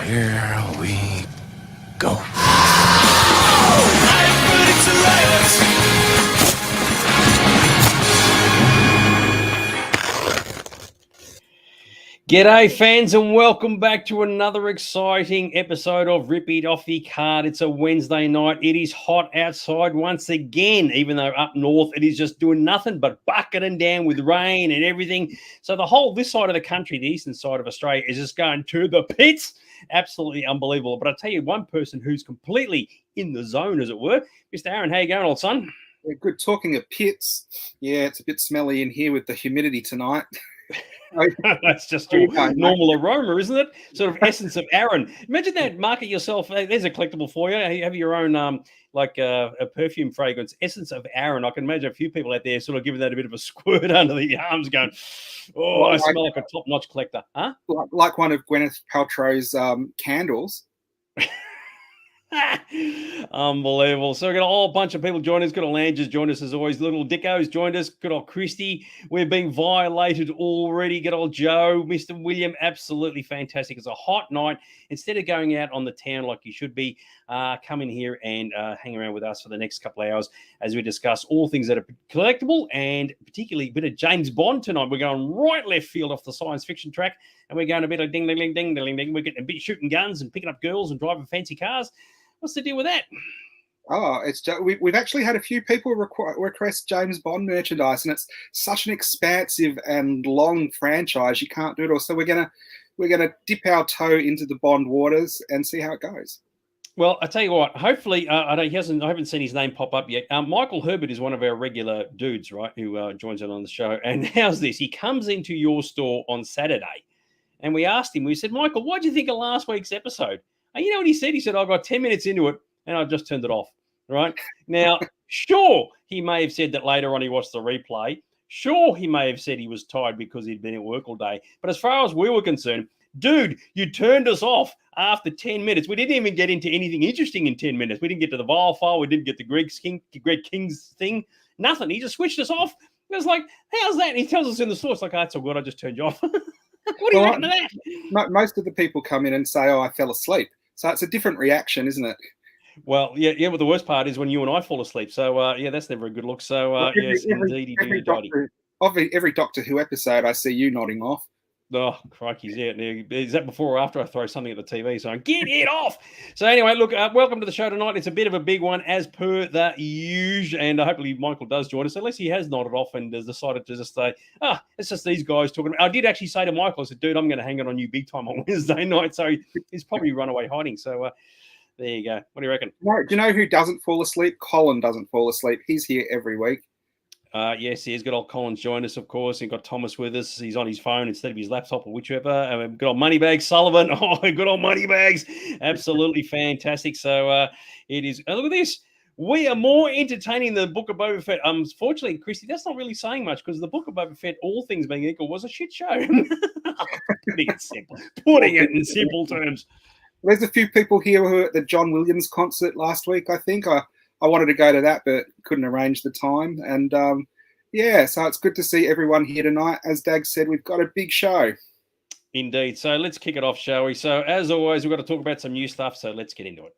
Here we go. G'day fans and welcome back to another exciting episode of Rip It Off the Card. It's a Wednesday night. It is hot outside once again, even though up north it is just doing nothing but bucketing down with rain and everything. So this side of the country, the eastern side of Australia, is just going to the pits. Absolutely unbelievable. But I'll tell you one person who's completely in the zone, as it were. Mr. Aaron, how you going, old son? Yeah, good. Talking of pits, yeah, it's a bit smelly in here with the humidity tonight. That's just your normal aroma, isn't it? Sort of essence of Aaron. Imagine that. Market yourself. There's a collectible for you. You have your own a perfume fragrance, essence of Aaron. I can imagine a few people out there sort of giving that a bit of a squirt under the arms, going, "Oh, I smell like a top-notch collector." Huh? Like one of Gwyneth Paltrow's candles. Unbelievable. So we've got a whole bunch of people join us. Good old Angers joined us as always. Little Dicko's joined us. Good old Christy. We're being violated already. Good old Joe. Mr. William. Absolutely fantastic. It's a hot night. Instead of going out on the town like you should be, come in here and hang around with us for the next couple of hours as we discuss all things that are collectible and particularly a bit of James Bond tonight. We're going right left field off the science fiction track and we're going a bit of ding, ding, ding, ding, ding, ding. We're getting a bit shooting guns and picking up girls and driving fancy cars. What's the deal with that? Oh, it's just, we've actually had a few people request James Bond merchandise, and it's such an expansive and long franchise. You can't do it all. So we're gonna dip our toe into the Bond waters and see how it goes. Well, I tell you what. Hopefully, I haven't seen his name pop up yet. Michael Herbert is one of our regular dudes, right? Who joins in on the show. And how's this? He comes into your store on Saturday, and we asked him. We said, Michael, what do you think of last week's episode? And you know what he said? He said, I got 10 minutes into it and I just turned it off. Right now, sure, he may have said that later on he watched the replay. Sure, he may have said he was tired because he'd been at work all day. But as far as we were concerned, dude, you turned us off after 10 minutes. We didn't even get into anything interesting in 10 minutes. We didn't get to the vial file. We didn't get the Greg King's thing. Nothing. He just switched us off. It was like, how's that? And he tells us in the store, it's like, oh, that's all good. I just turned you off. What do you reckon to that? Most of the people come in and say, oh, I fell asleep. So it's a different reaction, isn't it? Well, yeah. But the worst part is when you and I fall asleep. So, that's never a good look. So, yes, indeed, every Doctor Who episode, I see you nodding off. Oh, crikey, yeah. Is that before or after I throw something at the TV? So get it off. So anyway, look, welcome to the show tonight. It's a bit of a big one as per the usual. And hopefully Michael does join us, unless he has nodded off and has decided to just say, it's just these guys talking. I did actually say to Michael, I said, dude, I'm going to hang it on you big time on Wednesday night. So he's probably run away hiding. So there you go. What do you reckon? Do you know who doesn't fall asleep? Colin doesn't fall asleep. He's here every week. Yes, he has. Good old Colin's joined us, of course. He's got Thomas with us. He's on his phone instead of his laptop or whichever. Good old Moneybags Sullivan. Oh, good old Moneybags. Absolutely fantastic. So it is. Look at this. We are more entertaining than the Book of Boba Fett. Fortunately, Christy, that's not really saying much because the Book of Boba Fett, all things being equal, was a shit show. Putting it in simple terms. There's a few people here who were at the John Williams concert last week, I think. I wanted to go to that, but couldn't arrange the time. And so it's good to see everyone here tonight. As Dag said, we've got a big show. Indeed. So let's kick it off, shall we? So as always, we've got to talk about some new stuff. So let's get into it.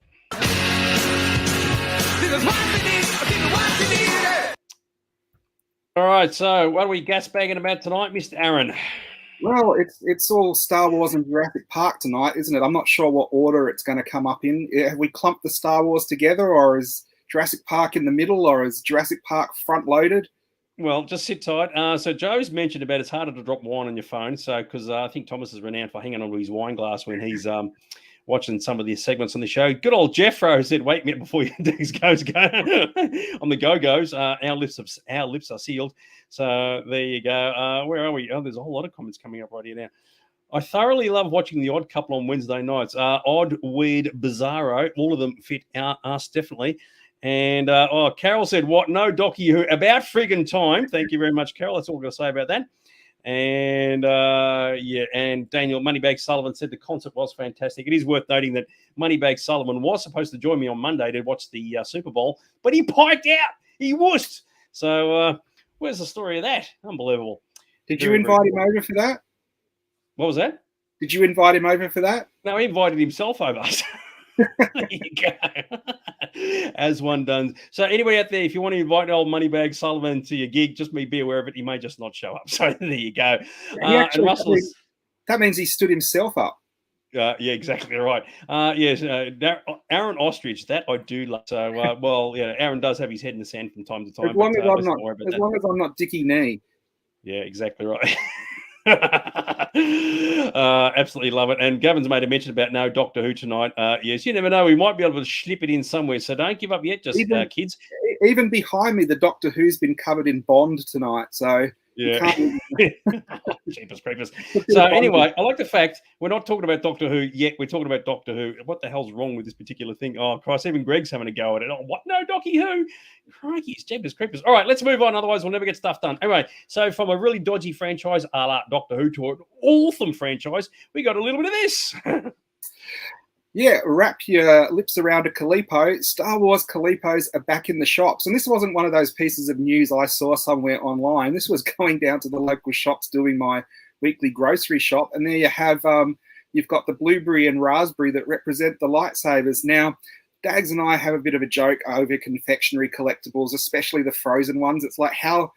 All right. So what are we gas bagging about tonight, Mr. Aaron? Well, it's all Star Wars and Jurassic Park tonight, isn't it? I'm not sure what order it's going to come up in. Have we clumped the Star Wars together, or is Jurassic Park in the middle, or is Jurassic Park front-loaded? Well, just sit tight. So Joe's mentioned about it's harder to drop wine on your phone. So because I think Thomas is renowned for hanging onto his wine glass when he's watching some of the segments on the show. Good old Jeffro said, "Wait a minute before your things goes go on the go-goes. Our lips are sealed." So there you go. Where are we? Oh, there's a whole lot of comments coming up right here now. I thoroughly love watching The Odd Couple on Wednesday nights. Odd, weird, bizarro. All of them fit us definitely. And Carol said, "What? No docu who about friggin' time." Thank you very much, Carol. That's all I'm going to say about that. And and Daniel Moneybags Sullivan said the concert was fantastic. It is worth noting that Moneybags Sullivan was supposed to join me on Monday to watch the Super Bowl, but he piked out. He wussed. So where's the story of that? Unbelievable. Did you invite him over for that? What was that? Did you invite him over for that? No, he invited himself over. There you go. As one does. So anybody out there, if you want to invite old Moneybag Sullivan to your gig, just be aware of it. He may just not show up. So there you go. And Russell is, that means he stood himself up. yeah, exactly right. Yes, Aaron Ostrich, that I do love. So, well, yeah, Aaron does have his head in the sand from time to time. As long as I'm not Dickie Knee. Yeah, exactly right. Absolutely love it. And Gavin's made a mention about no Doctor Who tonight. Yes, you never know. We might be able to slip it in somewhere. So don't give up yet, just kids. Even behind me, the Doctor Who's been covered in Bond tonight. So yeah. Cheapest creepers. So anyway, I like the fact we're not talking about Doctor Who yet. We're talking about Doctor Who. What the hell's wrong with this particular thing? Oh, Christ, even Greg's having a go at it. Oh, what? No, Docky Who? Crikey, it's cheapest creepers. All right, let's move on. Otherwise, we'll never get stuff done. Anyway, so from a really dodgy franchise, a la Doctor Who, to an awesome franchise, we got a little bit of this. Yeah, wrap your lips around a Calipo. Star Wars Calipos are back in the shops. And this wasn't one of those pieces of news I saw somewhere online. This was going down to the local shops doing my weekly grocery shop. And there you have, you've got the blueberry and raspberry that represent the lightsabers. Now, Dags and I have a bit of a joke over confectionery collectibles, especially the frozen ones. It's like, how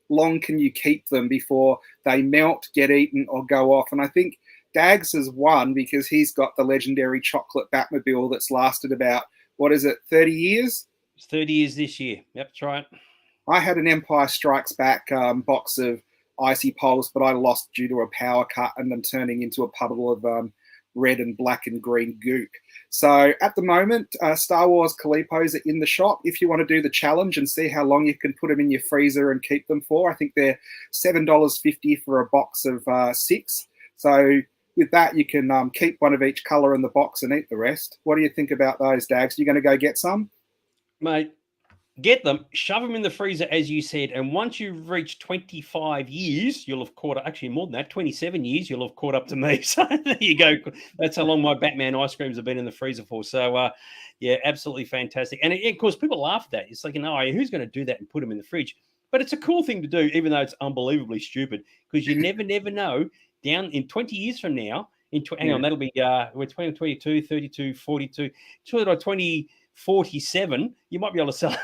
long can you keep them before they melt, get eaten, or go off? And I think Dags has won because he's got the legendary chocolate Batmobile that's lasted about, 30 years? It's 30 years this year. Yep, that's right. I had an Empire Strikes Back box of icy poles, but I lost due to a power cut and them turning into a puddle of red and black and green goop. So at the moment, Star Wars Calipos are in the shop. If you want to do the challenge and see how long you can put them in your freezer and keep them for, I think they're $7.50 for a box of 6. So with that, you can keep one of each colour in the box and eat the rest. What do you think about those, Dags? You going to go get some? Mate, get them, shove them in the freezer, as you said, and once you've reached 25 years, you'll have caught up, actually more than that, 27 years, you'll have caught up to me. So there you go. That's how long my Batman ice creams have been in the freezer for. So, yeah, absolutely fantastic. And, of course, people laugh at that. It's like, who's going to do that and put them in the fridge? But it's a cool thing to do, even though it's unbelievably stupid, because you never know. Down in 20 years from now, that'll be we're 2022, 32, 42, 2047, you might be able to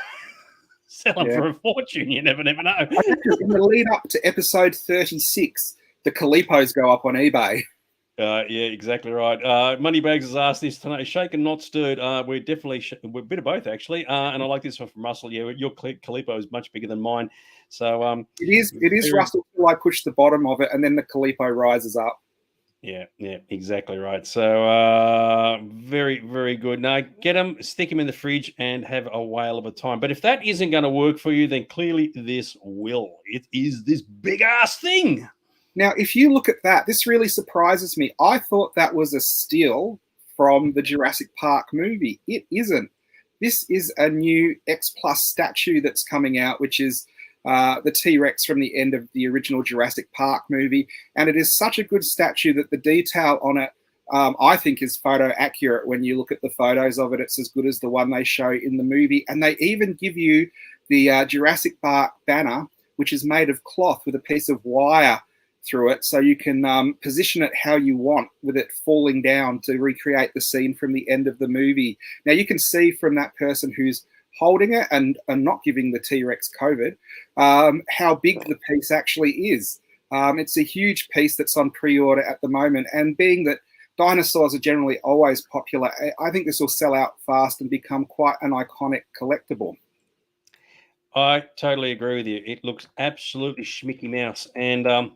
sell them for a fortune. You never know. In the lead up to episode 36, the Calipos go up on eBay. Yeah, exactly right. Moneybags has asked this tonight. Shaken, not stirred. We're definitely we're a bit of both, actually. And I like this one from Russell. Yeah, your Calipo is much bigger than mine. So it is Russell till I push the bottom of it, and then the Calipo rises up. Yeah, exactly right. So very, very good. Now get them, stick them in the fridge, and have a whale of a time. But if that isn't going to work for you, then clearly this will. It is this big ass thing. Now, if you look at that, this really surprises me. I thought that was a steal from the Jurassic Park movie. It isn't. This is a new X Plus statue that's coming out, which is the T-Rex from the end of the original Jurassic Park movie. And it is such a good statue that the detail on it, I think, is photo accurate. When you look at the photos of it, it's as good as the one they show in the movie. And they even give you the Jurassic Park banner, which is made of cloth with a piece of wire through it, so you can position it how you want, with it falling down to recreate the scene from the end of the movie. Now you can see from that person who's holding it and not giving the T-Rex COVID how big the piece actually is. It's a huge piece that's on pre-order at the moment, and being that dinosaurs are generally always popular, I think this will sell out fast and become quite an iconic collectible. I totally agree with you. It looks absolutely schmicky mouse, and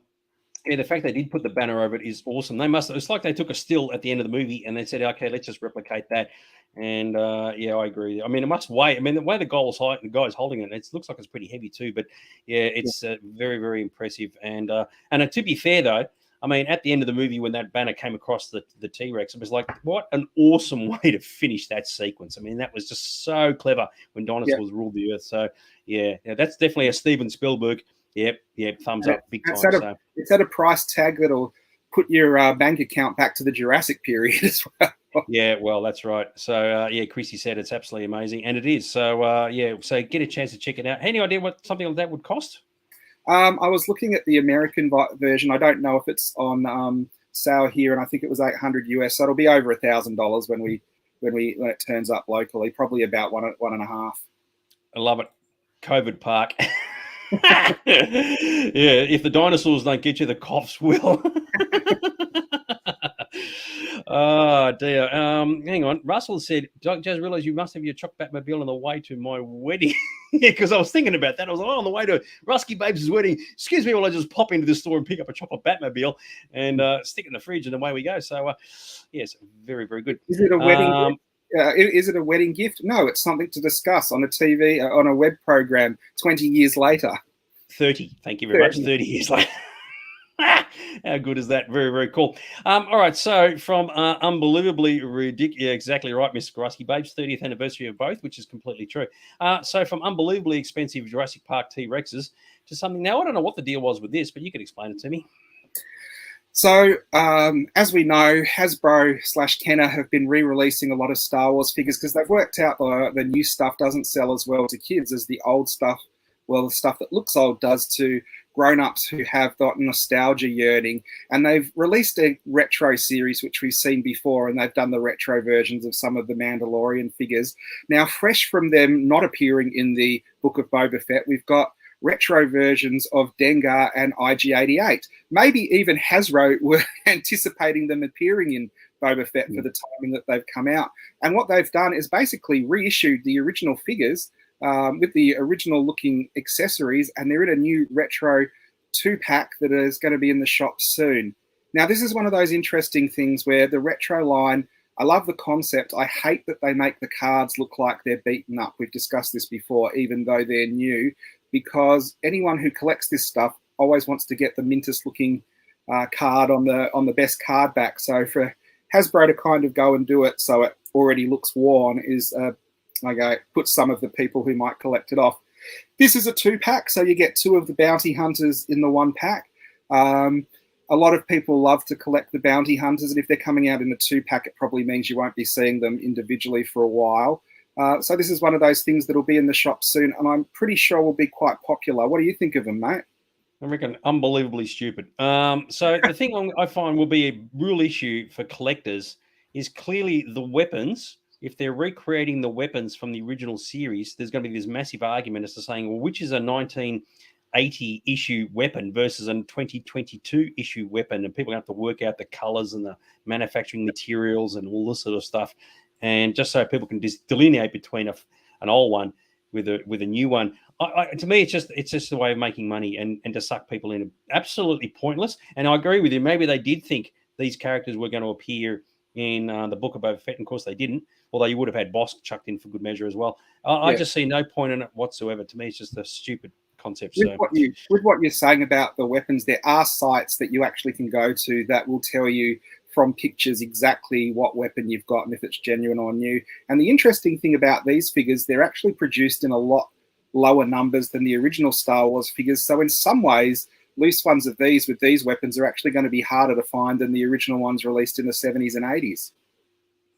yeah, the fact they did put the banner over it is awesome. It's like they took a still at the end of the movie and they said, okay, let's just replicate that. And yeah, I agree. I mean, it must weigh. I mean, the way the guy's holding it, it looks like it's pretty heavy too. But yeah, it's very, very impressive. And to be fair though, I mean, at the end of the movie, when that banner came across the T-Rex, it was like, what an awesome way to finish that sequence. I mean, that was just so clever when dinosaurs ruled the earth. So yeah, that's definitely a Steven Spielberg. Yep, thumbs up, big time. It's at a price tag that'll put your bank account back to the Jurassic period as well. Yeah, well, that's right. So, yeah, Chrissy said it's absolutely amazing, and it is. So, yeah, so get a chance to check it out. Any idea what something like that would cost? I was looking at the American version. I don't know if it's on sale here, and I think it was $800 US. So it'll be over $1,000 when it turns up locally. Probably about one and a half. I love it. COVID Park. Yeah, if the dinosaurs don't get you, the cops will. Oh dear. Hang on. Russell said, just realised you must have your choc Batmobile on the way to my wedding. Yeah, because I was thinking about that. I was like, on the way to Rusky Babes' wedding. Excuse me while I just pop into the store and pick up a chocolate Batmobile and stick it in the fridge, and away we go. So, yes, very, very good. Is it a wedding gift? Is it a wedding gift? No, it's something to discuss on a TV, on a web program 20 years later. 30. Thank you very much. 30 years later. How good is that? Very, very cool. All right. So from unbelievably ridiculous, yeah, exactly right, Mr. Grusky Babes, 30th anniversary of both, which is completely true. So from unbelievably expensive Jurassic Park T-Rexes to something. Now, I don't know what the deal was with this, but you can explain it to me. So, as we know, Hasbro/Kenner have been re-releasing a lot of Star Wars figures because they've worked out the new stuff doesn't sell as well to kids as the old stuff, well, the stuff that looks old does to grown-ups who have that nostalgia yearning. And they've released a retro series, which we've seen before, and they've done the retro versions of some of the Mandalorian figures. Now, fresh from them not appearing in the Book of Boba Fett, we've got retro versions of Dengar and IG-88. Maybe even Hasbro were anticipating them appearing in Boba Fett for the timing that they've come out. And what they've done is basically reissued the original figures with the original looking accessories, and they're in a new retro 2-pack that is going to be in the shop soon. Now, this is one of those interesting things where the retro line, I love the concept. I hate that they make the cards look like they're beaten up. We've discussed this before, even though they're new, because anyone who collects this stuff always wants to get the mintest looking card on the best card back. So for Hasbro to kind of go and do it so it already looks worn is put some of the people who might collect it off. This is a 2-pack, so you get 2 of the bounty hunters in the 1 pack. A lot of people love to collect the bounty hunters, and if they're coming out in a 2-pack, it probably means you won't be seeing them individually for a while. So this is one of those things that will be in the shop soon, and I'm pretty sure will be quite popular. What do you think of them, mate? I reckon unbelievably stupid. So the thing I find will be a real issue for collectors is clearly the weapons. If they're recreating the weapons from the original series, there's going to be this massive argument as to saying, well, which is a 1980 issue weapon versus a 2022 issue weapon, and people have to work out the colors and the manufacturing materials and all this sort of stuff. And just so people can delineate between an old one with a new one, to me, it's just a way of making money and to suck people in. Absolutely pointless. And I agree with you. Maybe they did think these characters were going to appear in the Book of Boba Fett, and of course they didn't. Although you would have had Bosk chucked in for good measure as well. I just see no point in it whatsoever. To me, it's just a stupid concept. With what you're saying about the weapons, there are sites that you actually can go to that will tell you from pictures exactly what weapon you've got and if it's genuine or new. And the interesting thing about these figures, they're actually produced in a lot lower numbers than the original Star Wars figures. So in some ways, loose ones of these with these weapons are actually going to be harder to find than the original ones released in the 70s and 80s.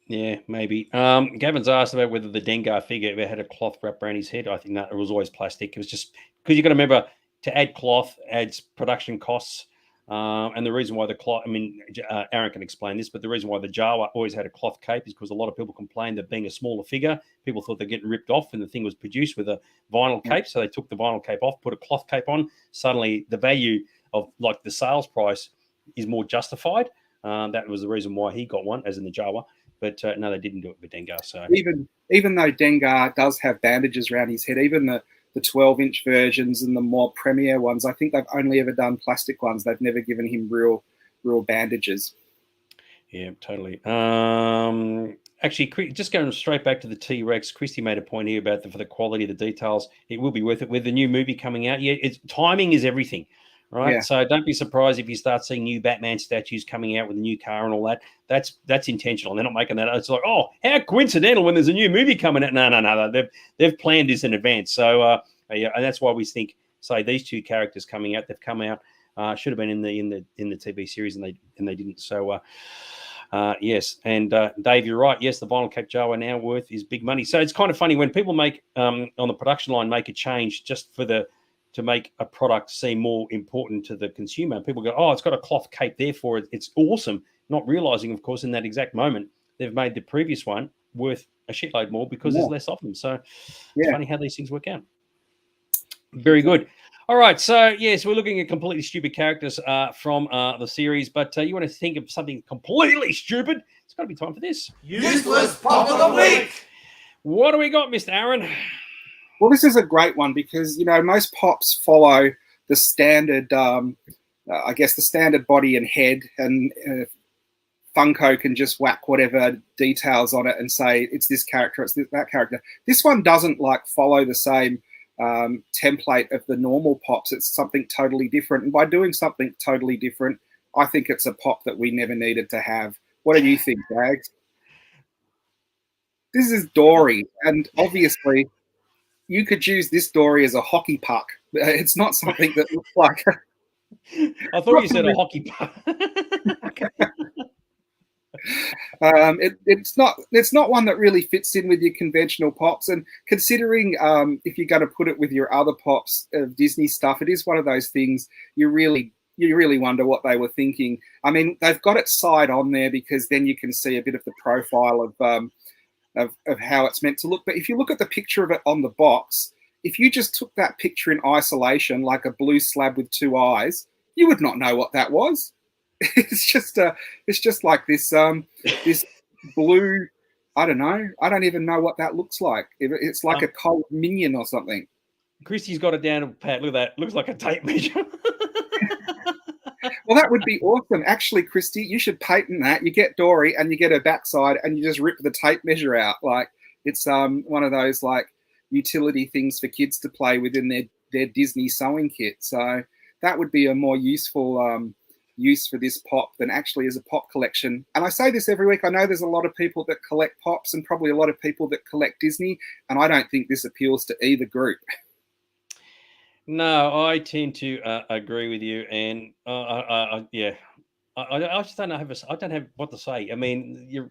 Yeah, maybe. Gavin's asked about whether the Dengar figure ever had a cloth wrapped around his head. I think that it was always plastic. It was just because you got to remember to add cloth adds production costs. And the reason why the cloth, Aaron can explain this, but the reason why the Jawa always had a cloth cape is because a lot of people complained that being a smaller figure, people thought they're getting ripped off, and the thing was produced with a vinyl cape. So they took the vinyl cape off, put a cloth cape on. Suddenly the value of like the sales price is more justified. That was the reason why he got one, as in the Jawa. But no, they didn't do it with Dengar. So even though Dengar does have bandages around his head, even the 12-inch versions and the more premier ones, I think they've only ever done plastic ones. They've never given him real bandages. Yeah, totally. Actually, just going straight back to the T-Rex, Christy made a point here about for the quality of the details. It will be worth it with the new movie coming out. Yeah, timing is everything. Right. Yeah. So don't be surprised if you start seeing new Batman statues coming out with a new car and all that. That's intentional. They're not making that. It's like, oh, how coincidental when there's a new movie coming out. No. They've planned this in advance. So yeah, and that's why we think, say, these 2 characters coming out, they've come out, should have been in the TV series and they didn't. So yes. And Dave, you're right. Yes, the vinyl cape Jawa now worth is big money. So it's kind of funny when people make on the production line make a change just for the to make a product seem more important to the consumer. People go, oh, it's got a cloth cape, therefore it's awesome, not realizing, of course, in that exact moment, they've made the previous one worth a shitload more because there's less of them. So it's funny how these things work out. Very good. All right. So, yes, we're looking at completely stupid characters from the series, but you want to think of something completely stupid, it's got to be time for this. Useless Pop of the Week! What do we got, Mr. Aaron? Well, this is a great one because, you know, most pops follow the standard, I guess, the standard body and head, and Funko can just whack whatever details on it and say, it's this character, it's that character. This one doesn't, like, follow the same template of the normal pops. It's something totally different. And by doing something totally different, I think it's a pop that we never needed to have. What do you think, Dags? This is Dory, and obviously you could use this Dory as a hockey puck. It's not something that looks like... I thought you said a hockey puck. It's not one that really fits in with your conventional pops, and considering if you're going to put it with your other pops of Disney stuff, it is one of those things you really wonder what they were thinking. I mean, they've got it side on there because then you can see a bit of the profile of how it's meant to look. But if you look at the picture of it on the box, if you just took that picture in isolation, like a blue slab with two eyes, you would not know what that was. It's just like this this blue. I don't know. I don't even know what that looks like. It's like a cold minion or something. Christy's got it down, Pat. Look at that. Looks like a tape measure. Well, that would be awesome. Actually, Christy, you should patent that. You get Dory and you get her backside and you just rip the tape measure out. Like, it's one of those like utility things for kids to play with in their Disney sewing kit. So that would be a more useful use for this pop than actually as a pop collection. And I say this every week. I know there's a lot of people that collect pops and probably a lot of people that collect Disney, and I don't think this appeals to either group. No, I tend to agree with you, and I just don't have I don't have what to say. I mean, they're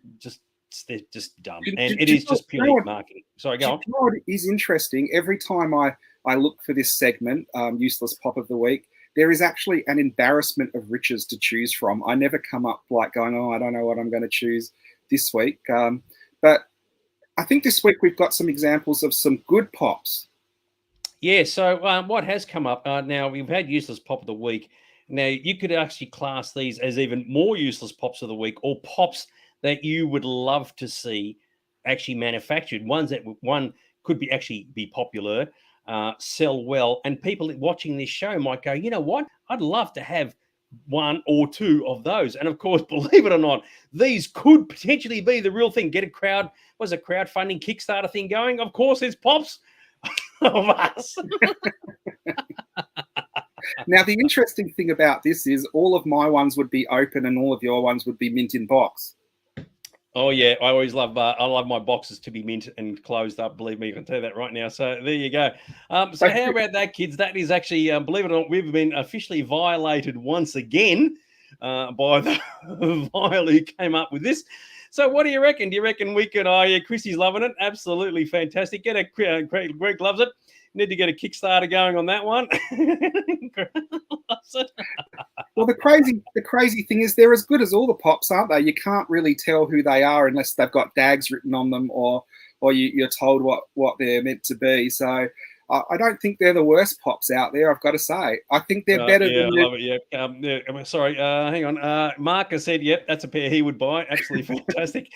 just dumb, and it is just purely marketing. Sorry, go on. You know what is interesting? Every time I look for this segment, Useless Pop of the Week, there is actually an embarrassment of riches to choose from. I never come up like going, oh, I don't know what I'm going to choose this week. But I think this week we've got some examples of some good pops. Yeah, so what has come up now, we've had Useless Pop of the Week. Now, you could actually class these as even more useless pops of the week, or pops that you would love to see actually manufactured, ones that one could be actually be popular, sell well, and people watching this show might go, you know what, I'd love to have one or two of those. And of course, believe it or not, these could potentially be the real thing. Get a crowdfunding Kickstarter thing going. Of course, it's pops of us. Now, the interesting thing about this is all of my ones would be open and all of your ones would be mint in box. Oh yeah, I always love I love my boxes to be mint and closed up. Believe me, I can tell you that right now. So there you go. So how about that, kids? That is actually, believe it or not, we've been officially violated once again by the vile who came up with this. So what do you reckon? Do you reckon we could? Oh yeah, Chrissy's loving it. Absolutely fantastic. Greg loves it. Need to get a Kickstarter going on that one. Well, the crazy thing is they're as good as all the pops, aren't they? You can't really tell who they are unless they've got DAGs written on them, or you're told what they're meant to be. So I don't think they're the worst pops out there, I've got to say. I think they're better than... I love it, yeah. Sorry, hang on. Mark has said, yep, that's a pair he would buy. Absolutely fantastic.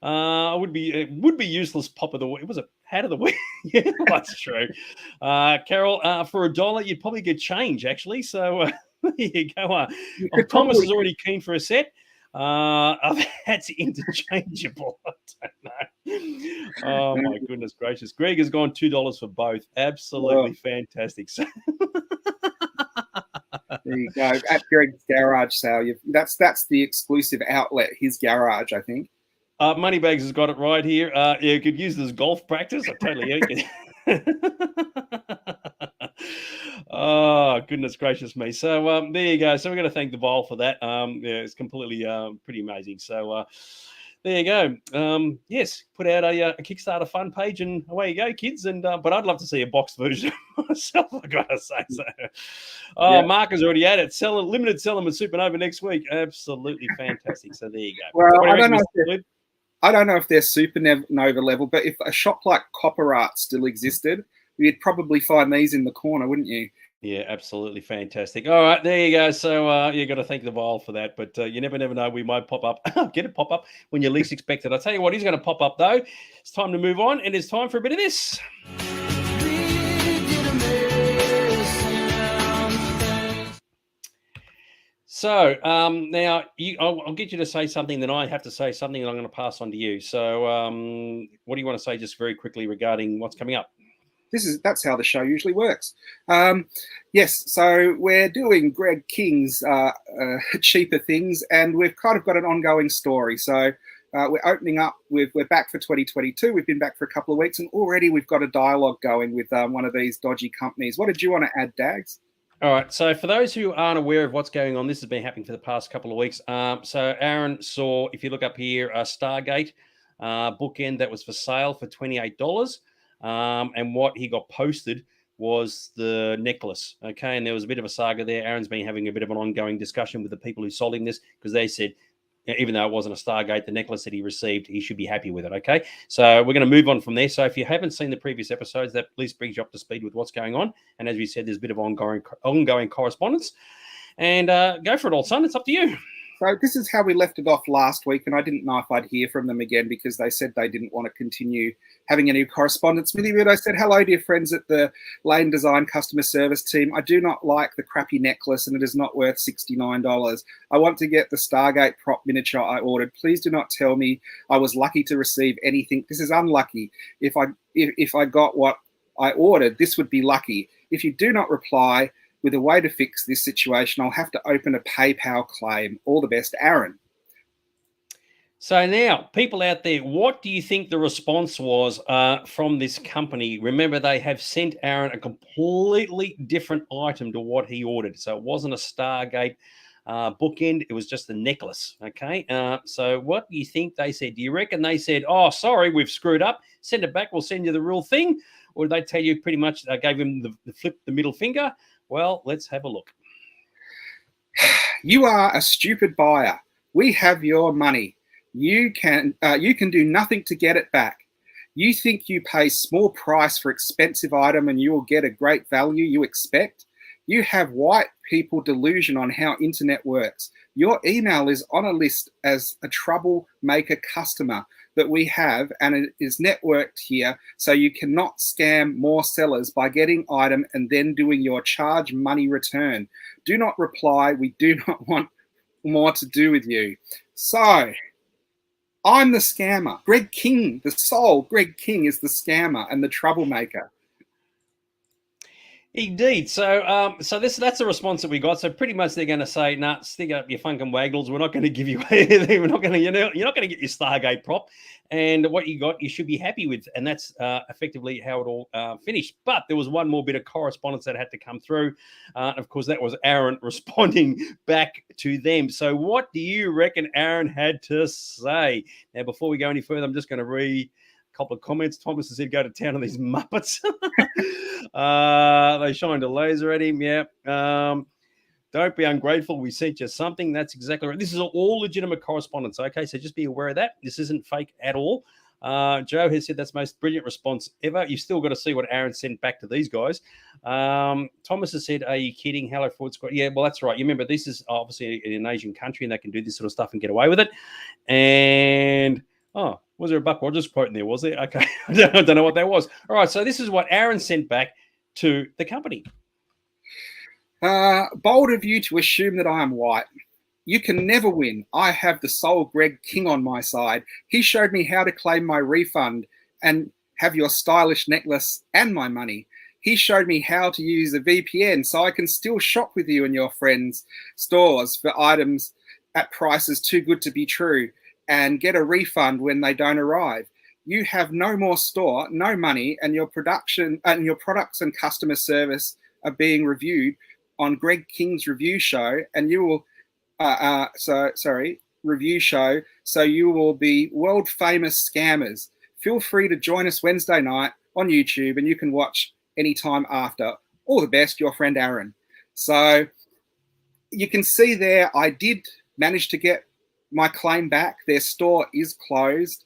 It would be useless pop of the week. Was it hat of the week? Yeah, that's true. Carol, for $1, you'd probably get change, actually. So there you go. Thomas is already keen for a set. That's interchangeable. I don't know. Oh my goodness gracious. Greg has gone $2 for both. Absolutely fantastic. So there you go. At Greg's garage sale. That's the exclusive outlet, his garage, I think. Moneybags has got it right here. Yeah, you could use this as golf practice. I totally get it. Oh, goodness gracious me. So there you go. So we're going to thank the Bowl for that. Yeah, it's completely pretty amazing. So there you go. Yes, put out a Kickstarter fund page, and away you go, kids. And but I'd love to see a boxed version of myself. I gotta say so. Oh, Yeah. Mark has already had it. Limited selling with Supernova next week. Absolutely fantastic. So there you go. Well, What do you I don't reckon, know. Mr. Lloyd? I don't know if they're supernova level, but if a shop like Copper Art still existed, you'd probably find these in the corner, wouldn't you? Yeah, absolutely fantastic. All right, there you go. So you got to thank the Vile for that, but you never know. We might pop up, get a pop up when you least expect it. I'll tell you what, he's going to pop up though. It's time to move on, and it's time for a bit of this. So now I'll get you to say something, then I have to say something, and I'm going to pass on to you. So what do you want to say just very quickly regarding what's coming up? That's how the show usually works. Yes, so we're doing Greg King's cheaper things, and we've kind of got an ongoing story. So we're opening up. We're back for 2022. We've been back for a couple of weeks, and already we've got a dialogue going with one of these dodgy companies. What did you want to add, Dags? All right. So for those who aren't aware of what's going on, this has been happening for the past couple of weeks. So Aaron saw, if you look up here, a Stargate bookend that was for sale for $28. And what he got posted was the necklace. Okay. And there was a bit of a saga there. Aaron's been having a bit of an ongoing discussion with the people who sold him this, because they said, even though it wasn't a Stargate, the necklace that he received, he should be happy with it. Okay. So we're going to move on from there. So if you haven't seen the previous episodes, that at least brings you up to speed with what's going on. And as we said, there's a bit of ongoing correspondence. And go for it, old son. It's up to you. So this is how we left it off last week, and I didn't know if I'd hear from them again because they said they didn't want to continue having any correspondence with you. But I said, hello, dear friends at the Lane Design customer service team. I do not like the crappy necklace, and it is not worth $69. I want to get the Stargate prop miniature I ordered. Please do not tell me I was lucky to receive anything. This is unlucky. If I got what I ordered, this would be lucky. If you do not reply with a way to fix this situation, I'll have to open a PayPal claim. All the best, Aaron. So now, people out there, what do you think the response was from this company? Remember, they have sent Aaron a completely different item to what he ordered. So it wasn't a Stargate bookend. It was just a necklace. Okay. So what do you think they said? Do you reckon they said, oh, sorry, we've screwed up. Send it back. We'll send you the real thing. Or did they tell you pretty much they gave him the flip, the middle finger? Well, let's have a look. You are a stupid buyer. We have your money. You can do nothing to get it back. You think you pay small price for expensive item and you will get a great value you expect? You have white people delusion on how internet works. Your email is on a list as a troublemaker customer that we have, and it is networked here, so you cannot scam more sellers by getting item and then doing your charge money return. Do not reply. We do not want more to do with you. So I'm the scammer. Greg King, the soul, Greg King is the scammer and the troublemaker. Indeed. So, that's the response that we got. So pretty much they're going to say, "Nah, stick up your funkin' waggles. We're not going to give you anything. We're not going to, you're not going to get your Stargate prop. And what you got, you should be happy with." And that's effectively how it all finished. But there was one more bit of correspondence that had to come through. Of course, that was Aaron responding back to them. So what do you reckon Aaron had to say? Now, before we go any further, I'm just going to read couple of comments. Thomas has said, go to town on these Muppets. They shined a laser at him. Yeah. Don't be ungrateful. We sent you something. That's exactly right. This is all legitimate correspondence. Okay. So just be aware of that. This isn't fake at all. Joe has said that's the most brilliant response ever. You've still got to see what Aaron sent back to these guys. Thomas has said, are you kidding? Hello, Ford Squad. Yeah, well, that's right. You remember, this is obviously in an Asian country and they can do this sort of stuff and get away with it. And, was there a Buck Rogers quote in there? Was there? Okay. I don't know what that was. All right. So this is what Aaron sent back to the company. Bold of you to assume that I am white. You can never win. I have the soul Greg King on my side. He showed me how to claim my refund and have your stylish necklace and my money. He showed me how to use a VPN so I can still shop with you and your friends' stores for items at prices too good to be true and get a refund when they don't arrive. You have no more store, no money, and your production and your products and customer service are being reviewed on Greg King's review show, and you will review show, so you will be world famous scammers. Feel free to join us Wednesday night on YouTube, and you can watch anytime after. All the best, your friend Aaron. So you can see there, I did manage to get my claim back. Their store is closed.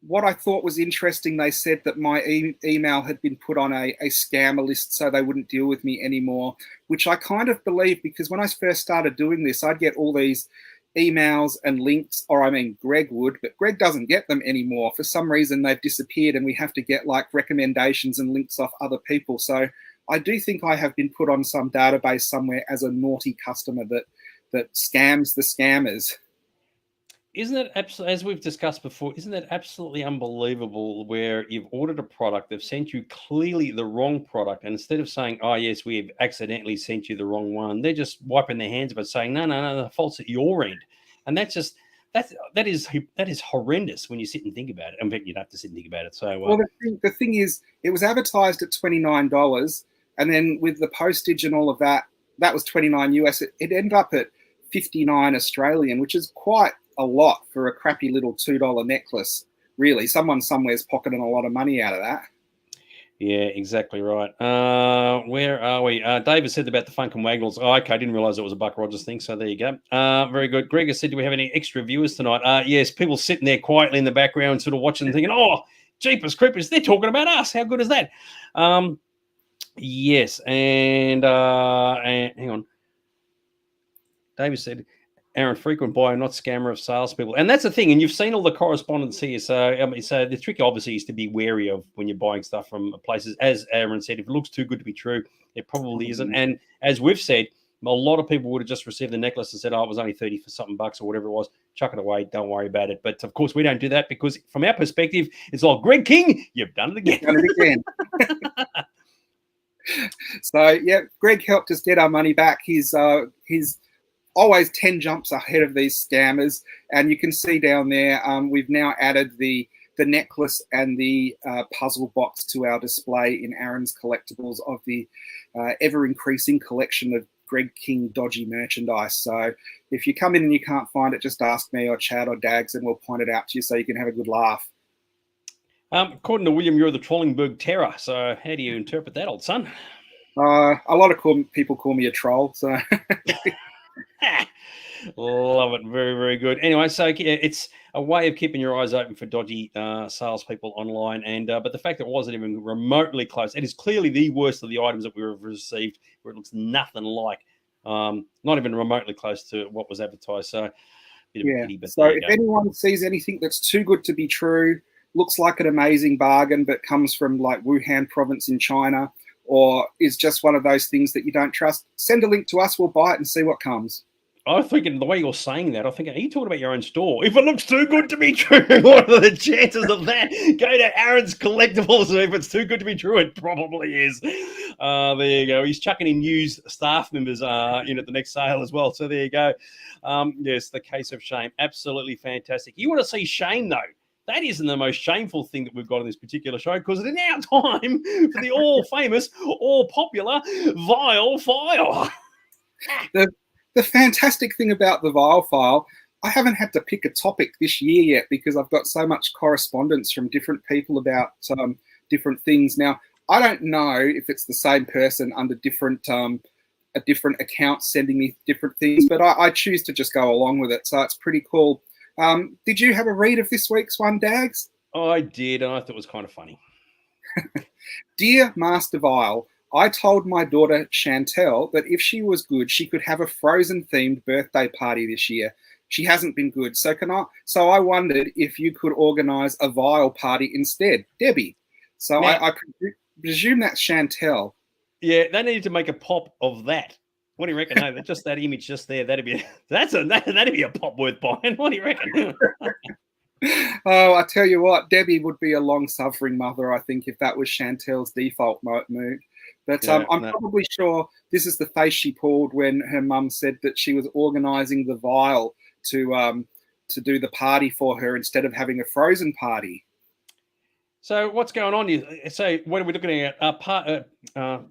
What I thought was interesting, they said that my email had been put on a scammer list so they wouldn't deal with me anymore, which I kind of believe, because when I first started doing this, I'd get all these emails and links, or I mean, Greg would, but Greg doesn't get them anymore. For some reason, they've disappeared, and we have to get like recommendations and links off other people. So I do think I have been put on some database somewhere as a naughty customer that scams the scammers. Isn't it absolutely, as we've discussed before, isn't it absolutely unbelievable where you've ordered a product, they've sent you clearly the wrong product, and instead of saying, oh, yes, we have accidentally sent you the wrong one, they're just wiping their hands of it, saying, no, the fault's at your end. And that is horrendous when you sit and think about it. In fact, you'd have to sit and think about it. So, well, the thing is, it was advertised at $29, and then with the postage and all of that, that was $29 US. It ended up at $59 Australian, which is quite a lot for a crappy little $2 necklace. Really, someone somewhere's pocketing a lot of money out of that. Yeah, exactly right. Where are we? David said about the Funk and Wagnalls. Oh, okay, I didn't realize it was a Buck Rogers thing. So there you go. Very good. Gregor said, do we have any extra viewers tonight? Yes, people sitting there quietly in the background, sort of watching, thinking, oh, jeepers creepers, they're talking about us. How good is that? Yes, and hang on. David said, Aaron, frequent buyer, not scammer of salespeople. And that's the thing. And you've seen all the correspondence here. So, so the trick obviously is to be wary of when you're buying stuff from places. As Aaron said, if it looks too good to be true, it probably isn't. And as we've said, a lot of people would have just received the necklace and said, oh, it was only 30 for something bucks or whatever it was. Chuck it away. Don't worry about it. But of course, we don't do that because from our perspective, it's like, Greg King, you've done it again. Done it again. So, yeah, Greg helped us get our money back. He's always 10 jumps ahead of these scammers, and you can see down there we've now added the necklace and the puzzle box to our display in Aaron's collectibles of the ever-increasing collection of Greg King dodgy merchandise. So if you come in and you can't find it, just ask me or Chad or Dags and we'll point it out to you so you can have a good laugh. According to William, you're the Trollingberg Terror. So how do you interpret that, old son? A lot of people call me a troll, so... Love it. Very, very good. Anyway, so it's a way of keeping your eyes open for dodgy salespeople online. And but the fact that it wasn't even remotely close, it is clearly the worst of the items that we've received, where it looks nothing like, not even remotely close to what was advertised. So, bit of a pity, but so if anyone sees anything that's too good to be true, looks like an amazing bargain, but comes from like Wuhan province in China, or is just one of those things that you don't trust, send a link to us. We'll buy it and see what comes. I'm thinking the way you're saying that, I'm thinking, are you talking about your own store? If it looks too good to be true, what are the chances of that? Go to Aaron's Collectibles. If it's too good to be true, it probably is. There you go. He's chucking in news staff members in at the next sale as well. So there you go. Yes, the case of shame. Absolutely fantastic. You want to see shame, though? That isn't the most shameful thing that we've got in this particular show, because it is now time for the all-famous, all-popular Vile File. The fantastic thing about the Vile File, I haven't had to pick a topic this year yet because I've got so much correspondence from different people about different things. Now, I don't know if it's the same person under different a different account sending me different things, but I choose to just go along with it. So it's pretty cool. Did you have a read of this week's one, Dags? I did, and I thought it was kind of funny. Dear Master Vile, I told my daughter Chantel that if she was good, she could have a Frozen-themed birthday party this year. She hasn't been good, so I wondered if you could organise a Vile party instead, Debbie. So now, I presume that's Chantel. Yeah, they needed to make a pop of that. What do you reckon? No, just that image just there. That'd be a pop worth buying. What do you reckon? Oh, I tell you what, Debbie would be a long-suffering mother, I think, if that was Chantel's default mood. But I'm probably sure this is the face she pulled when her mum said that she was organising the Vile to do the party for her instead of having a Frozen party. So what's going on here? So what are we looking at?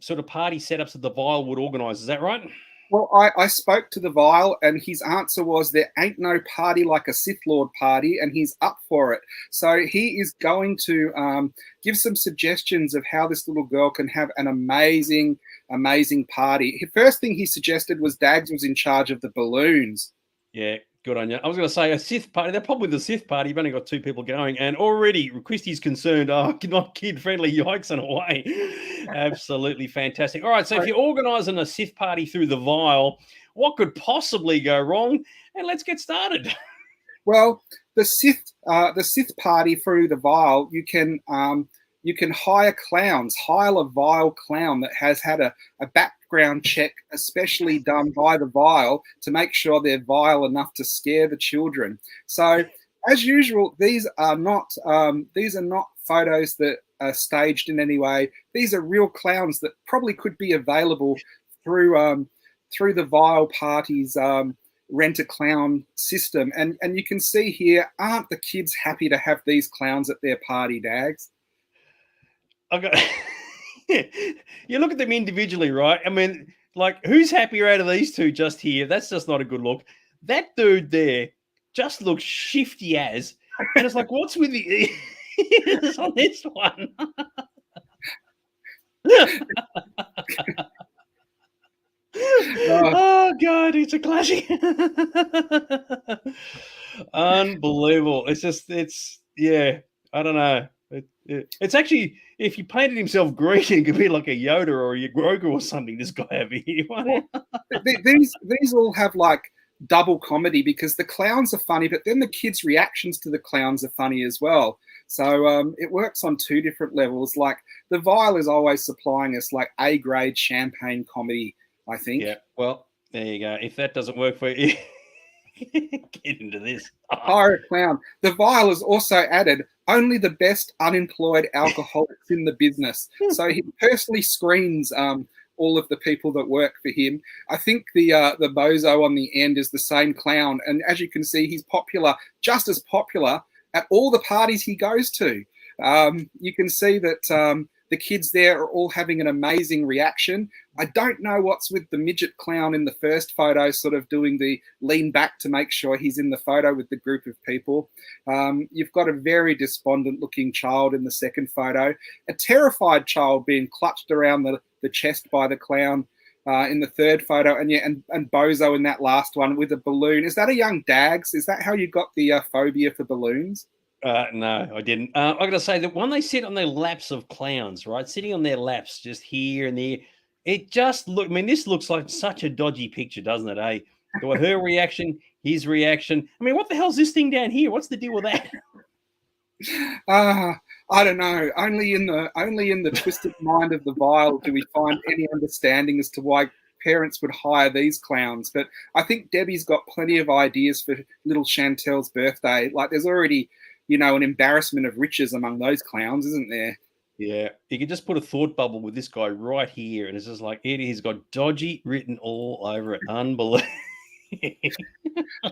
Sort of party setups that the Vile would organise. Is that right? Well, I spoke to the Vile, and his answer was there ain't no party like a Sith Lord party, and he's up for it. So he is going to give some suggestions of how this little girl can have an amazing, amazing party. The first thing he suggested was Dags was in charge of the balloons. Yeah, good on you. I was going to say a Sith party. They're probably the Sith party. You've only got 2 people going, and already Christy's concerned. Oh, not kid friendly. Yikes and away. Absolutely fantastic. All right, so if you're organising a Sith party through the Vile, what could possibly go wrong? And let's get started. Well, the Sith party through the Vile, you can hire clowns. Hire a Vile clown that has had a background check, especially done by the Vile, to make sure they're vile enough to scare the children. So, as usual, these are not photos that are staged in any way. These are real clowns that probably could be available through the Vile party's rent a clown system. And you can see here, aren't the kids happy to have these clowns at their party, Dags? Okay. You look at them individually, right? I mean, like, who's happier out of these two just here? That's just not a good look. That dude there just looks shifty as, and it's like, what's with the it's on this one? Oh God, it's a classic. Unbelievable. It's yeah, I don't know. It's actually, if you painted himself green, it could be like a Yoda or a Grogu or something. This guy over here. Well, these all have like double comedy because the clowns are funny, but then the kids' reactions to the clowns are funny as well. So it works on 2 different levels. Like the Vile is always supplying us like A-grade champagne comedy, I think. Yeah. Well, there you go. If that doesn't work for you, get into this. Hire a clown. The Vile has also added only the best unemployed alcoholics in the business. So he personally screens all of the people that work for him. I think the bozo on the end is the same clown, and as you can see, he's popular, just as popular at all the parties he goes to. You can see that the kids there are all having an amazing reaction. I don't know what's with the midget clown in the first photo, sort of doing the lean back to make sure he's in the photo with the group of people. You've got a very despondent looking child in the second photo, a terrified child being clutched around the chest by the clown in the third photo, and Bozo in that last one with a balloon. Is that a young Dags? Is that how you got the phobia for balloons? No, I didn't. I got to say that when they sit on their laps of clowns, right, sitting on their laps just here and there, it just look. I mean, this looks like such a dodgy picture, doesn't it? Eh? Her reaction, his reaction. I mean, what the hell's this thing down here? What's the deal with that? I don't know. Only in the twisted mind of the Vile do we find any understanding as to why parents would hire these clowns. But I think Debbie's got plenty of ideas for little Chantel's birthday. Like, there's already, an embarrassment of riches among those clowns, isn't there? Yeah, you could just put a thought bubble with this guy right here, and it's just like he's got dodgy written all over it. Unbelievable.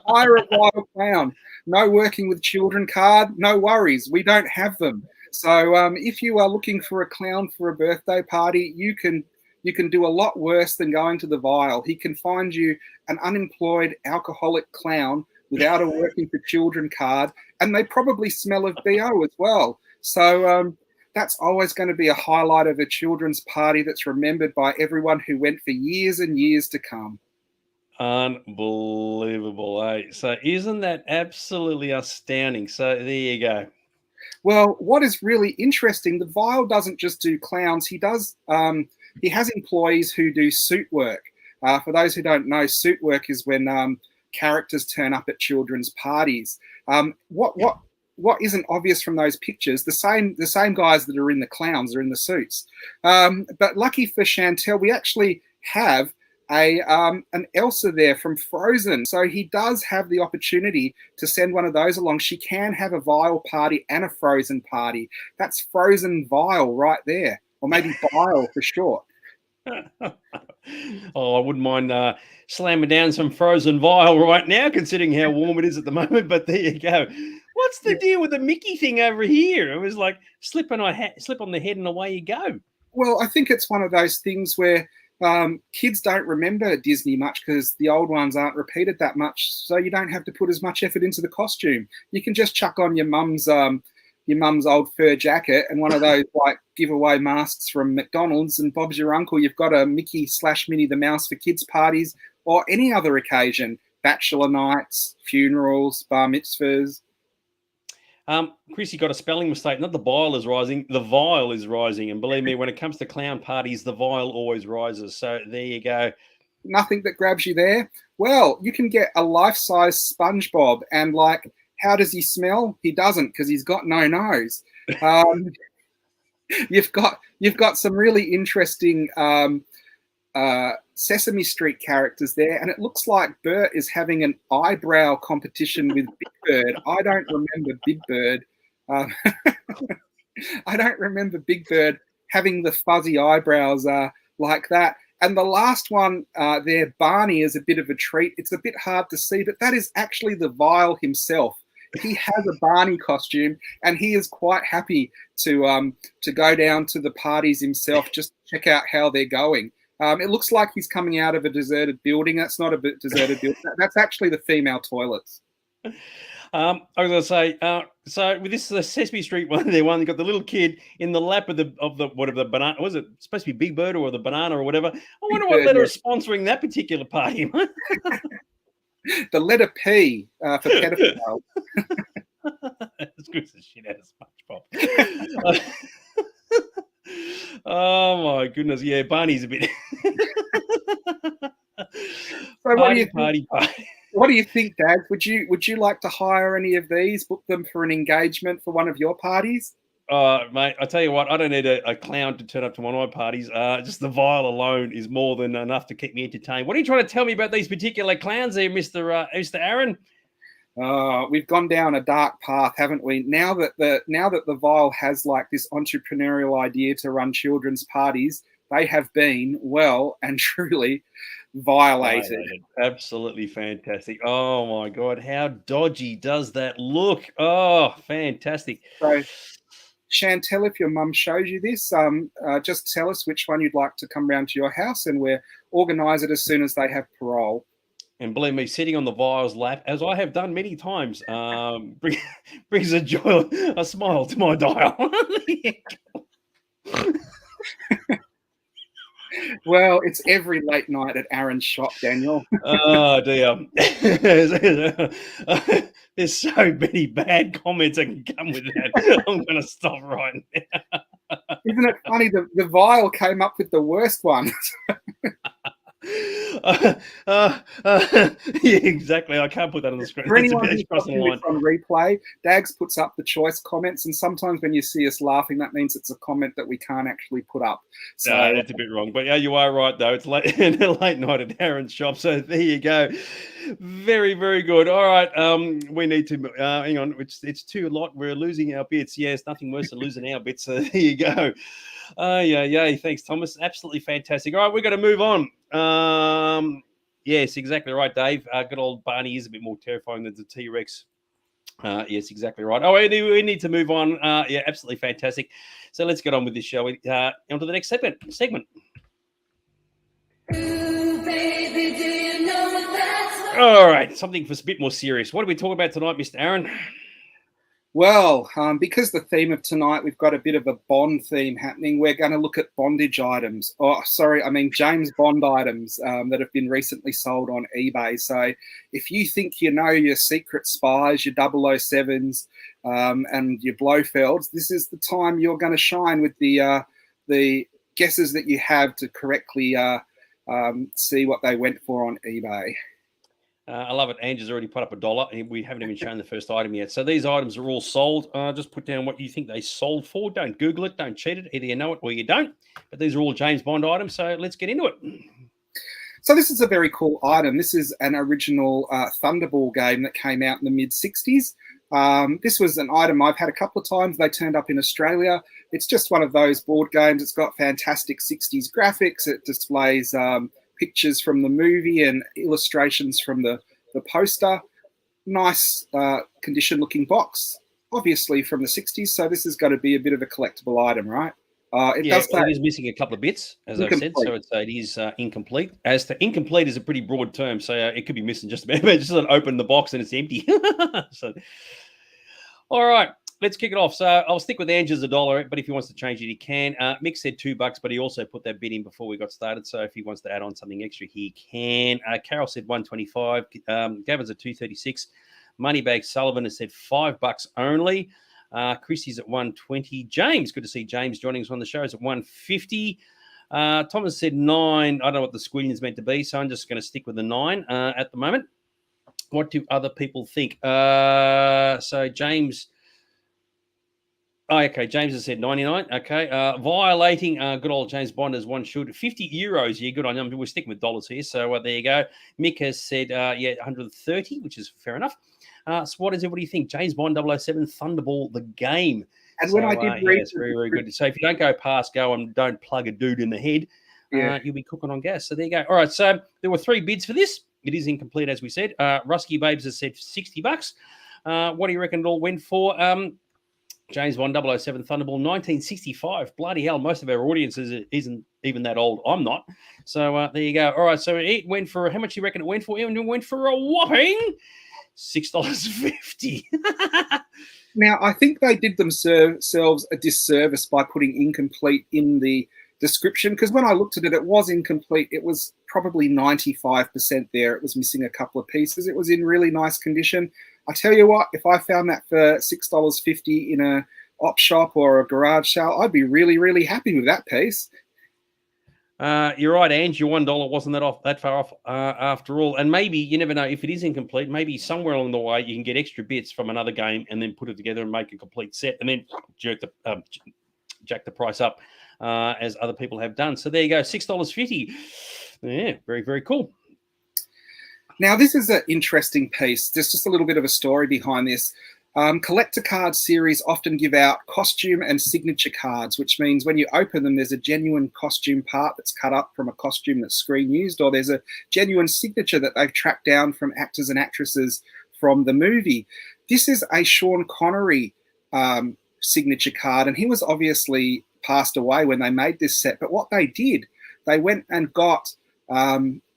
Hire a Vile clown. No working with children card. No worries. We don't have them. So if you are looking for a clown for a birthday party, you can do a lot worse than going to the Vile. He can find you an unemployed alcoholic clown without a working for children card, and they probably smell of BO as well. So that's always going to be a highlight of a children's party that's remembered by everyone who went for years and years to come. Unbelievable, eh? So isn't that absolutely astounding? So there you go. Well, what is really interesting, the Vile doesn't just do clowns. He does. He has employees who do suit work. For those who don't know, suit work is when characters turn up at children's parties. What isn't obvious from those pictures? The same guys that are in the clowns are in the suits. But lucky for Chantel, we actually have an Elsa there from Frozen. So he does have the opportunity to send one of those along. She can have a Vile party and a Frozen party. That's Frozen Vile right there, or maybe Vile for short. Oh, I wouldn't mind slamming down some Frozen Vile right now, considering how warm it is at the moment. But there you go. What's the deal with the Mickey thing over here? It was like slip on the head and away you go. Well, I think it's one of those things where Kids don't remember Disney much because the old ones aren't repeated that much, so you don't have to put as much effort into the costume. You can just chuck on your mum's old fur jacket and one of those like giveaway masks from McDonald's, and Bob's your uncle. You've got a Mickey/Minnie the Mouse for kids' parties or any other occasion, bachelor nights, funerals, bar mitzvahs. Chrissy got a spelling mistake. Not the bile is rising, the vile is rising. And believe me, when it comes to clown parties, the vile always rises. So there you go. Nothing that grabs you there. Well, you can get a life-size SpongeBob, and like, how does he smell? He doesn't, because he's got no nose. You've got some really interesting Sesame Street characters there, and it looks like Bert is having an eyebrow competition with Big Bird. I don't remember Big Bird. I don't remember Big Bird having the fuzzy eyebrows like that. And the last one there, Barney, is a bit of a treat. It's a bit hard to see, but that is actually the Vile himself. He has a Barney costume, and he is quite happy to go down to the parties himself, just to check out how they're going. It looks like he's coming out of a deserted building. That's not a deserted building. That's actually the female toilets. I was going to say, so with this Sesame Street one, you got the little kid in the lap of the whatever the banana was. It supposed to be Big Bird or the banana or whatever? I wonder what letter is sponsoring that particular party. The letter P for pedophile. As good as the shit out of SpongeBob. Oh my goodness! Yeah, Barney's a bit. So what do you think, Dad? Would you like to hire any of these? Book them for an engagement for one of your parties? Mate, I tell you what, I don't need a clown to turn up to one of my parties. Just the Vile alone is more than enough to keep me entertained. What are you trying to tell me about these particular clowns here, Mr. Aaron? We've gone down a dark path, haven't we? Now that the Vile has like this entrepreneurial idea to run children's parties, they have been well and truly violated. Absolutely fantastic. Oh my God, how dodgy does that look? Oh, fantastic. So, Chantel, if your mum shows you this, just tell us which one you'd like to come round to your house, and we'll organise it as soon as they have parole. And believe me, sitting on the Vile's lap, as I have done many times, brings a smile to my dial. Well, it's every late night at Aaron's shop, Daniel. Oh, dear. There's so many bad comments that can come with that. I'm going to stop right now. Isn't it funny? The Vile came up with the worst one. Yeah, exactly. I can't put that on the screen. For anyone who's watching this on replay, Dags puts up the choice comments, and sometimes when you see us laughing, that means it's a comment that we can't actually put up. So no, that's a bit wrong. But yeah, you are right though. It's late night at Aaron's shop. So there you go. Very, very good. All right. We need to hang on. It's too lot. We're losing our bits. Yes, nothing worse than losing our bits. So there you go. Yeah. Thanks, Thomas. Absolutely fantastic. All right, we're going to move on. Yes, exactly right, Dave. Good old Barney is a bit more terrifying than the T-Rex. Yes, exactly right. Oh, we need to move on. Yeah, absolutely fantastic. So let's get on with this show. On to the next segment. Ooh, baby, do you know all right, something for a bit more serious. What are we talking about tonight, Mr. Aaron? Well, because the theme of tonight, we've got a bit of a Bond theme happening. We're going to look at bondage items. James Bond items that have been recently sold on eBay. So if you think you know your secret spies, your 007s, and your Blofelds, this is the time you're going to shine with the guesses that you have to correctly see what they went for on eBay. I love it. Angie's already put up $1. We haven't even shown the first item yet. So these items are all sold. Just put down what you think they sold for. Don't Google it. Don't cheat it. Either you know it or you don't. But these are all James Bond items. So let's get into it. So this is a very cool item. This is an original Thunderball game that came out in the mid-60s. This was an item I've had a couple of times. They turned up in Australia. It's just one of those board games. It's got fantastic 60s graphics. It displays pictures from the movie and illustrations from the poster. Nice condition looking box, obviously from the 60s. So this is going to be a bit of a collectible item, right? It Yeah, does well, say it is missing a couple of bits, as I've said, incomplete. so it is incomplete. As to incomplete is a pretty broad term, so it could be missing just about. Just open the box and it's empty. So, all right, let's kick it off. So I'll stick with Andrew's $1, but if he wants to change it, he can. Mick said $2, but he also put that bid in before we got started. So if he wants to add on something extra, he can. Carol said 125. Gavin's at 236. Moneybag Sullivan has said $5 only. Chrissy's at 120. James, good to see James joining us on the show, is at 150. Thomas said 9. I don't know what the squillion is meant to be, so I'm just going to stick with the 9 at the moment. What do other people think? So James. Oh, okay. James has said 99. Okay. Violating good old James Bond as one should. 50 euros. Yeah, good on him. We're sticking with dollars here. So there you go. Mick has said, 130, which is fair enough. So what does everybody think? James Bond 007 Thunderball, the game. And So, when I did read, it's very, very good. So if you don't go past go and don't plug a dude in the head, Yeah. you'll be cooking on gas. So there you go. All right. So there were 3 bids for this. It is incomplete, as we said. Rusky Babes has said $60. What do you reckon it all went for? James Bond 007 Thunderball 1965. Bloody hell, most of our audience isn't even that old. I'm not. So there you go. All right, so it went for, how much do you reckon it went for? It went for a whopping $6.50. Now, I think they did themselves a disservice by putting incomplete in the description, because when I looked at it, it was incomplete. It was probably 95% there. It was missing a couple of pieces. It was in really nice condition. I tell you what, if I found that for $6.50 in a op shop or a garage sale, I'd be really, really happy with that piece. You're right, Ange. Your $1 wasn't that far off after all. And maybe, you never know, if it is incomplete, maybe somewhere along the way you can get extra bits from another game and then put it together and make a complete set and then jack the price up as other people have done. So there you go, $6.50. Yeah, very, very cool. Now, this is an interesting piece. There's just a little bit of a story behind this. Collector card series often give out costume and signature cards, which means when you open them, there's a genuine costume part that's cut up from a costume that's screen used, or there's a genuine signature that they've tracked down from actors and actresses from the movie. This is a Sean Connery signature card, and he was obviously passed away when they made this set. But what they did, they went and got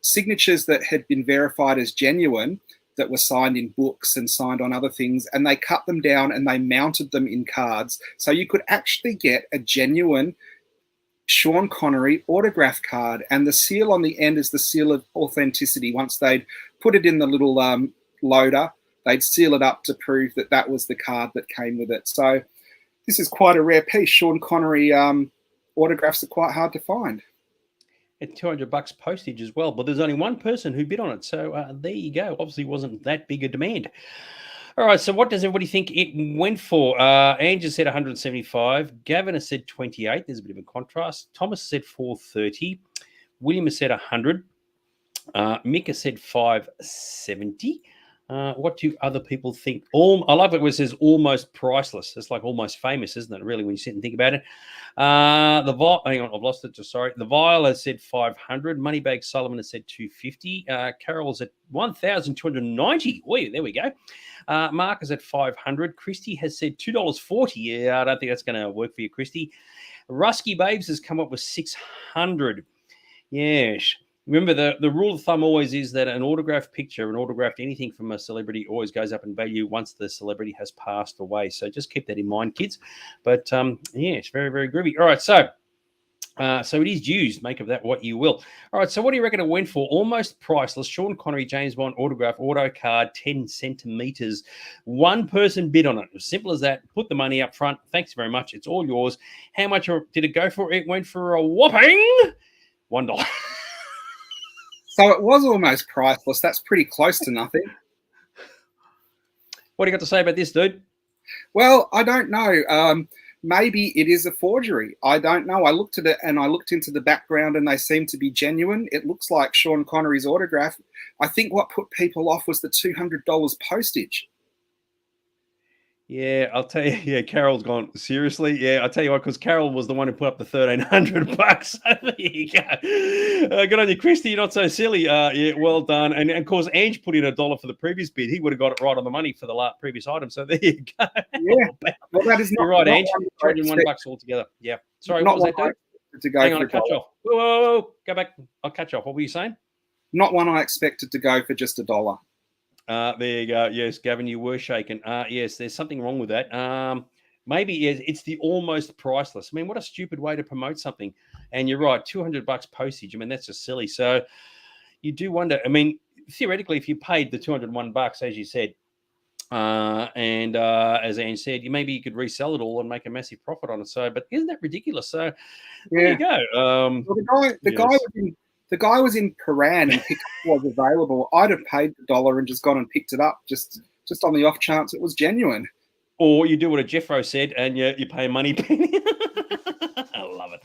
signatures that had been verified as genuine, that were signed in books and signed on other things, and they cut them down and they mounted them in cards. So you could actually get a genuine Sean Connery autograph card, and the seal on the end is the seal of authenticity. Once they'd put it in the little loader, they'd seal it up to prove that that was the card that came with it. So this is quite a rare piece. Sean Connery autographs are quite hard to find. At $200 postage as well, but there's only one person who bid on it. So there you go. Obviously wasn't that big a demand. All right, so what does everybody think it went for? Andrew said 175. Gavin has said 28. There's a bit of a contrast. Thomas said 430. William has said 100. Mick has said 570. What do other people think? I love it when it says almost priceless. It's like almost famous, isn't it? Really, when you sit and think about it. Hang on, I've lost it. Sorry. The Vial has said 500. Moneybag Sullivan has said 250. Carol's at 1,290. Wait, there we go. Mark is at 500. Christy has said $2.40. Yeah, I don't think that's going to work for you, Christy. Rusky Babes has come up with 600. Yes. Remember, the rule of thumb always is that an autographed picture, an autographed anything from a celebrity always goes up in value once the celebrity has passed away. So just keep that in mind, kids. But, yeah, it's very, very groovy. All right, so it is used. Make of that what you will. All right, so what do you reckon it went for? Almost priceless. Sean Connery, James Bond, autograph, auto card, 10 centimeters. One person bid on it. As simple as that. Put the money up front. Thanks very much. It's all yours. How much did it go for? It went for a whopping $1. So it was almost priceless. That's pretty close to nothing. What do you got to say about this, dude? Well, I don't know. Maybe it is a forgery. I don't know. I looked at it and I looked into the background and they seem to be genuine. It looks like Sean Connery's autograph. I think what put people off was the $200 postage. Yeah, I'll tell you. Yeah, Carol's gone. Seriously? Yeah, I'll tell you what, because Carol was the one who put up the $1,300. So there you go. Good on you, Christy. You're not so silly. Yeah, well done. And of course, Ange put in $1 for the previous bid. He would have got it right on the money for the previous item. So there you go. Yeah. Well, that is not. You're right, not Ange. $201 altogether. Yeah. Sorry, not what was that, dude? To go Hang for on, I cut you off. Whoa, whoa, whoa, go back. I'll cut you off. What were you saying? Not one I expected to go for just $1. There you go. Yes, Gavin, you were shaken. Yes, there's something wrong with that. Maybe it's the almost priceless. I mean, what a stupid way to promote something. And you're right, $200 postage. I mean, that's just silly. So you do wonder. I mean, theoretically, if you paid the $201, as you said, and as Anne said, maybe you could resell it all and make a massive profit on it. So, but isn't that ridiculous? So there you go. Well, the guy was in Paran and pickup was available. I'd have paid the $1 and just gone and picked it up just on the off chance it was genuine. Or you do what a Jeffro said and you pay a money penny. I love it.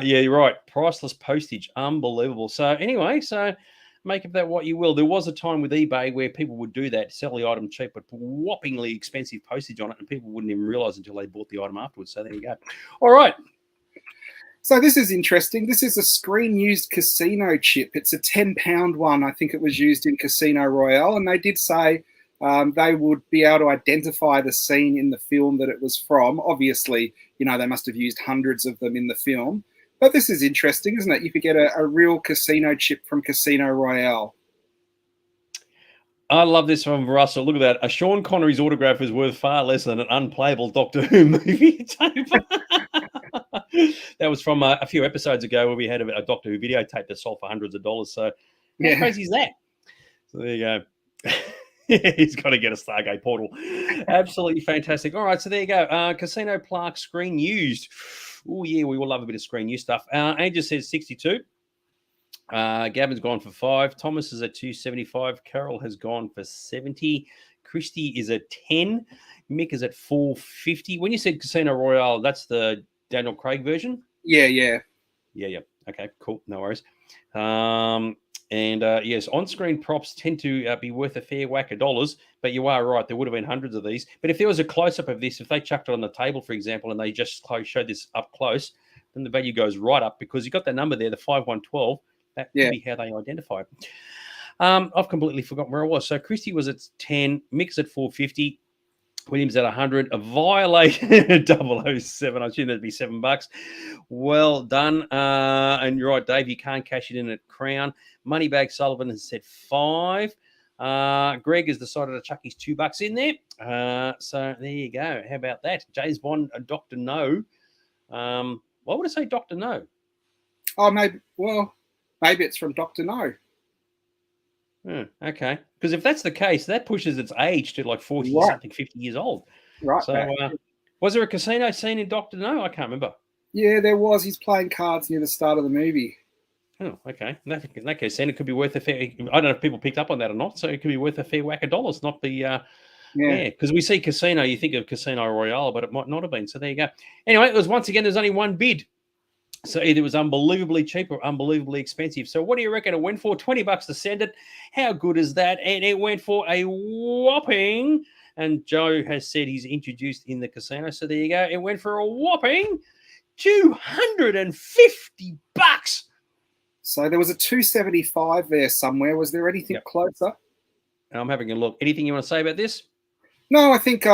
Yeah, you're right. Priceless postage. Unbelievable. So anyway, make of that what you will. There was a time with eBay where people would do that, sell the item cheap, but put whoppingly expensive postage on it, and people wouldn't even realize until they bought the item afterwards. So there you go. All right. So this is interesting. This is a screen-used casino chip. It's a 10-pound one. I think it was used in Casino Royale, and they did say they would be able to identify the scene in the film that it was from. Obviously, they must have used hundreds of them in the film. But this is interesting, isn't it? You could get a real casino chip from Casino Royale. I love this from Russell. Look at that. A Sean Connery's autograph is worth far less than an unplayable Doctor Who movie tape. That was from a few episodes ago where we had a Doctor Who videotape that sold for hundreds of dollars. So how crazy is that? So there you go. He's got to get a Stargate portal. Absolutely fantastic. All right, so there you go. Casino plaque screen used. Oh, yeah, we will love a bit of screen use stuff. Angel says 62. Gavin's gone for 5. Thomas is at 275. Carol has gone for 70. Christy is at 10. Mick is at 450. When you said Casino Royale, that's the Daniel Craig version? Yeah. Okay, cool. No worries. Yes, on-screen props tend to be worth a fair whack of dollars, but you are right. There would have been hundreds of these. But if there was a close-up of this, if they chucked it on the table, for example, and they just showed this up close, then the value goes right up because you've got that number there, the 5112. That could be how they identify it. I've completely forgotten where I was. So Christy was at 10, Mick's at 450. Williams at 100, a violated 007. I assume that'd be $7. Well done. And you're right, Dave, you can't cash it in at Crown. Moneybag Sullivan has said 5. Greg has decided to chuck his $2 in there. So there you go. How about that? James Bond, Dr. No. Why would I say Dr. No? Oh, maybe it's from Dr. No. Okay. Because if that's the case, that pushes its age to like 40-something, 50 years old. Right. So was there a casino scene in Dr. No? I can't remember. Yeah, there was. He's playing cards near the start of the movie. Oh, okay. In that case, then it could be worth a fair... I don't know if people picked up on that or not, so it could be worth a fair whack of dollars, not the... because we see casino, you think of Casino Royale, but it might not have been. So there you go. Anyway, there's only one bid. So either it was unbelievably cheap or unbelievably expensive. So what do you reckon it went for? $20 to send it. How good is that? And it went for a whopping, and Joe has said he's introduced in the casino. So there you go. It went for a whopping $250. So there was a 275 there somewhere. Was there anything closer? I'm having a look. Anything you want to say about this? No, I think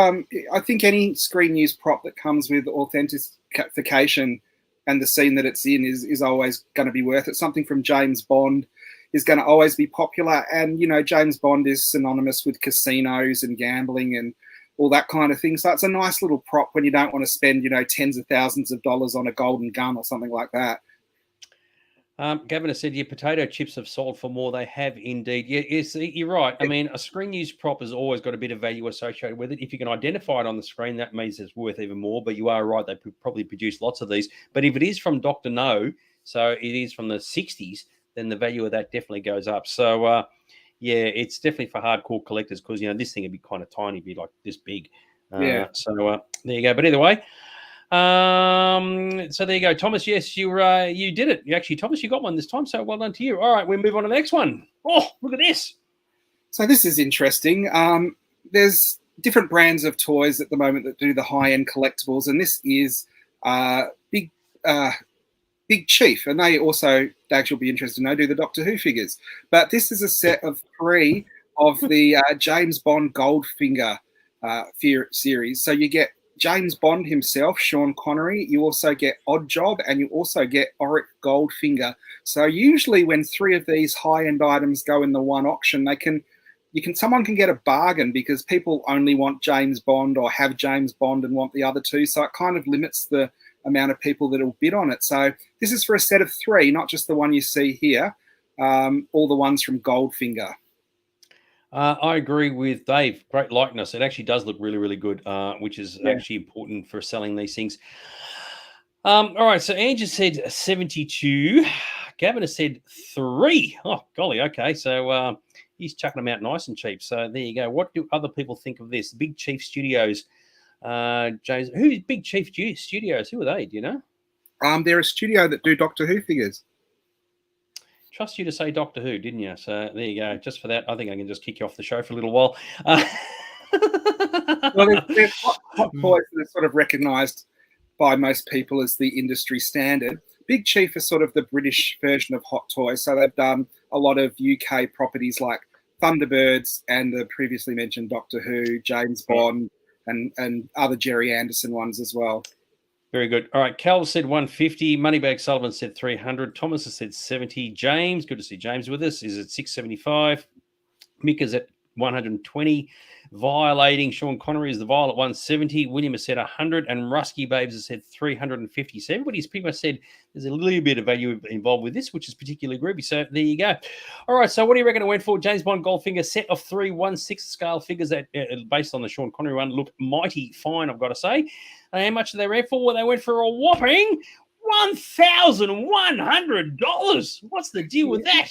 any screen use prop that comes with authentication and the scene that it's in is always going to be worth it. Something from James Bond is going to always be popular. And, James Bond is synonymous with casinos and gambling and all that kind of thing. So it's a nice little prop when you don't want to spend, tens of thousands of dollars on a golden gun or something like that. Gavin has said, potato chips have sold for more. They have indeed. Yes, you're right. I mean, a screen use prop has always got a bit of value associated with it. If you can identify it on the screen, that means it's worth even more. But you are right. They probably produce lots of these. But if it is from Dr. No, so it is from the 60s, then the value of that definitely goes up. So, it's definitely for hardcore collectors because, this thing would be kind of tiny, be like this big. So there you go. But either way, so there you go, Thomas. Yes, you did it. Thomas, you got one this time. So well done to you. All right, we'll move on to the next one. Oh, look at this. So this is interesting. There's different brands of toys at the moment that do the high-end collectibles, and this is Big Big Chief, and they also, Dax, you'll be interested to know, do the Doctor Who figures. But this is a set of 3 of the James Bond Goldfinger series. So you get James Bond himself, Sean Connery. You also get Oddjob, and you also get Auric Goldfinger. So usually, when 3 of these high-end items go in the one auction, someone can get a bargain because people only want James Bond or have James Bond and want the other 2. So it kind of limits the amount of people that will bid on it. So this is for a set of 3, not just the one you see here, all the ones from Goldfinger. I agree with Dave. Great likeness. It actually does look really, really good, which is actually important for selling these things. All right. So Andrew said 72. Gavin has said 3. Oh, golly. Okay. So he's chucking them out nice and cheap. So there you go. What do other people think of this? Big Chief Studios. James, who's Big Chief Studios? Who are they? Do you know? They're a studio that do Doctor Who figures. Trust you to say Doctor Who, didn't you? So there you go. Just for that, I think I can just kick you off the show for a little while. Well, there's hot toys that are sort of recognised by most people as the industry standard. Big Chief is sort of the British version of Hot Toys. So they've done a lot of UK properties like Thunderbirds and the previously mentioned Doctor Who, James Bond, and other Jerry Anderson ones as well. Very good. All right. Cal said 150. Moneybag Sullivan said 300. Thomas has said 70. James, good to see James with us, is at 675. Mick is at 120. Violating Sean Connery is the Violet 170. William has said 100. And Rusky Babes has said 350. So everybody's pretty much said there's a little bit of value involved with this, which is particularly groovy. So there you go. All right. So what do you reckon it went for? James Bond Goldfinger set of 3 1/6 scale figures that, based on the Sean Connery one, look mighty fine, I've got to say. How much did they rent for? Well, they went for a whopping $1,100. What's the deal with that?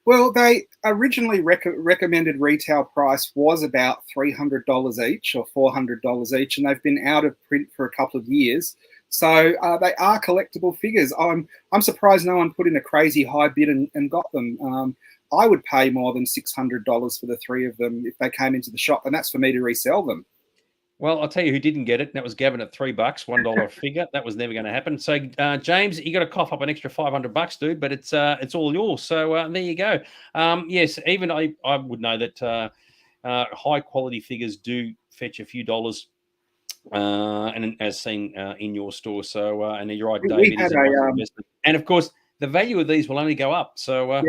Well, they originally recommended retail price was about $300 each or $400 each, and they've been out of print for a couple of years. So they are collectible figures. I'm surprised no one put in a crazy high bid and got them. I would pay more than $600 for the 3 of them if they came into the shop, and that's for me to resell them. Well, I'll tell you who didn't get it. And that was Gavin at $3, $1 a figure. That was never going to happen. So, James, you got to cough up an extra $500, dude. But it's all yours. So there you go. Yes, even I would know that high quality figures do fetch a few dollars, and as seen in your store. So, and you're right, David. And of course, the value of these will only go up. So,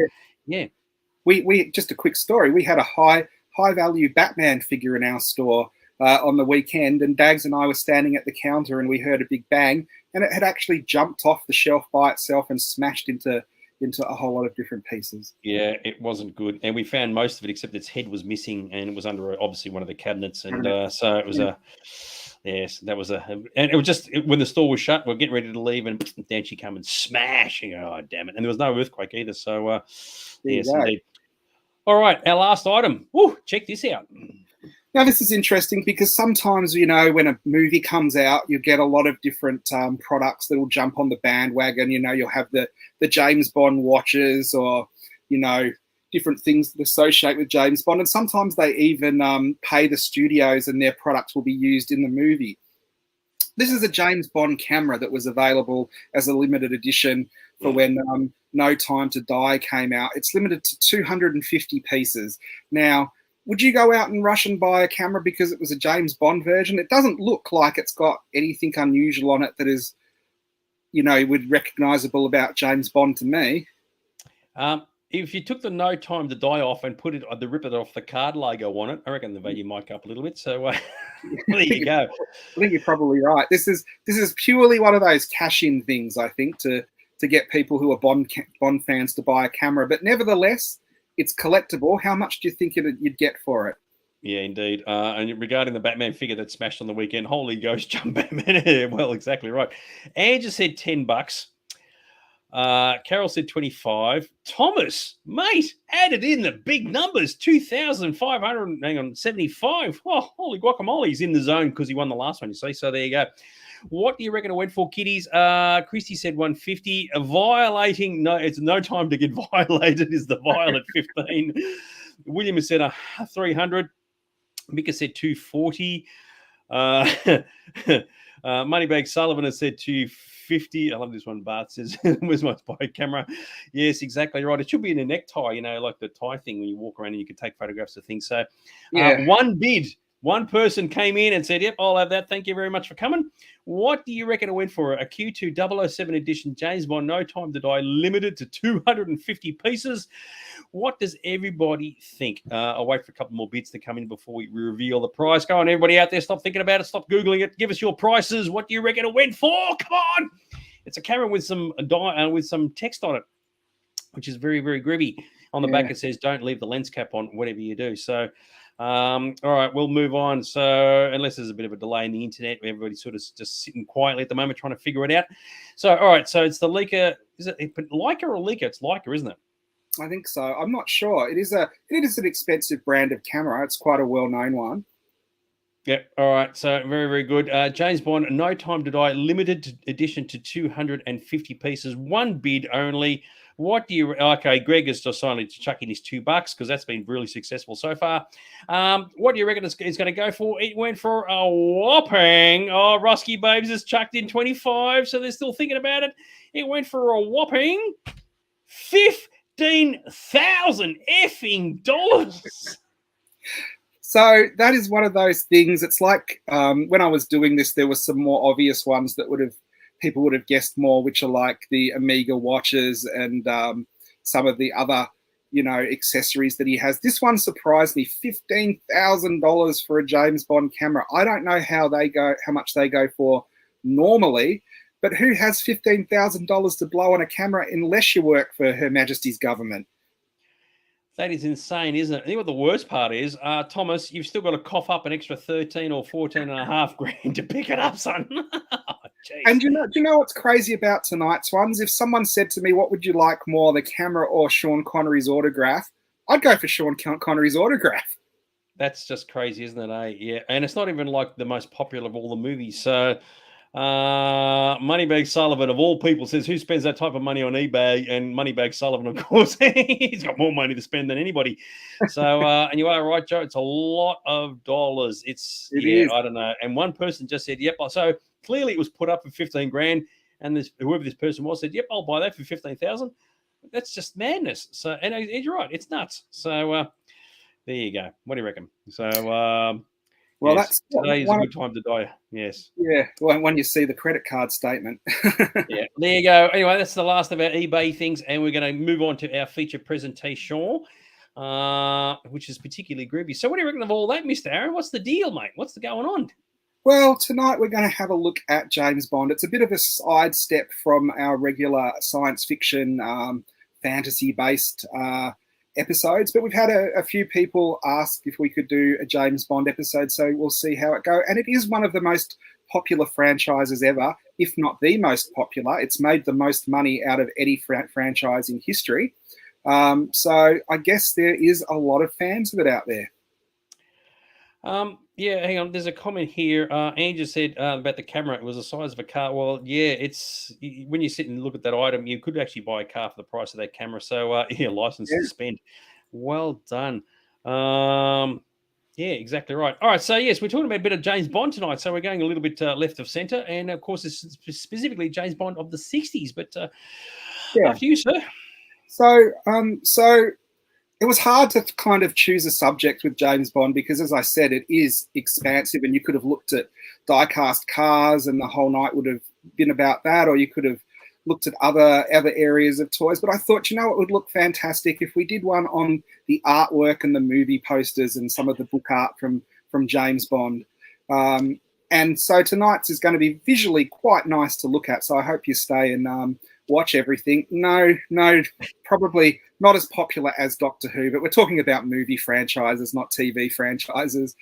yeah. We just a quick story. We had a high value Batman figure in our store on the weekend, and Dags and I were standing at the counter and we heard a big bang, and it had actually jumped off the shelf by itself and smashed into a whole lot of different pieces. Yeah, it wasn't good. And we found most of it except its head was missing, and it was under obviously one of the cabinets. And so it was and it was just when the store was shut, we're getting ready to leave, and down she came and smash. You know, oh, damn it. And there was no earthquake either. So, yes, indeed. All right, our last item. Woo, check this out. Now, this is interesting because sometimes, you know, when a movie comes out, you get a lot of different products that will jump on the bandwagon. You know, you'll have the James Bond watches or, you know, different things that associate with James Bond. And sometimes they even pay the studios and their products will be used in the movie. This is a James Bond camera that was available as a limited edition for when No Time to Die came out. It's limited to 250 pieces. Now, would you go out and rush and buy a camera because it was a James Bond version? It doesn't look like it's got anything unusual on it that is, you know, recognizable about James Bond to me. If you took the No Time to Die off and put it, the rip it off the card logo on it, I reckon the value might go up a little bit. So there you go. I think you're probably right. This is purely one of those cash-in things, I think, to get people who are Bond fans to buy a camera. But nevertheless, it's collectible. How much do you think you'd get for it? Yeah, indeed. And regarding the Batman figure that smashed on the weekend, holy ghost, jump Batman. Well, exactly right. Andrew said $10. Carol said 25. Thomas, mate, added in the big numbers, 2,575. Oh, holy guacamole, he's in the zone because he won the last one, you see. So there you go. What do you reckon it went for, kiddies? Christy said 150. Violating, no, it's No Time to Get Violated is the Violet 15. William has said 300. Mika said 240. Moneybag Sullivan has said 250. I love this one. Bart says, "Where's my spy camera?" Yes, exactly right. It should be in a necktie, like the tie thing when you walk around and you can take photographs of things. So, one bid. One person came in and said, "Yep, I'll have that. Thank you very much for coming." What do you reckon it went for? A Q2 007 edition James Bond No Time to Die, limited to 250 pieces. What does everybody think? I'll wait for a couple more bids to come in before we reveal the price. Go on, everybody out there, stop thinking about it. Stop Googling it. Give us your prices. What do you reckon it went for? Come on. It's a camera with some text on it, which is very, very gribby. On the back, it says, "Don't leave the lens cap on, whatever you do." So, all right, we'll move on. So, unless there's a bit of a delay in the internet, everybody's sort of just sitting quietly at the moment trying to figure it out. So, all right, so it's the Leica. Is it Leica or Leica? It's Leica, isn't it? I think so. I'm not sure. It is an expensive brand of camera. It's quite a well-known one. Yep. All right. So very, very good. James Bond, No Time to Die, limited edition to 250 pieces. One bid only. What do you? Okay, Greg is just silently chucking his $2 because that's been really successful so far. What do you reckon it's going to go for? It went for a whopping. Oh, Rusky Babes has chucked in 25, so they're still thinking about it. It went for a whopping $15,000 effing dollars. So that is one of those things. It's like when I was doing this, there were some more obvious ones that people would have guessed more, which are like the Amiga watches and some of the other, accessories that he has. This one surprised me: $15,000 for a James Bond camera. I don't know how much they go for normally, but who has $15,000 to blow on a camera unless you work for Her Majesty's government? That is insane, isn't it? I think what the worst part is, Thomas, you've still got to cough up an extra 13 or 14 and a half grand to pick it up, son. Oh, and do you know what's crazy about tonight's ones? If someone said to me, "What would you like more, the camera or Sean Connery's autograph?" I'd go for Sean Connery's autograph. That's just crazy, isn't it? Yeah, and it's not even like the most popular of all the movies. So, Moneybag Sullivan, of all people, says, "Who spends that type of money on eBay?" And Moneybag Sullivan, of course, he's got more money to spend than anybody. So, and you are right, Joe. It's a lot of dollars. It is. I don't know. And one person just said, "Yep." So clearly, it was put up for 15 grand, and whoever this person was said, "Yep, I'll buy that for 15,000." That's just madness. So, and you're right, it's nuts. So, there you go. What do you reckon? So, well, yes, today is a good time to die. Yes. Yeah. Well, when you see the credit card statement. Yeah. There you go. Anyway, that's the last of our eBay things, and we're going to move on to our feature presentation, which is particularly groovy. So, what do you reckon of all that, Mr. Aaron? What's the deal, mate? What's going on? Well, tonight we're going to have a look at James Bond. It's a bit of a sidestep from our regular science fiction, fantasy-based episodes, but we've had a few people ask if we could do a James Bond episode, so we'll see how it goes. And it is one of the most popular franchises ever, if not the most popular. It's made the most money out of any franchise in history. So I guess there is a lot of fans of it out there. Yeah, hang on. There's a comment here. Andrew said about the camera. It was the size of a car. Well, yeah, it's when you sit and look at that item, you could actually buy a car for the price of that camera. So, yeah, license to spend. Well done. Yeah, exactly right. All right. So, yes, we're talking about a bit of James Bond tonight. So we're going a little bit left of center. And, of course, it's specifically James Bond of the 60s. But after you, sir. So it was hard to kind of choose a subject with James Bond because, as I said, it is expansive, and you could have looked at die-cast cars and the whole night would have been about that, or you could have looked at other areas of toys. But I thought, it would look fantastic if we did one on the artwork and the movie posters and some of the book art from James Bond. And so tonight's is going to be visually quite nice to look at, so I hope you stay and watch everything. No, probably not as popular as Doctor Who, but we're talking about movie franchises, not TV franchises.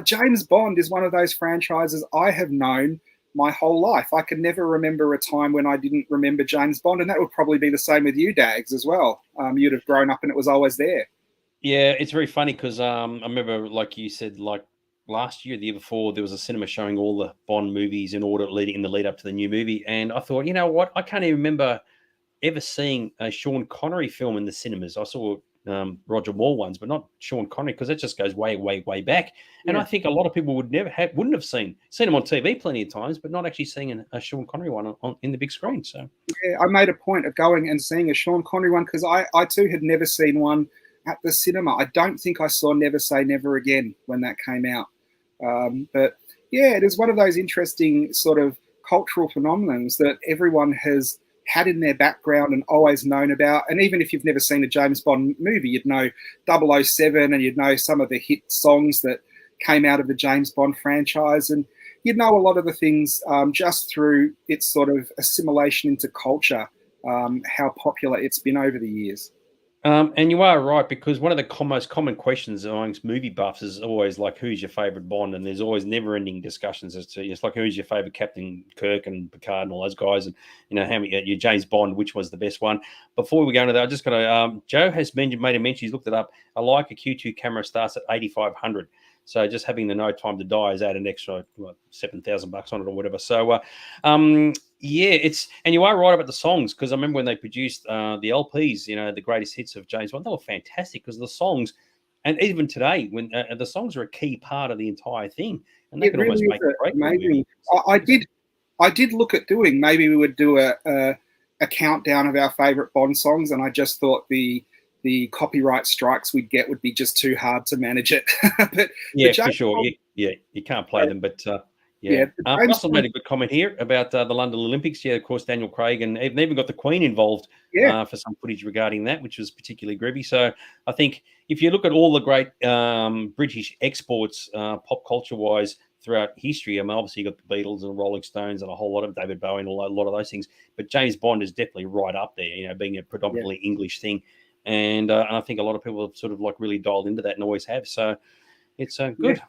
James Bond is one of those franchises I have known my whole life. I can never remember a time when I didn't remember James Bond, and that would probably be the same with you, Dags, as well. You'd have grown up and it was always there. Yeah, it's very funny because I remember, like you said, like last year, the year before, there was a cinema showing all the Bond movies in order in the lead up to the new movie. And I thought, you know what? I can't even remember ever seeing a Sean Connery film in the cinemas. I saw Roger Moore ones, but not Sean Connery, because that just goes way, way, way back. And Yeah. I think a lot of people wouldn't have seen him on TV plenty of times, but not actually seeing a Sean Connery one in the big screen. So yeah, I made a point of going and seeing a Sean Connery one because I too had never seen one at the cinema. I don't think I saw Never Say Never Again when that came out. But yeah, it is one of those interesting sort of cultural phenomenons that everyone has had in their background and always known about. And even if you've never seen a James Bond movie, you'd know 007 and you'd know some of the hit songs that came out of the James Bond franchise. And you'd know a lot of the things just through its sort of assimilation into culture, how popular it's been over the years. And you are right, because one of the most common questions amongst movie buffs is always like, who's your favourite Bond? And there's always never-ending discussions as to, it's like, who's your favourite Captain Kirk and Picard and all those guys, and how many your James Bond, which was the best one. Before we go into that, I just got to Joe has made a mention. He's looked it up. A Leica Q2 camera starts at 8,500. So just having the No Time to Die is add an extra $7,000 on it or whatever. So yeah, and you are right about the songs, because I remember when they produced the LPs, the greatest hits of James Bond, they were fantastic because the songs, and even today, when the songs are a key part of the entire thing, and they can almost make it great. Amazing. I did look at doing, maybe we would do a countdown of our favorite Bond songs, and I just thought the copyright strikes we'd get would be just too hard to manage it. But yeah, for sure. You can't play them, but yeah. Russell made a good comment here about the London Olympics. Yeah, of course, Daniel Craig, and even got the Queen involved for some footage regarding that, which was particularly groovy. So I think if you look at all the great British exports, pop culture-wise, throughout history, I mean, obviously you got the Beatles and the Rolling Stones and a whole lot of David Bowie and a lot of those things, but James Bond is definitely right up there, being a predominantly English thing. And I think a lot of people have sort of like really dialed into that and always have. So it's good.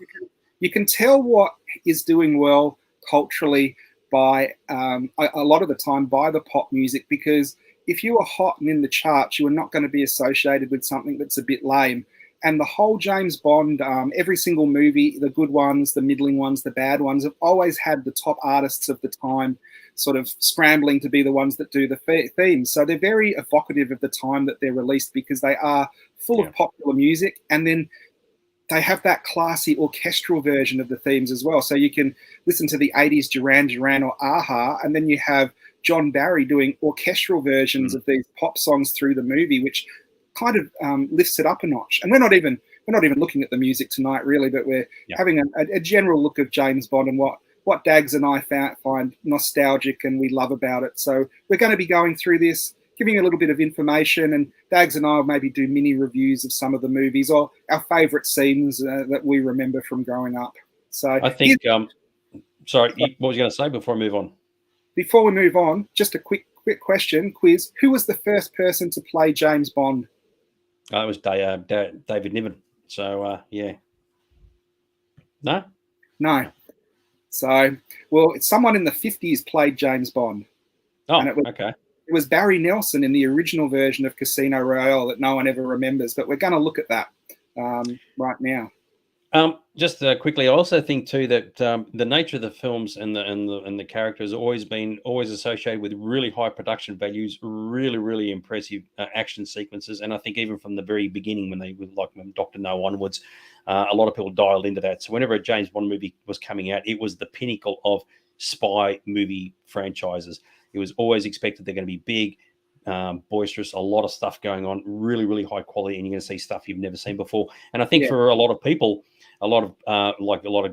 You can tell what is doing well culturally by a lot of the time by the pop music, because if you are hot and in the charts, you are not going to be associated with something that's a bit lame. And the whole James Bond, every single movie, the good ones, the middling ones, the bad ones, have always had the top artists of the time sort of scrambling to be the ones that do the themes. So they're very evocative of the time that they're released, because they are full of popular music, and then they have that classy orchestral version of the themes as well. So you can listen to the 80s Duran Duran or Aha, and then you have John Barry doing orchestral versions of these pop songs through the movie, which kind of lifts it up a notch. And we're not even looking at the music tonight, really, but we're having a general look of James Bond and what Dags and I find nostalgic and we love about it. So we're going to be going through this, giving you a little bit of information, and Dags and I will maybe do mini reviews of some of the movies or our favourite scenes that we remember from growing up. So I think, sorry, what was you going to say before I move on? Before we move on, just a quick quiz. Who was the first person to play James Bond? It was David Niven. So, yeah. No? No. So, well, someone in the 50s played James Bond. Oh, and okay. It was Barry Nelson in the original version of Casino Royale that no one ever remembers, but we're going to look at that right now. Just quickly, I also think too that the nature of the films and the characters always associated with really high production values, really really impressive action sequences, and I think even from the very beginning when they were like Dr. No onwards, a lot of people dialed into that. So whenever a James Bond movie was coming out, it was the pinnacle of spy movie franchises. It was always expected they're going to be big, boisterous, a lot of stuff going on, really really high quality, and you're going to see stuff you've never seen before. And I think for a lot of people, a lot of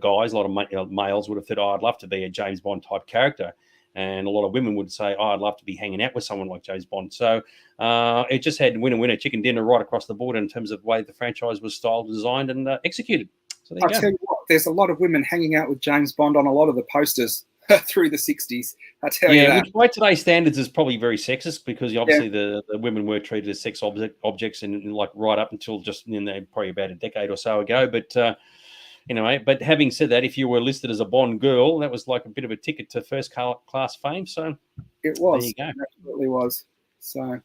guys, a lot of males would have thought, I'd love to be a James Bond type character. And a lot of women would say, I'd love to be hanging out with someone like James Bond. So it just had winner, chicken dinner right across the board in terms of the way the franchise was styled, designed, and executed. So there you go. Tell you what, there's a lot of women hanging out with James Bond on a lot of the posters through the 60s. I tell you that. Which by today's standards is probably very sexist, because obviously the women were treated as sex objects and like right up until just probably about a decade or so ago. But anyway, but having said that, if you were listed as a Bond girl, that was like a bit of a ticket to first class fame. So it was. There you go. It absolutely was. So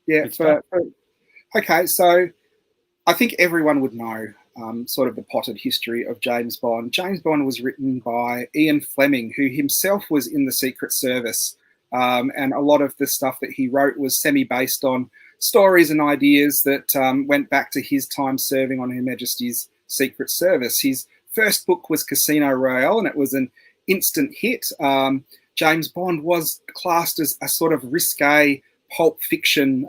yeah. Okay, so I think everyone would know sort of the potted history of James Bond. James Bond was written by Ian Fleming, who himself was in the Secret Service, and a lot of the stuff that he wrote was semi-based on stories and ideas that went back to his time serving on Her Majesty's Secret Service. His first book was Casino Royale, and it was an instant hit. James Bond was classed as a sort of risque pulp fiction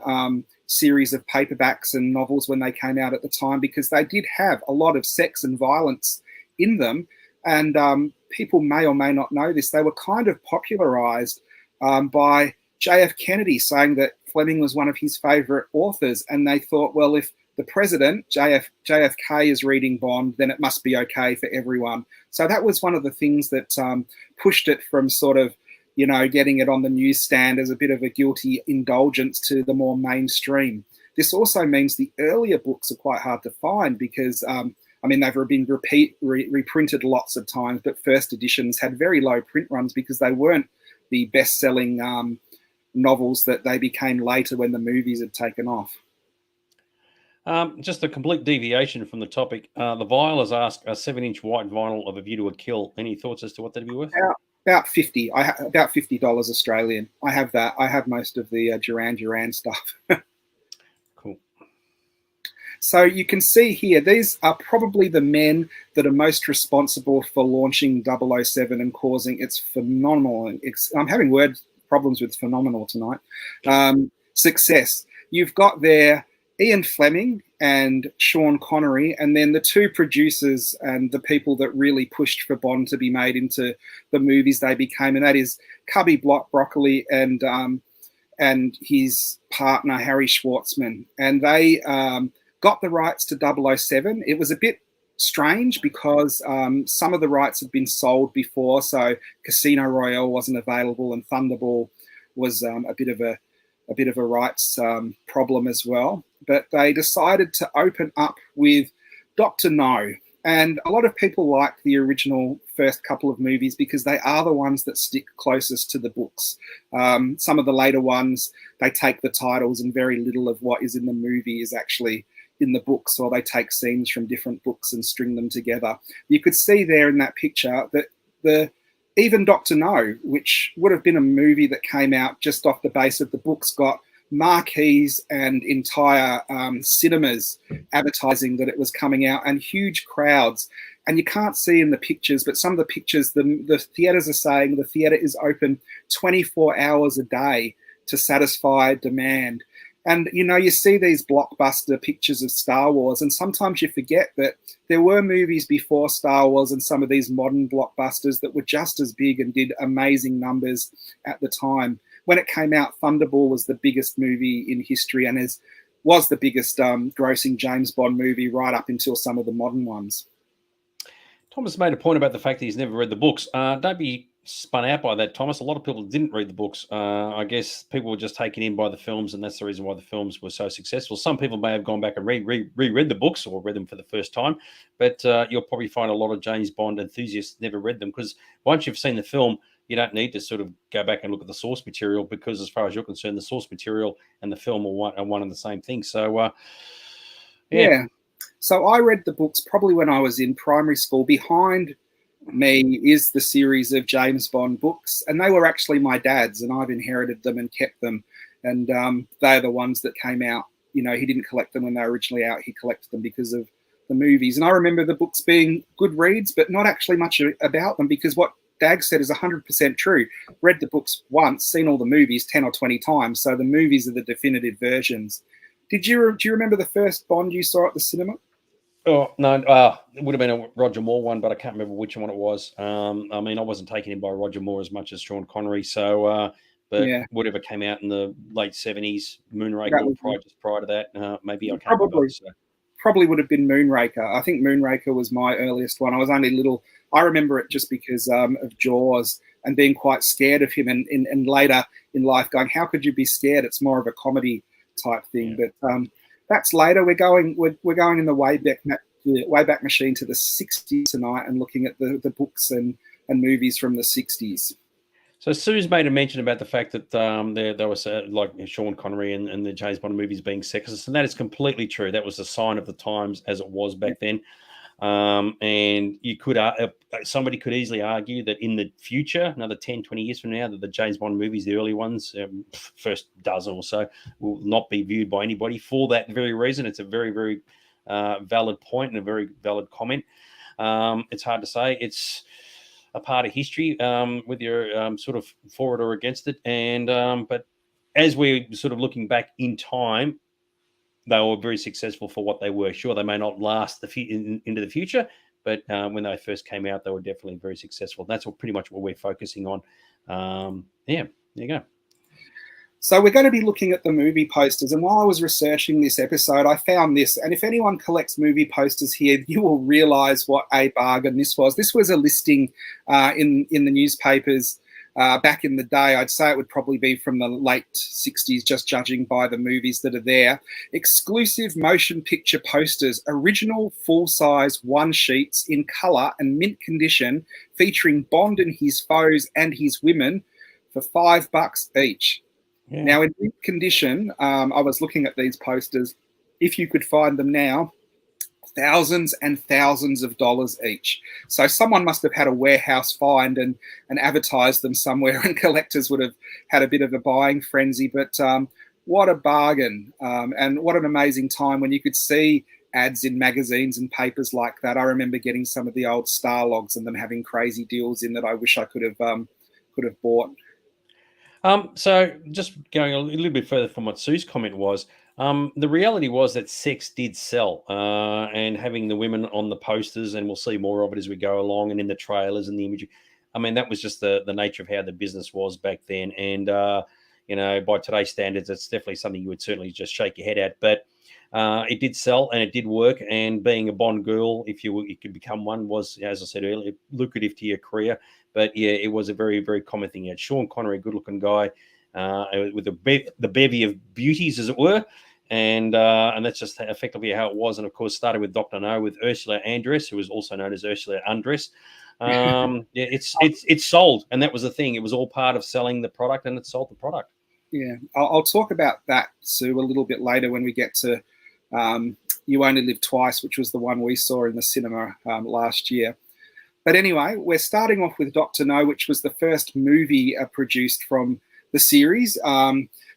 series of paperbacks and novels when they came out at the time, because they did have a lot of sex and violence in them. And people may or may not know this. They were kind of popularized by J.F. Kennedy, saying that Fleming was one of his favorite authors. And they thought, well, if the president, JFK, is reading Bond, then it must be okay for everyone. So that was one of the things that pushed it from sort of, you know, getting it on the newsstand as a bit of a guilty indulgence to the more mainstream. This also means the earlier books are quite hard to find because, I mean, they've been reprinted lots of times, but first editions had very low print runs because they weren't the best-selling novels that they became later when the movies had taken off. Just a complete deviation from the topic. The Vial has asked a 7-inch white vinyl of A View to a Kill. Any thoughts as to what that'd be worth? About $50. About $50 Australian. I have that. I have most of the Duran Duran stuff. Cool. So you can see here, these are probably the men that are most responsible for launching 007 and causing its phenomenal. I'm having word problems with phenomenal tonight. Success. You've got there Ian Fleming and Sean Connery, and then the two producers and the people that really pushed for Bond to be made into the movies they became, and that is Cubby Broccoli and his partner Harry Schwartzman. And they got the rights to 007. It was a bit strange because some of the rights had been sold before, so Casino Royale wasn't available, and Thunderball was a bit of a rights problem as well. But they decided to open up with Dr. No. And a lot of people like the original first couple of movies because they are the ones that stick closest to the books. Some of the later ones, they take the titles and very little of what is in the movie is actually in the books, or they take scenes from different books and string them together. You could see there in that picture that even Dr. No, which would have been a movie that came out just off the base of the books, got marquees and entire cinemas advertising that it was coming out, and huge crowds. And you can't see in the pictures, but some of the pictures, the theatres are saying the theatre is open 24 hours a day to satisfy demand. And, you know, you see these blockbuster pictures of Star Wars, and sometimes you forget that there were movies before Star Was and some of these modern blockbusters that were just as big and did amazing numbers at the time. When it came out, Thunderball was the biggest movie in history and was the biggest grossing James Bond movie right up until some of the modern ones. Thomas made a point about the fact that he's never read the books. Don't be spun out by that, Thomas. A lot of people didn't read the books. I guess people were just taken in by the films, and that's the reason why the films were so successful. Some people may have gone back and reread the books or read them for the first time, but you'll probably find a lot of James Bond enthusiasts never read them, because once you've seen the film, you don't need to sort of go back and look at the source material, because as far as you're concerned, the source material and the film are one and the same thing. So, yeah. So I read the books probably when I was in primary school. Behind me is the series of James Bond books, and they were actually my dad's, and I've inherited them and kept them. And they're the ones that came out. You know, he didn't collect them when they were originally out. He collected them because of the movies. And I remember the books being good reads, but not actually much about them, because what Dag said is 100% true. Read the books once, seen all the movies 10 or 20 times. So the movies are the definitive versions. Do you remember the first Bond you saw at the cinema? Oh, no, it would have been a Roger Moore one, but I can't remember which one it was. I mean, I wasn't taken in by Roger Moore as much as Sean Connery. So, but whatever came out in the late 70s, Moonraker, just prior to that, maybe I can't remember. So. Probably would have been Moonraker. I think Moonraker was my earliest one. I was only little. I remember it just because of Jaws and being quite scared of him, and later in life going, how could you be scared? It's more of a comedy type thing. Yeah. But that's later. We're going in the Wayback Machine to the 60s tonight and looking at the books and movies from the 60s. So Sue's made a mention about the fact that there was like Sean Connery and the James Bond movies being sexist, and that is completely true. That was a sign of the times as it was back then. And you could somebody could easily argue that in the future, another 10, 20 years from now, that the James Bond movies, the early ones, first dozen or so, will not be viewed by anybody for that very reason. It's a very, very valid point and a very valid comment. It's hard to say. It's a part of history, whether you're sort of for it or against it. And but as we're sort of looking back in time, they were very successful for what they were. Sure, they may not last into the future, but when they first came out, they were definitely very successful. That's pretty much what we're focusing on. Yeah, there you go. So we're going to be looking at the movie posters. And while I was researching this episode, I found this. And if anyone collects movie posters here, you will realize what a bargain this was. This was a listing in the newspapers back in the day. I'd say it would probably be from the late 60s, just judging by the movies that are there. Exclusive motion picture posters, original full-size one sheets in colour and mint condition, featuring Bond and his foes and his women for $5 each. Yeah. Now, in mint condition, I was looking at these posters. If you could find them now, thousands and thousands of dollars each. So someone must have had a warehouse find and advertised them somewhere, and collectors would have had a bit of a buying frenzy. But what a bargain, and what an amazing time when you could see ads in magazines and papers like that. I remember getting some of the old Star logs and them having crazy deals in that I wish I could have bought. So just going a little bit further from what Sue's comment was, the reality was that sex did sell, and having the women on the posters, and we'll see more of it as we go along, and in the trailers and the imagery. I mean, that was just the nature of how the business was back then. And, by today's standards, it's definitely something you would certainly just shake your head at. But it did sell and it did work. And being a Bond girl, if you could become one, was, as I said earlier, lucrative to your career. But yeah, it was a very, very common thing. You had Sean Connery, a good-looking guy, with the bevy of beauties, as it were, and that's just effectively how it was. And of course, started with Dr. No, with Ursula Andress, who was also known as Ursula Undress. Yeah, it's sold, and that was the thing. It was all part of selling the product, and it sold the product. Yeah, I'll talk about that, Sue, a little bit later when we get to You Only Live Twice, which was the one we saw in the cinema last year. But anyway, we're starting off with Dr. No, which was the first movie produced from the series.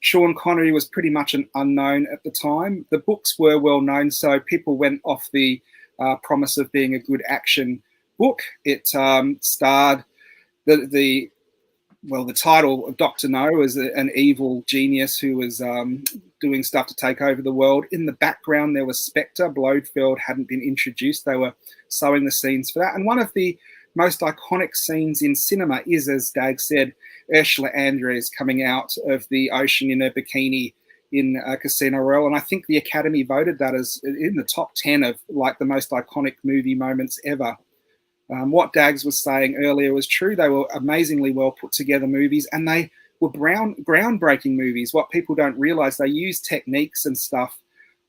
Sean Connery was pretty much an unknown at the time. The books were well known, so people went off the promise of being a good action book. It starred the title of Dr. No as an evil genius who was doing stuff to take over the world. In the background, there was Spectre. Blofeld hadn't been introduced. They were sowing the scenes for that. And one of the most iconic scenes in cinema is, as Dag said, Ursula Andress coming out of the ocean in a bikini in Casino Royale. And I think the Academy voted that as in the top 10 of like the most iconic movie moments ever. What Dags was saying earlier was true. They were amazingly well put together movies, and they were groundbreaking movies. What people don't realize, they used techniques and stuff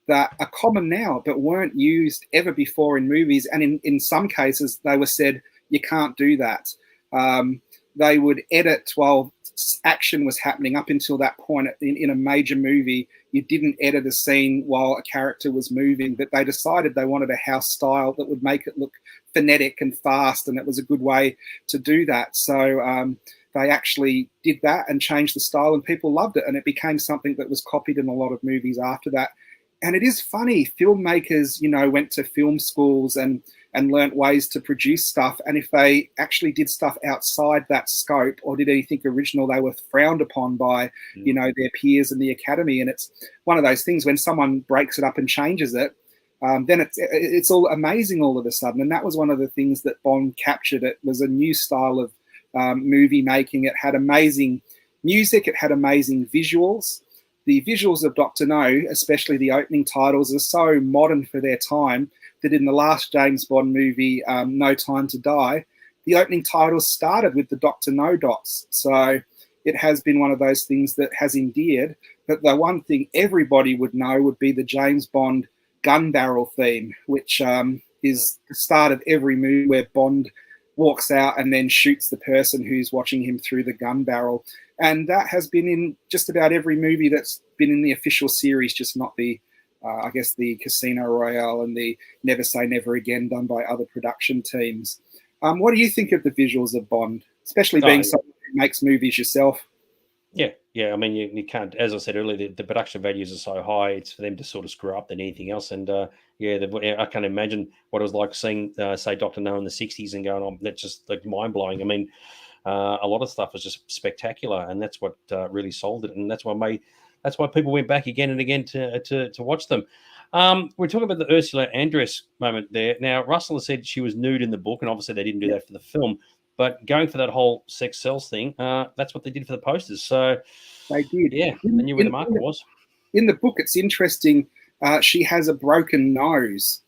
that are common now, but weren't used ever before in movies. And in some cases, they were said, you can't do that. They would edit while action was happening. Up until that point in a major movie, you didn't edit a scene while a character was moving, but they decided they wanted a house style that would make it look phonetic and fast, and it was a good way to do that. So they actually did that and changed the style, and people loved it, and it became something that was copied in a lot of movies after that. And it is funny, filmmakers, went to film schools and learnt ways to produce stuff. And if they actually did stuff outside that scope or did anything original, they were frowned upon by, their peers in the Academy. And it's one of those things when someone breaks it up and changes it, then it's all amazing all of a sudden. And that was one of the things that Bond captured. It was a new style of movie making. It had amazing music. It had amazing visuals. The visuals of Dr. No, especially the opening titles, are so modern for their time that in the last James Bond movie, No Time to Die, the opening titles started with the Dr. No dots. So it has been one of those things that has endeared. But the one thing everybody would know would be the James Bond gun barrel theme, which is the start of every movie where Bond walks out and then shoots the person who's watching him through the gun barrel. And that has been in just about every movie that's been in the official series, just not the I guess the Casino Royale and the Never Say Never Again done by other production teams. What do you think of the visuals of Bond, especially being someone who makes movies yourself? Yeah. I mean, you can't, as I said earlier, the production values are so high. It's for them to sort of screw up than anything else. And I can't imagine what it was like seeing, say, Dr. No in the '60s and going on. That's just like mind blowing. I mean, a lot of stuff was just spectacular, and that's what really sold it. And that's why people went back again and again to watch them. We're talking about the Ursula Andress moment there. Now, Russell has said she was nude in the book, and obviously they didn't do that for the film. But going for that whole sex sells thing, that's what they did for the posters. So they did. Yeah, they knew where the market was. In the book, it's interesting. She has a broken nose,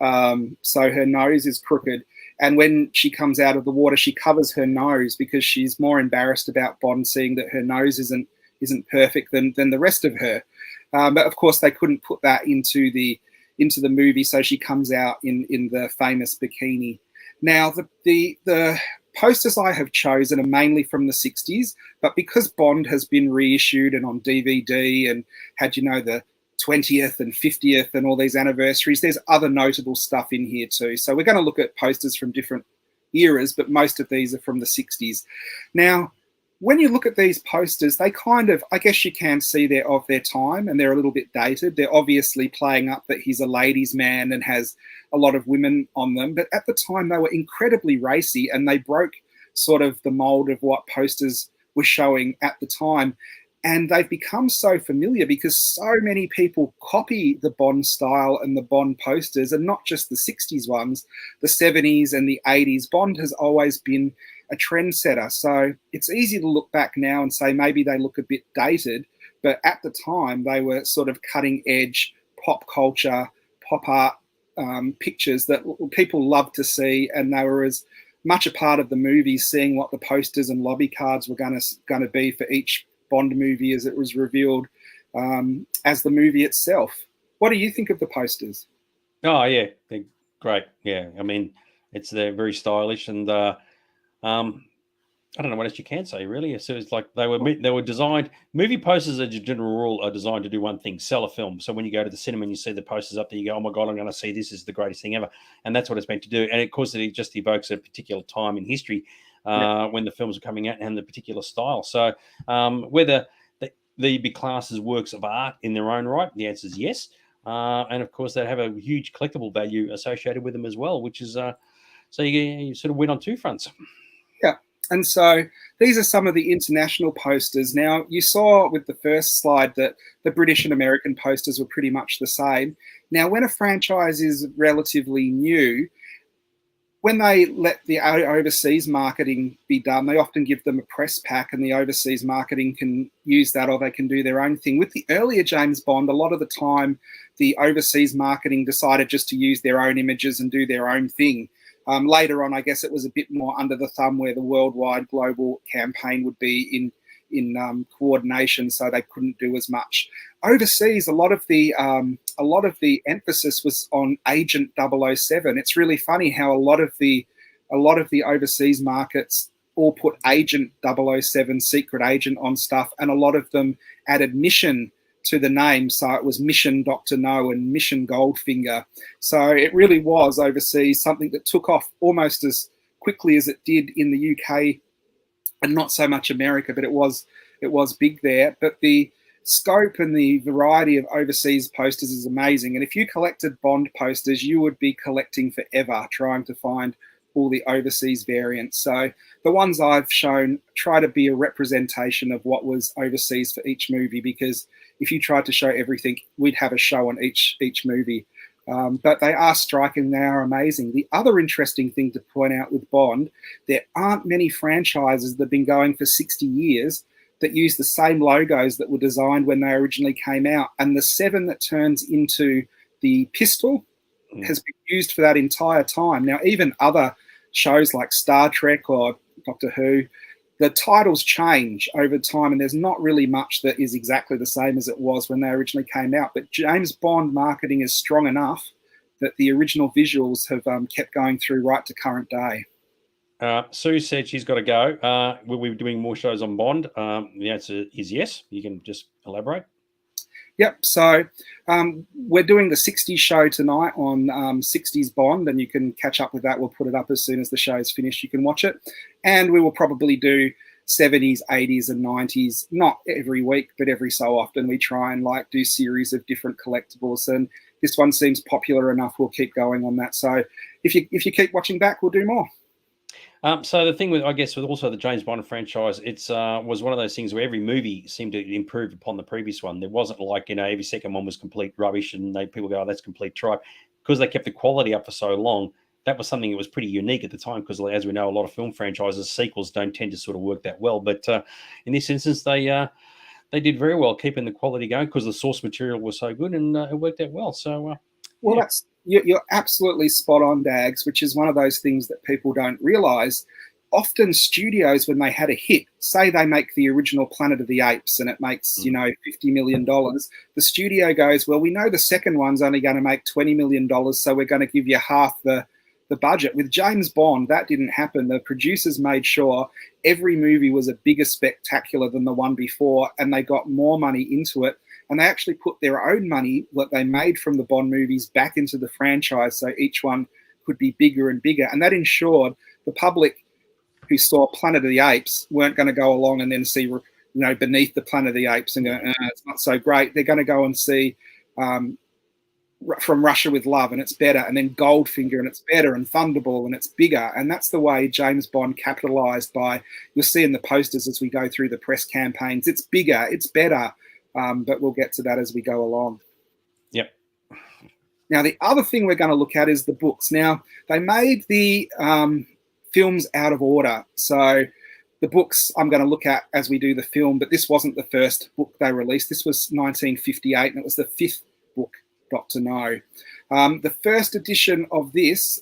so her nose is crooked. And when she comes out of the water, she covers her nose because she's more embarrassed about Bond seeing that her nose isn't perfect than the rest of her. But of course, they couldn't put that into the movie, so she comes out in the famous bikini. Now, the posters I have chosen are mainly from the '60s, but because Bond has been reissued and on DVD and had, the 20th and 50th and all these anniversaries, there's other notable stuff in here too. So we're going to look at posters from different eras, but most of these are from the '60s. Now, when you look at these posters, they kind of, I guess you can see they're of their time and they're a little bit dated. They're obviously playing up that he's a ladies' man and has a lot of women on them. But at the time, they were incredibly racy and they broke sort of the mold of what posters were showing at the time. And they've become so familiar because so many people copy the Bond style and the Bond posters, and not just the '60s ones, the '70s and the '80s. Bond has always been a trendsetter. So it's easy to look back now and say maybe they look a bit dated, but at the time they were sort of cutting edge pop culture, pop art pictures that people loved to see, and they were as much a part of the movie, seeing what the posters and lobby cards were going to be for each Bond movie as it was revealed as the movie itself. What do you think of the posters? Oh yeah, they're great. Yeah, I mean, they're very stylish, and I don't know what else you can say really. So it's like they were designed. Movie posters, as a general rule, are designed to do one thing: sell a film. So when you go to the cinema and you see the posters up there, you go, "Oh my god, I'm going to see this! Is the greatest thing ever!" And that's what it's meant to do. And of course, it just evokes a particular time in history when the films are coming out and the particular style. So whether they be classed as works of art in their own right, the answer is yes. And of course, they have a huge collectible value associated with them as well, which is so you sort of win on two fronts. Yeah. And so these are some of the international posters. Now, you saw with the first slide that the British and American posters were pretty much the same. Now, when a franchise is relatively new, when they let the overseas marketing be done, they often give them a press pack and the overseas marketing can use that, or they can do their own thing. With the earlier James Bond, a lot of the time, the overseas marketing decided just to use their own images and do their own thing. Later on, I guess it was a bit more under the thumb where the worldwide global campaign would be in coordination, so they couldn't do as much. Overseas, a lot of the emphasis was on Agent 007. It's really funny how a lot of the overseas markets all put Agent 007, Secret Agent on stuff, and a lot of them added mission to the name, so it was Mission Dr. No and Mission Goldfinger. So it really was overseas something that took off almost as quickly as it did in the UK and not so much America, but it was big there. But the scope and the variety of overseas posters is amazing. And if you collected Bond posters, you would be collecting forever trying to find all the overseas variants. So the ones I've shown try to be a representation of what was overseas for each movie, because if you tried to show everything, we'd have a show on each movie. But they are striking, they are amazing. The other interesting thing to point out with Bond, there aren't many franchises that have been going for 60 years that use the same logos that were designed when they originally came out. And the 7 that turns into the pistol has been used for that entire time. Now, even other shows like Star Trek or Doctor Who, the titles change over time, and there's not really much that is exactly the same as it was when they originally came out. But James Bond marketing is strong enough that the original visuals have kept going through right to current day. Sue said she's got to go. Will we be doing more shows on Bond? The answer is yes. You can just elaborate. Yep. So we're doing the 60s show tonight on 60s Bond, and you can catch up with that. We'll put it up as soon as the show is finished. You can watch it. And we will probably do 70s, 80s, and 90s, not every week, but every so often. We try and do series of different collectibles. And this one seems popular enough. We'll keep going on that. So if you keep watching back, we'll do more. So the thing with, I guess, with also the James Bond franchise, it's was one of those things where every movie seemed to improve upon the previous one. There wasn't every second one was complete rubbish and people go, oh, that's complete tripe. Because they kept the quality up for so long, that was something that was pretty unique at the time, because as we know, a lot of film franchises, sequels don't tend to sort of work that well. But in this instance, they did very well keeping the quality going because the source material was so good, and it worked out well. So, yeah. You're absolutely spot on, Dags, which is one of those things that people don't realise. Often studios, when they had a hit, say they make the original Planet of the Apes and it makes, $50 million, the studio goes, well, we know the second one's only going to make $20 million, so we're going to give you half the budget. With James Bond, that didn't happen. The producers made sure every movie was a bigger spectacular than the one before, and they got more money into it. And they actually put their own money, what they made from the Bond movies, back into the franchise, so each one could be bigger and bigger. And that ensured the public who saw Planet of the Apes weren't going to go along and then see, Beneath the Planet of the Apes and go, it's not so great. They're going to go and see From Russia with Love, and it's better, and then Goldfinger, and it's better, and Thunderball, and it's bigger. And that's the way James Bond capitalized by, you'll see in the posters as we go through the press campaigns, it's bigger, it's better. But we'll get to that as we go along. Yep. Now, the other thing we're going to look at is the books. Now, they made the films out of order. So the books I'm going to look at as we do the film, but this wasn't the first book they released. This was 1958, and it was the fifth book, Dr. No. The first edition of this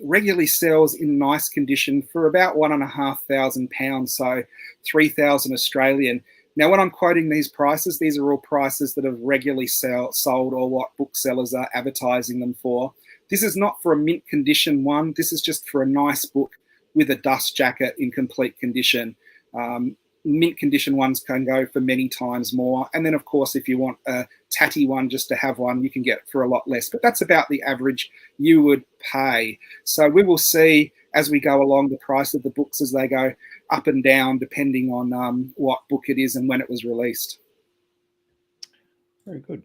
regularly sells in nice condition for about £1,500, so 3,000 Australian. Now, when I'm quoting these prices, these are all prices that have regularly sold or what booksellers are advertising them for. This is not for a mint condition one. This is just for a nice book with a dust jacket in complete condition. Mint condition ones can go for many times more. And then, of course, if you want a tatty one just to have one, you can get for a lot less. But that's about the average you would pay. So we will see as we go along the price of the books as they go up and down, depending on what book it is and when it was released. Very good.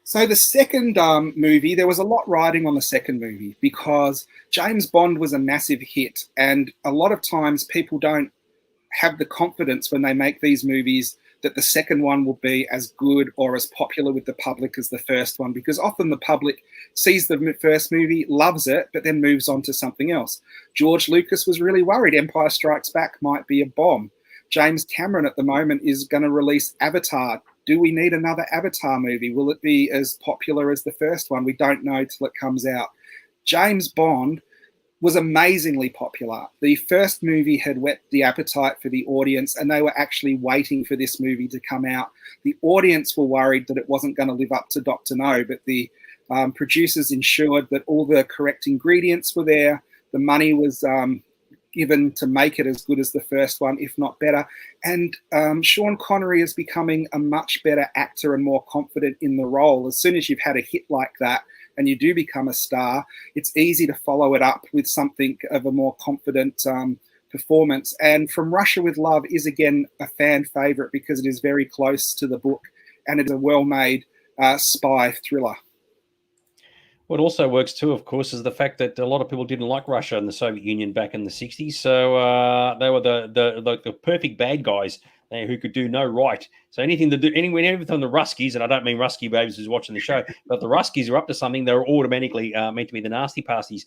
So the second movie, there was a lot riding on the second movie because James Bond was a massive hit. And a lot of times people don't have the confidence when they make these movies that the second one will be as good or as popular with the public as the first one, because often the public sees the first movie, loves it, but then moves on to something else. George Lucas was really worried Empire Strikes Back might be a bomb. James Cameron at the moment is going to release Avatar. Do we need another Avatar movie? Will it be as popular as the first one? We don't know till it comes out. James Bond was amazingly popular. The first movie had whet the appetite for the audience, and they were actually waiting for this movie to come out. The audience were worried that it wasn't going to live up to Dr. No, but the producers ensured that all the correct ingredients were there. The money was given to make it as good as the first one, if not better. And Sean Connery is becoming a much better actor and more confident in the role. As soon as you've had a hit like that, and you do become a star, it's easy to follow it up with something of a more confident performance. And From Russia with Love is, again, a fan favourite because it is very close to the book and it's a well-made spy thriller. What also works too, of course, is the fact that a lot of people didn't like Russia and the Soviet Union back in the 60s. So they were the perfect bad guys who could do no right. So anything from the Ruskies, and I don't mean Rusky babies who's watching the show, but the Ruskies are up to something, they're automatically meant to be the nasty pasties.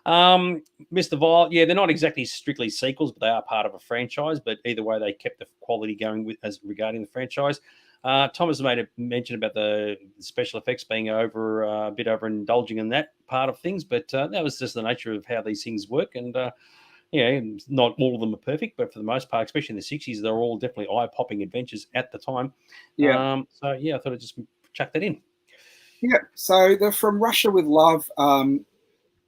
Mr. Vile, yeah, they're not exactly strictly sequels, but they are part of a franchise. But either way, they kept the quality going regarding the franchise. Thomas made a mention about the special effects being a bit overindulging in that part of things, but that was just the nature of how these things work. And not all of them are perfect, but for the most part, especially in the 60s, they're all definitely eye-popping adventures at the time. Yeah. I thought I'd just chuck that in. Yeah. So the From Russia with Love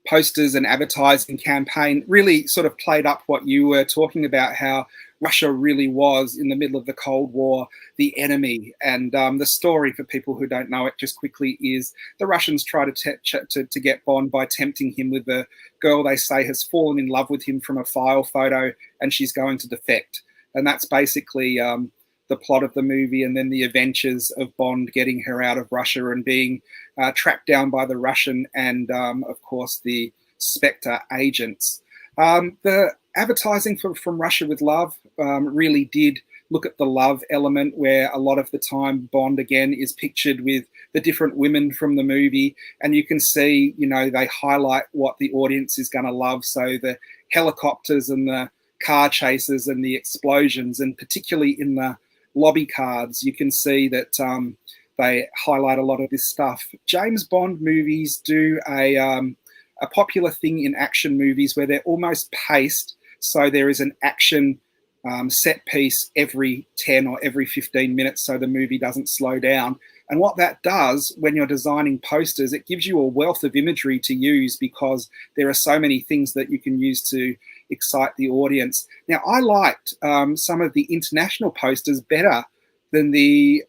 posters and advertising campaign really sort of played up what you were talking about, how Russia really was, in the middle of the Cold War, the enemy. And the story, for people who don't know it just quickly, is the Russians try to get Bond by tempting him with a girl they say has fallen in love with him from a file photo, and she's going to defect. And that's basically the plot of the movie, and then the adventures of Bond getting her out of Russia and being tracked down by the Russian and, of course, the Spectre agents. The advertising from Russia with Love really did look at the love element, where a lot of the time Bond, again, is pictured with the different women from the movie, and you can see, they highlight what the audience is going to love. So the helicopters and the car chases and the explosions, and particularly in the lobby cards, you can see that they highlight a lot of this stuff. James Bond movies do a popular thing in action movies where they're almost paced, so there is an action set piece every 10 or every 15 minutes, so the movie doesn't slow down. And what that does when you're designing posters, it gives you a wealth of imagery to use, because there are so many things that you can use to excite the audience. Now, I liked some of the international posters better than the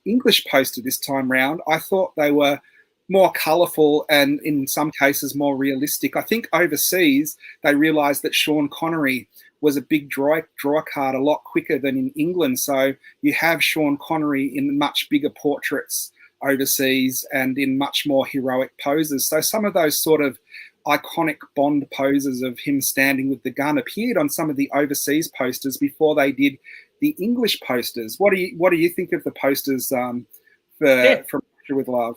English poster this time round. I thought they were more colourful and in some cases more realistic. I think overseas they realised that Sean Connery was a big draw card a lot quicker than in England. So you have Sean Connery in much bigger portraits overseas and in much more heroic poses. So some of those sort of iconic Bond poses of him standing with the gun appeared on some of the overseas posters before they did the English posters. What do you think of the posters from Russia with Love?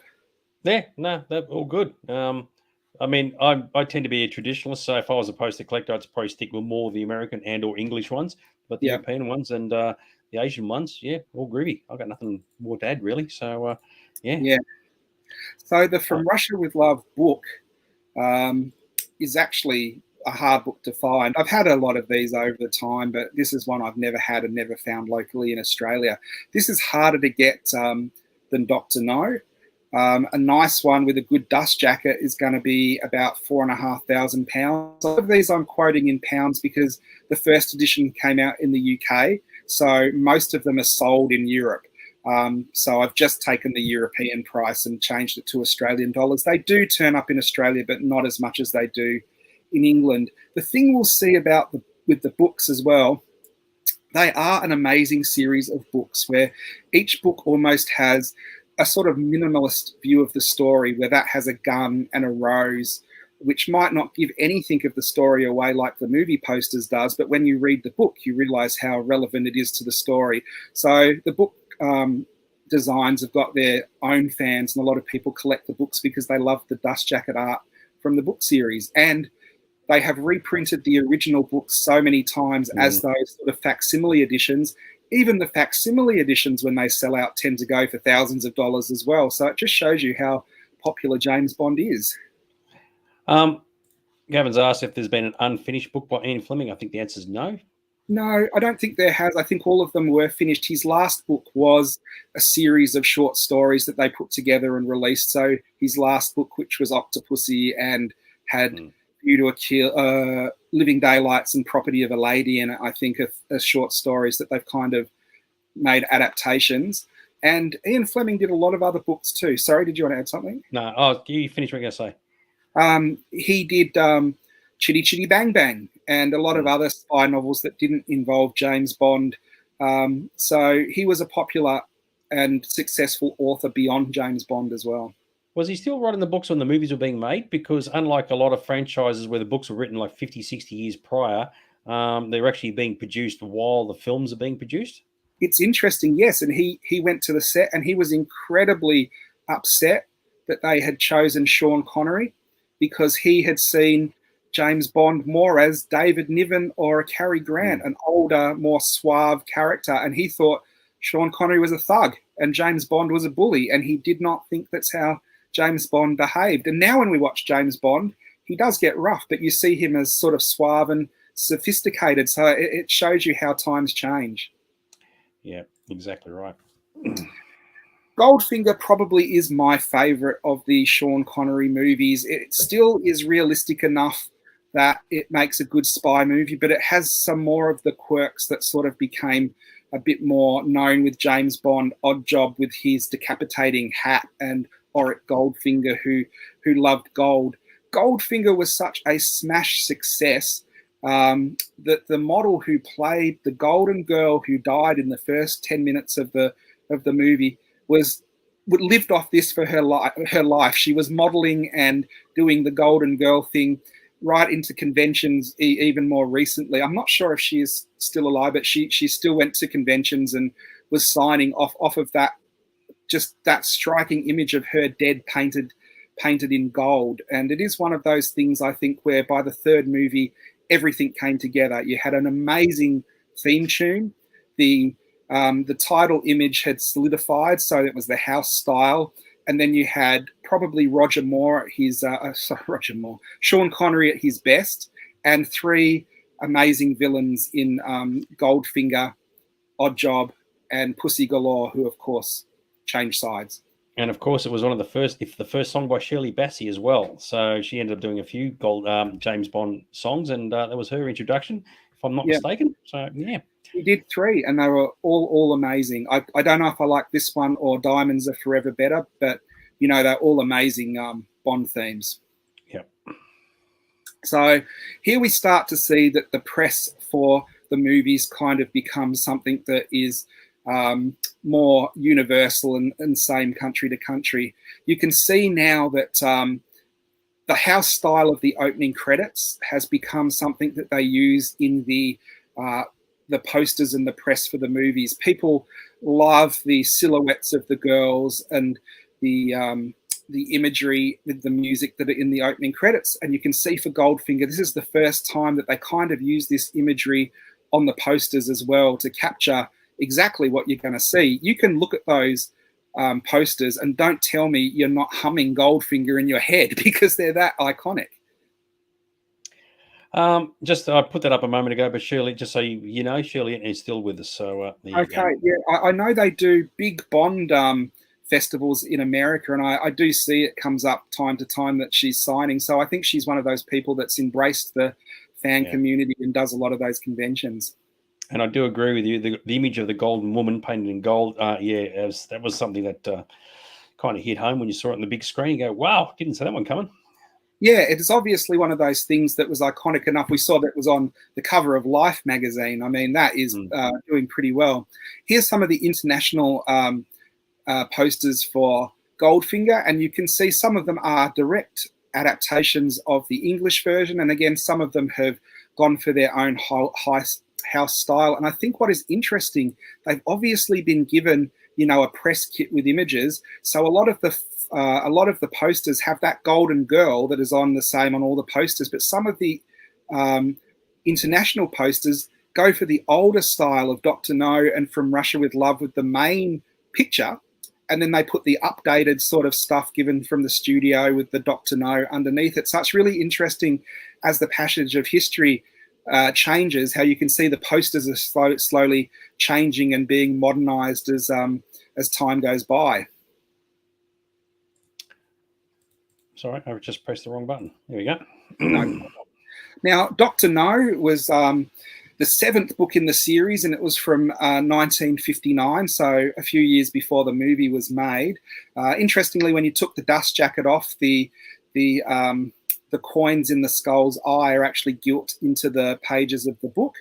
Yeah, no, they're all good. I mean, I tend to be a traditionalist, so if I was a poster collector, I'd probably stick with more of the American and or English ones, but the European ones and the Asian ones, all groovy. I've got nothing more to add, really. So, yeah. So the From Russia with Love book is actually a hard book to find. I've had a lot of these over the time, but this is one I've never had and never found locally in Australia. This is harder to get than Dr. No. A nice one with a good dust jacket is going to be about £4,500. Some of these I'm quoting in pounds because the first edition came out in the UK, so most of them are sold in Europe. So I've just taken the European price and changed it to Australian dollars. They do turn up in Australia, but not as much as they do in England. The thing we'll see about with the books as well, they are an amazing series of books where each book almost has a sort of minimalist view of the story, where that has a gun and a rose, which might not give anything of the story away like the movie posters does, but when you read the book, you realize how relevant it is to the story. So the book designs have got their own fans, and a lot of people collect the books because they love the dust jacket art from the book series. And they have reprinted the original books so many times as those sort of facsimile editions. Even the facsimile editions, when they sell out, tend to go for thousands of dollars as well. So it just shows you how popular James Bond is. Gavin's asked if there's been an unfinished book by Ian Fleming. I think the answer is no. No, I don't think there has. I think all of them were finished. His last book was a series of short stories that they put together and released. So his last book, which was Octopussy and had View to a Kill, Living Daylights and Property of a Lady, and I think are short stories that they've kind of made adaptations. And Ian Fleming did a lot of other books too. Sorry, did you want to add something? No. Oh, you finish what you're going to say. He did Chitty Chitty Bang Bang and a lot of other spy novels that didn't involve James Bond. So he was a popular and successful author beyond James Bond as well. Was he still writing the books when the movies were being made? Because unlike a lot of franchises where the books were written like 50, 60 years prior, they're actually being produced while the films are being produced? It's interesting, yes. And he went to the set and he was incredibly upset that they had chosen Sean Connery, because he had seen James Bond more as David Niven or a Cary Grant, an older, more suave character. And he thought Sean Connery was a thug and James Bond was a bully. And he did not think that's how James Bond behaved. And now when we watch James Bond, he does get rough, but you see him as sort of suave and sophisticated. So it shows you how times change. Yeah, exactly right. Goldfinger probably is my favourite of the Sean Connery movies. It still is realistic enough that it makes a good spy movie, but it has some more of the quirks that sort of became a bit more known with James Bond, Odd Job with his decapitating hat, and Auric Goldfinger, who loved gold. Goldfinger was such a smash success that the model who played the golden girl who died in the first 10 minutes of the movie lived off this for her life. She was modeling and doing the golden girl thing right into conventions even more recently. I'm not sure if she is still alive, but she still went to conventions and was signing off of that, just that striking image of her dead painted in gold. And it is one of those things, I think, where by the third movie, everything came together. You had an amazing theme tune. The title image had solidified, so it was the house style. And then you had probably Sean Connery at his best, and three amazing villains in Goldfinger, Odd Job, and Pussy Galore, who of course changed sides. And of course, it was one of the first song by Shirley Bassey as well. So she ended up doing a few James Bond songs, and that was her introduction, if I'm not mistaken. So yeah. He did three, and they were all amazing. I don't know if I like this one or Diamonds Are Forever better, but they're all amazing Bond themes. Yep. So here we start to see that the press for the movies kind of becomes something that is more universal and same country to country. You can see now that the house style of the opening credits has become something that they use in the posters and the press for the movies. People love the silhouettes of the girls and the imagery with the music that are in the opening credits. And you can see for Goldfinger, this is the first time that they kind of use this imagery on the posters as well to capture exactly what you're going to see. You can look at those posters and don't tell me you're not humming Goldfinger in your head, because they're that iconic. I put that up a moment ago, but Shirley, just so you know, Shirley is still with us. So okay, yeah, I know they do big Bond festivals in America, and I do see it comes up time to time that she's signing. So I think she's one of those people that's embraced the fan community and does a lot of those conventions. And I do agree with you. The image of the golden woman painted in gold, that was something that kind of hit home when you saw it on the big screen. You go, wow, didn't see that one coming. Yeah, it is obviously one of those things that was iconic enough. We saw that it was on the cover of Life magazine. I mean, that is doing pretty well. Here's some of the international posters for Goldfinger, and you can see some of them are direct adaptations of the English version, and again, some of them have gone for their own house style. And I think what is interesting, they've obviously been given, a press kit with images. So a lot of the posters have that golden girl that is on the same on all the posters, but some of the international posters go for the older style of Dr. No and From Russia with Love with the main picture, and then they put the updated sort of stuff given from the studio with the Dr. No underneath it. So it's really interesting as the passage of history changes, how you can see the posters are slowly changing and being modernized as time goes by. Sorry, I just pressed the wrong button. There we go. No. Now, Dr. No was the seventh book in the series, and it was from 1959, so a few years before the movie was made. Interestingly, when you took the dust jacket off, the coins in the skull's eye are actually gilt into the pages of the book.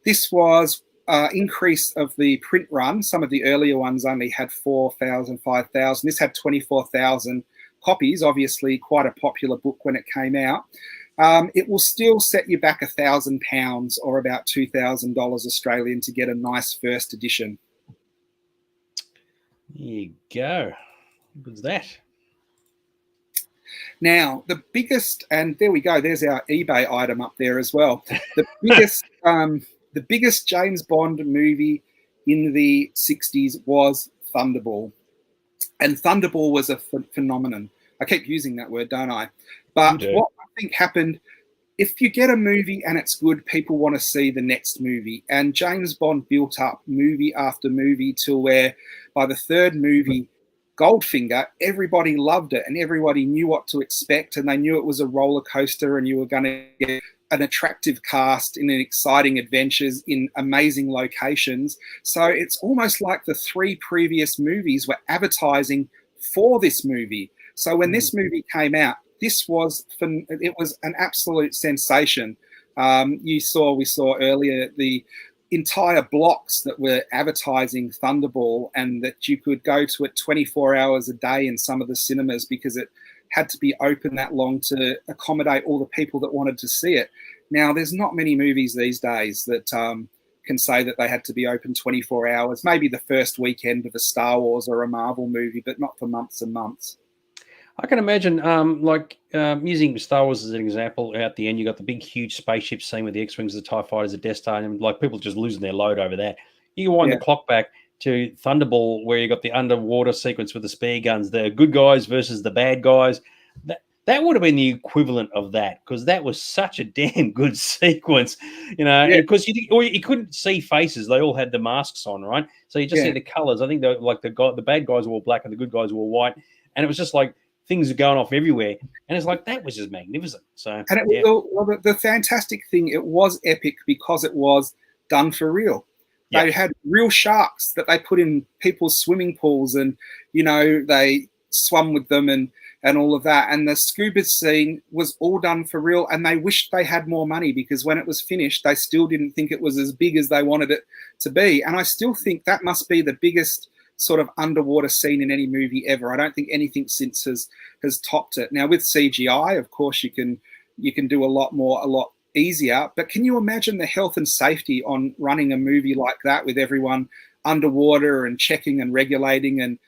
This was increase of the print run. Some of the earlier ones only had 4,000, 5,000. This had 24,000 copies, obviously quite a popular book when it came out. It will still set you back £1,000 or about $2,000 Australian to get a nice first edition. There you go. What's that? Now, the biggest, and there we go, there's our eBay item up there as well. The biggest James Bond movie in the 60s was Thunderball. And Thunderball was a phenomenon. I keep using that word, don't I? But what I think happened, if you get a movie and it's good, people want to see the next movie. And James Bond built up movie after movie till where by the third movie, Goldfinger, everybody loved it and everybody knew what to expect, and they knew it was a roller coaster and you were going to get an attractive cast in an exciting adventures in amazing locations. So it's almost like the 3 previous movies were advertising for this movie. So when this movie came out, it was an absolute sensation. We saw earlier the entire blocks that were advertising Thunderball, and that you could go to it 24 hours a day in some of the cinemas because it had to be open that long to accommodate all the people that wanted to see it. Now, there's not many movies these days that can say that they had to be open 24 hours, maybe the first weekend of a Star Wars or a Marvel movie, but not for months and months. I can imagine, using Star Wars as an example, at the end, you got the big, huge spaceship scene with the X-Wings, the TIE fighters, the Death Star, and like people just losing their load over that. You wind the clock back to Thunderball, where you got the underwater sequence with the spear guns, the good guys versus the bad guys. That would have been the equivalent of that, because that was such a damn good sequence, because you couldn't see faces. They all had the masks on, right? So you just see the colors. I think the bad guys were all black and the good guys were all white. And it was just like things are going off everywhere. And it's like, that was just magnificent. So, and the fantastic thing, it was epic because it was done for real. They had real sharks that they put in people's swimming pools, and, they swum with them and all of that. And the scuba scene was all done for real. And they wished they had more money, because when it was finished, they still didn't think it was as big as they wanted it to be. And I still think that must be the biggest sort of underwater scene in any movie ever. I don't think anything since has topped it. Now, with CGI, of course, you can do a lot more, a lot easier. But can you imagine the health and safety on running a movie like that with everyone underwater and checking and regulating and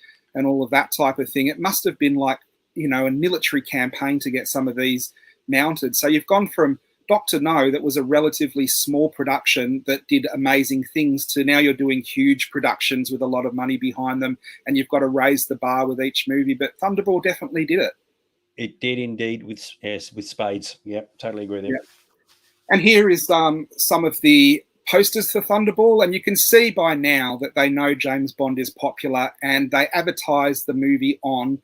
all of that type of thing? It must have been like, a military campaign to get some of these mounted. So you've gone from Dr. No, that was a relatively small production that did amazing things, to now you're doing huge productions with a lot of money behind them, and you've got to raise the bar with each movie. But Thunderball definitely did it. It did indeed, with spades. Yep, totally agree there. Yep. And here is some of the posters for Thunderball, and you can see by now that they know James Bond is popular, and they advertise the movie on,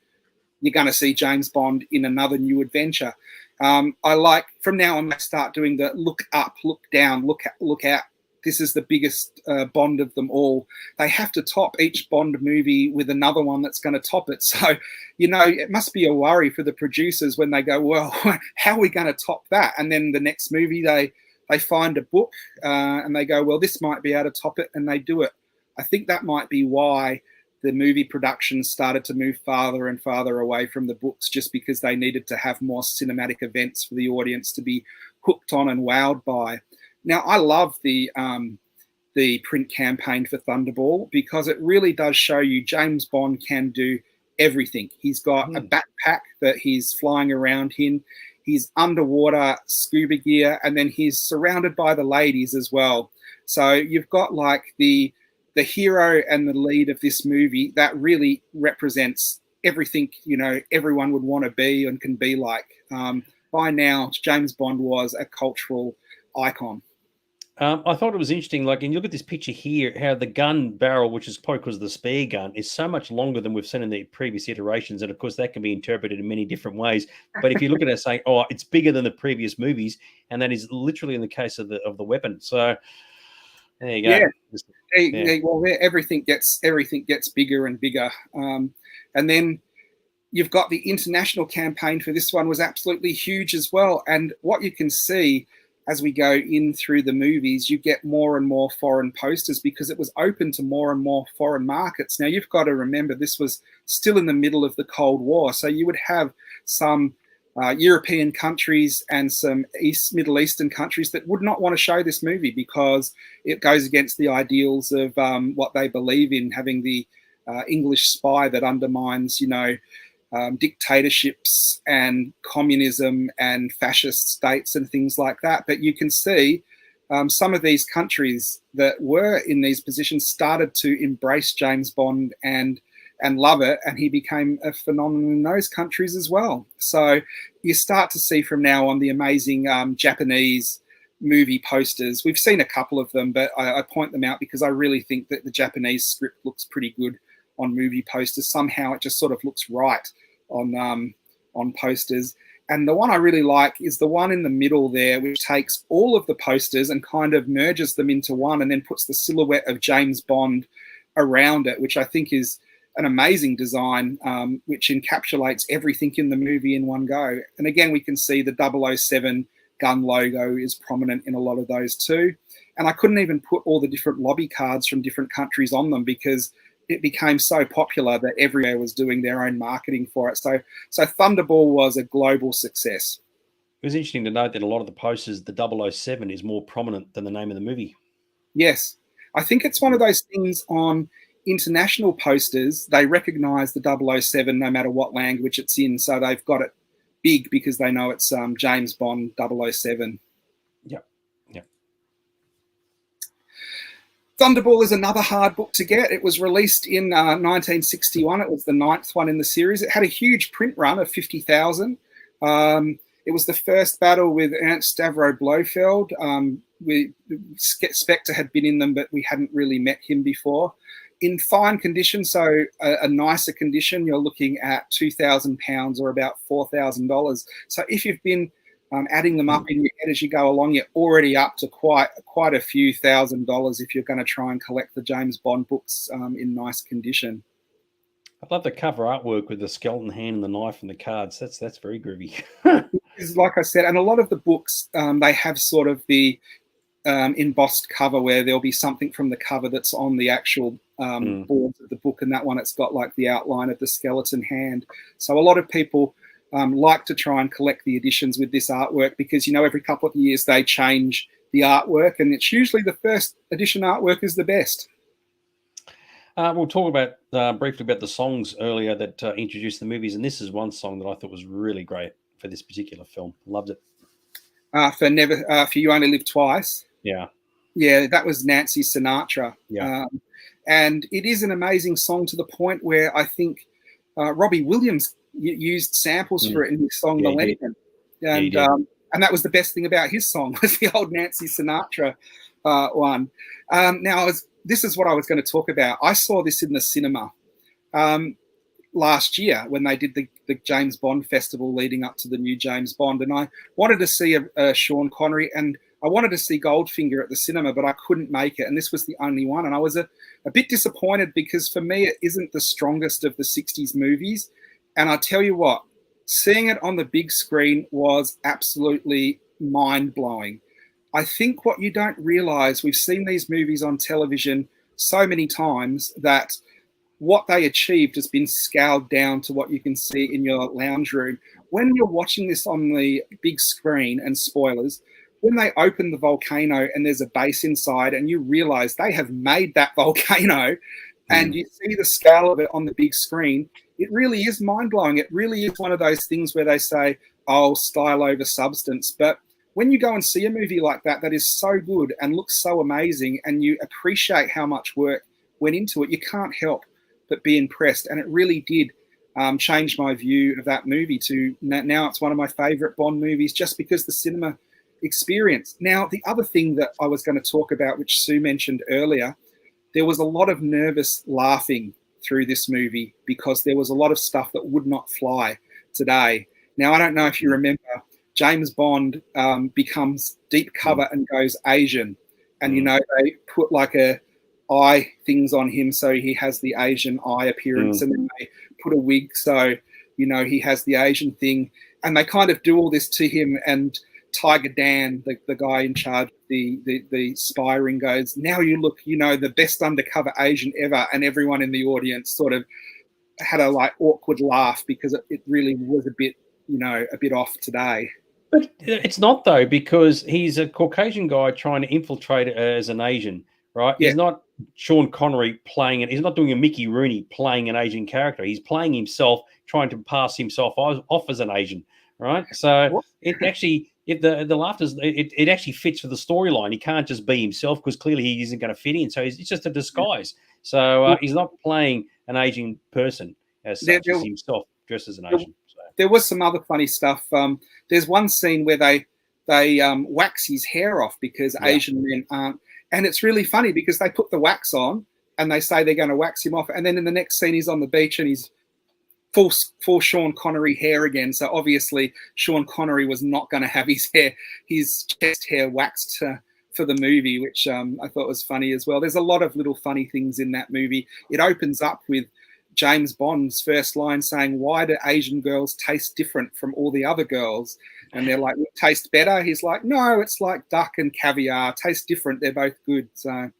you're going to see James Bond in another new adventure. I like, from now on, they start doing the look up, look down, look out. This is the biggest Bond of them all. They have to top each Bond movie with another one that's going to top it. So, it must be a worry for the producers when they go, well, how are we going to top that? And then the next movie, they find a book and they go, well, this might be able to top it, and they do it. I think that might be why the movie production started to move farther and farther away from the books, just because they needed to have more cinematic events for the audience to be hooked on and wowed by. Now, I love the print campaign for Thunderball, because it really does show you James Bond can do everything. He's got a backpack that he's flying around in, his underwater scuba gear, and then he's surrounded by the ladies as well. So you've got like the hero and the lead of this movie that really represents everything, everyone would want to be and can be like. By now, James Bond was a cultural icon. I thought it was interesting, like, and you look at this picture here, how the gun barrel, which is probably because of the spear gun, is so much longer than we've seen in the previous iterations. And of course, that can be interpreted in many different ways. But if you look at it saying, oh, it's bigger than the previous movies, and that is literally in the case of the weapon. So there you go. Yeah. Well, everything gets bigger and bigger. And then you've got the international campaign for this one was absolutely huge as well. And what you can see as we go in through the movies, you get more and more foreign posters, because it was open to more and more foreign markets. Now, you've got to remember, this was still in the middle of the Cold War. So you would have some European countries and some Middle Eastern countries that would not want to show this movie, because it goes against the ideals of what they believe in, having the English spy that undermines, dictatorships and communism and fascist states and things like that. But you can see some of these countries that were in these positions started to embrace James Bond and love it, and he became a phenomenon in those countries as well. So you start to see from now on the amazing Japanese movie posters. We've seen a couple of them, but I point them out because I really think that the Japanese script looks pretty good movie posters. Somehow it just sort of looks right on posters. And the one I really like is the one in the middle there, which takes all of the posters and kind of merges them into one and then puts the silhouette of James Bond around it, which I think is an amazing design, which encapsulates everything in the movie in one go. And again, we can see the 007 gun logo is prominent in a lot of those too. And I couldn't even put all the different lobby cards from different countries on them because it became so popular that everywhere was doing their own marketing for it. So Thunderball was a global success. It was interesting to note that a lot of the posters, the 007 is more prominent than the name of the movie. Yes. I think it's one of those things on international posters, they recognize the 007 no matter what language it's in. So they've got it big because they know it's James Bond 007. Yep. Thunderball is another hard book to get. It was released in 1961. It was the 9th one in the series. It had a huge print run of 50,000. It was the first battle with Ernst Stavro Blofeld. Spectre had been in them, but we hadn't really met him before. In fine condition, so a nicer condition, you're looking at £2,000 or about $4,000. So if you've been adding them up in your head as you go along, you're already up to quite a few $1,000s if you're going to try and collect the James Bond books in nice condition. I love the cover artwork with the skeleton hand and the knife and the cards. That's very groovy. Like I said, and a lot of the books, they have sort of the embossed cover where there'll be something from the cover that's on the actual boards of the book, and that one it's got like the outline of the skeleton hand. So a lot of people like to try and collect the editions with this artwork because, every couple of years they change the artwork, and it's usually the first edition artwork is the best. We'll talk about briefly about the songs earlier that introduced the movies, and this is one song that I thought was really great for this particular film. Loved it. For You Only Live Twice. Yeah, that was Nancy Sinatra. Yeah. And it is an amazing song to the point where I think Robbie Williams used samples for it in his song Millennium. And that was the best thing about his song was the old Nancy Sinatra one. This is what I was going to talk about. I saw this in the cinema last year when they did the James Bond festival leading up to the new James Bond. And I wanted to see a Sean Connery, and I wanted to see Goldfinger at the cinema, but I couldn't make it. And this was the only one. And I was a bit disappointed because for me, it isn't the strongest of the 60s movies. And I tell you what, seeing it on the big screen was absolutely mind-blowing. I think what you don't realize, we've seen these movies on television so many times that what they achieved has been scaled down to what you can see in your lounge room. When you're watching this on the big screen, and spoilers, when they open the volcano and there's a base inside and you realize they have made that volcano and you see the scale of it on the big screen, it really is mind-blowing. It really is one of those things where they say, oh, style over substance. But when you go and see a movie like that is so good and looks so amazing and you appreciate how much work went into it, you can't help but be impressed. And it really did change my view of that movie to now it's one of my favorite Bond movies just because the cinema experience. Now, the other thing that I was going to talk about, which Sue mentioned earlier, there was a lot of nervous laughing through this movie because there was a lot of stuff that would not fly today. Now, I don't know if you remember, James Bond becomes deep cover and goes Asian. And, they put like eye things on him so he has the Asian eye appearance, and then they put a wig so, he has the Asian thing. And they kind of do all this to him, and Tiger Dan, the guy in charge of the spy ring, goes, now you look, the best undercover Asian ever. And everyone in the audience sort of had a awkward laugh because it really was a bit off today. But it's not though, because he's a Caucasian guy trying to infiltrate as an Asian, right? Yeah. He's not Sean Connery playing it. He's not doing a Mickey Rooney playing an Asian character. He's playing himself, trying to pass himself off as an Asian, right? So it actually, the laughter, it actually fits for the storyline. He can't just be himself because clearly he isn't going to fit in. So it's just a disguise. So he's not playing an Asian person as such as himself, dressed as an Asian. So. There was some other funny stuff. There's one scene where they wax his hair off because Asian men aren't. And it's really funny because they put the wax on and they say they're going to wax him off, and then in the next scene he's on the beach and he's full Sean Connery hair again. So obviously Sean Connery was not going to have his chest hair waxed for the movie, which I thought was funny as well. There's a lot of little funny things in that movie. It opens up with James Bond's first line saying, "Why do Asian girls taste different from all the other girls?" And they're like, "We taste better." He's like, "No, it's like duck and caviar. Taste different. They're both good." So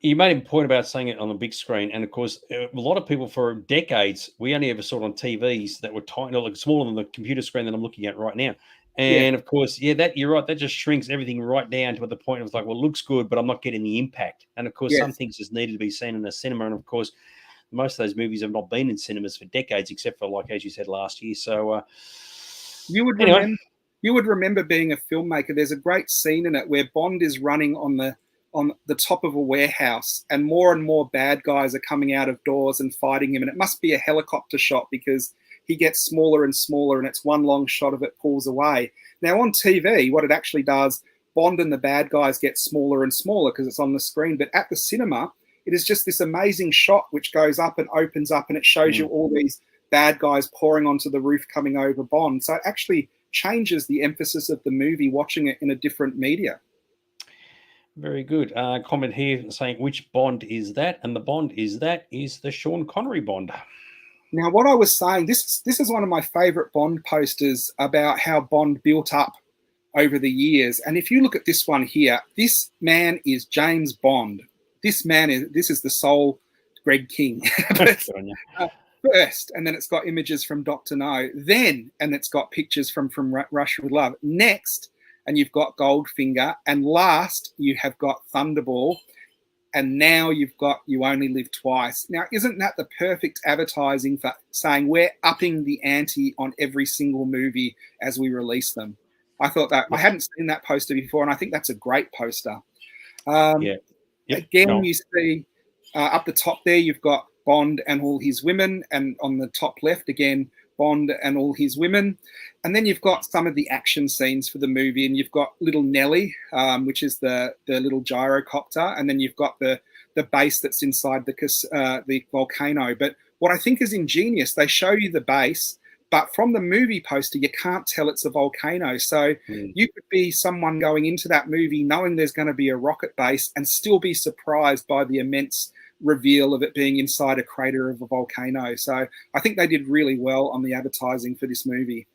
you made a point about seeing it on the big screen, and of course, a lot of people for decades we only ever saw it on TVs that were tiny, like smaller than the computer screen that I'm looking at right now. And of course, that you're right, that just shrinks everything right down to the point of it's like, well, it looks good, but I'm not getting the impact. And of course, some things just needed to be seen in a cinema, and of course, most of those movies have not been in cinemas for decades, except for, like as you said, last year. So you would remember being a filmmaker. There's a great scene in it where Bond is running on the top of a warehouse, and more bad guys are coming out of doors and fighting him. And it must be a helicopter shot because he gets smaller and smaller, and it's one long shot of it pulls away. Now on TV, what it actually does, Bond and the bad guys get smaller and smaller because it's on the screen. But at the cinema, it is just this amazing shot which goes up and opens up, and it shows you all these bad guys pouring onto the roof coming over Bond. So it actually changes the emphasis of the movie watching it in a different media. very good. Comment here saying, which Bond is that? And the Bond is the Sean Connery Bond. Now, what I was saying, this is one of my favorite Bond posters about how Bond built up over the years. And if you look at this one here, this man is James Bond. This is the soul Greg King. First, and then it's got images from Dr. No. Then, and it's got pictures from Russia with Love. Next, and you've got Goldfinger. And last, you have got Thunderball. And now you've got You Only Live Twice. Now, isn't that the perfect advertising for saying we're upping the ante on every single movie as we release them? I thought that I hadn't seen that poster before, and I think that's a great poster. Again, you see up the top there, you've got Bond and all his women, and on the top left, again, Bond and all his women. And then you've got some of the action scenes for the movie, and you've got little Nelly, which is the little gyrocopter, and then you've got the base that's inside the volcano. But what I think is ingenious, they show you the base, but from the movie poster, you can't tell it's a volcano. So you could be someone going into that movie knowing there's going to be a rocket base and still be surprised by the immense reveal of it being inside a crater of a volcano. So I think they did really well on the advertising for this movie.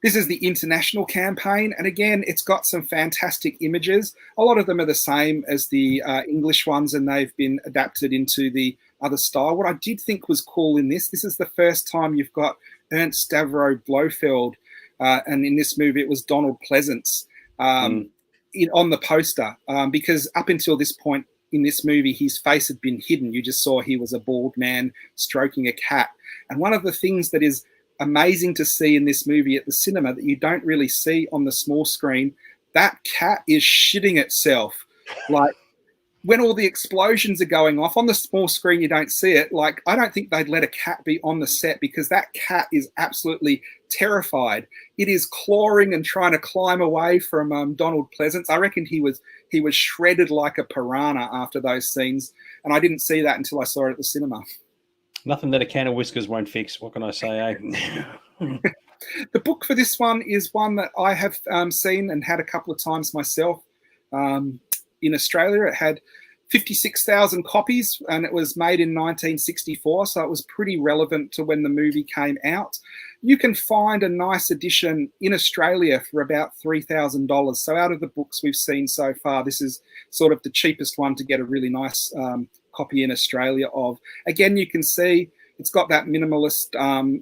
This is the international campaign, and again, it's got some fantastic images. A lot of them are the same as the English ones, and they've been adapted into the other style. What I did think was cool in this is the first time you've got Ernst Stavro Blofeld, and in this movie it was Donald Pleasance on the poster, because up until this point in this movie, his face had been hidden. You just saw he was a bald man stroking a cat. And one of the things that is amazing to see in this movie at the cinema that you don't really see on the small screen, that cat is shitting itself. Like, when all the explosions are going off on the small screen, you don't see it. Like, I don't think they'd let a cat be on the set because that cat is absolutely terrified. It is clawing and trying to climb away from Donald Pleasance. I reckon he was shredded like a piranha after those scenes, and I didn't see that until I saw it at the cinema. Nothing that a can of whiskers won't fix. What can I say, eh? The book for this one is one that I have seen and had a couple of times myself. In Australia, it had 56,000 copies, and it was made in 1964, so it was pretty relevant to when the movie came out. You can find a nice edition in Australia for about $3,000. So out of the books we've seen so far, this is sort of the cheapest one to get a really nice copy in Australia of. Again, you can see it's got that minimalist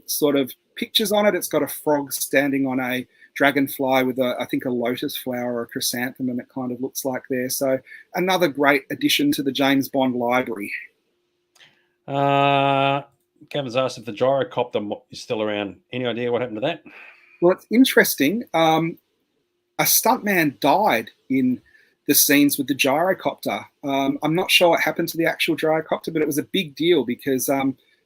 sort of pictures on it. It's got a frog standing on a dragonfly with I think a lotus flower or a chrysanthemum, it kind of looks like there. So another great addition to the James Bond library. Kevin's asked if the gyrocopter is still around. Any idea what happened to that? Well, it's interesting. A stuntman died in the scenes with the gyrocopter. I'm not sure what happened to the actual gyrocopter, but it was a big deal because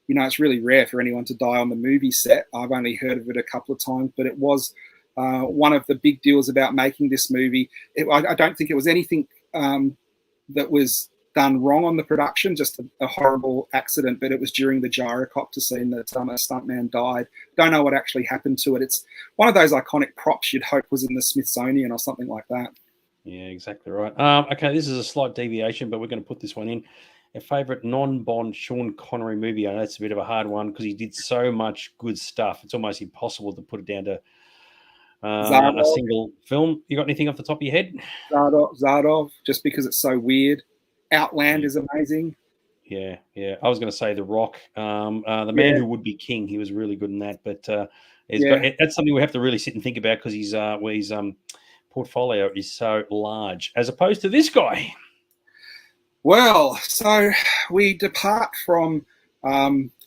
it's really rare for anyone to die on the movie set. I've only heard of it a couple of times, but it was one of the big deals about making this movie. I don't think it was anything that was done wrong on the production, just a horrible accident, but it was during the gyrocopter scene that a stuntman died. Don't know what actually happened to it. It's one of those iconic props you'd hope was in the Smithsonian or something like that. Yeah, exactly right. Okay, this is a slight deviation, but we're going to put this one in. A favourite non-Bond Sean Connery movie? I know it's a bit of a hard one because he did so much good stuff. It's almost impossible to put it down to a single film. You got anything off the top of your head? Zardov, just because it's so weird. Outland is amazing. Yeah. I was going to say The Rock. The Man Who Would Be King. He was really good in that, but that's something we have to really sit and think about because his portfolio is so large, as opposed to this guy. Well, so we depart from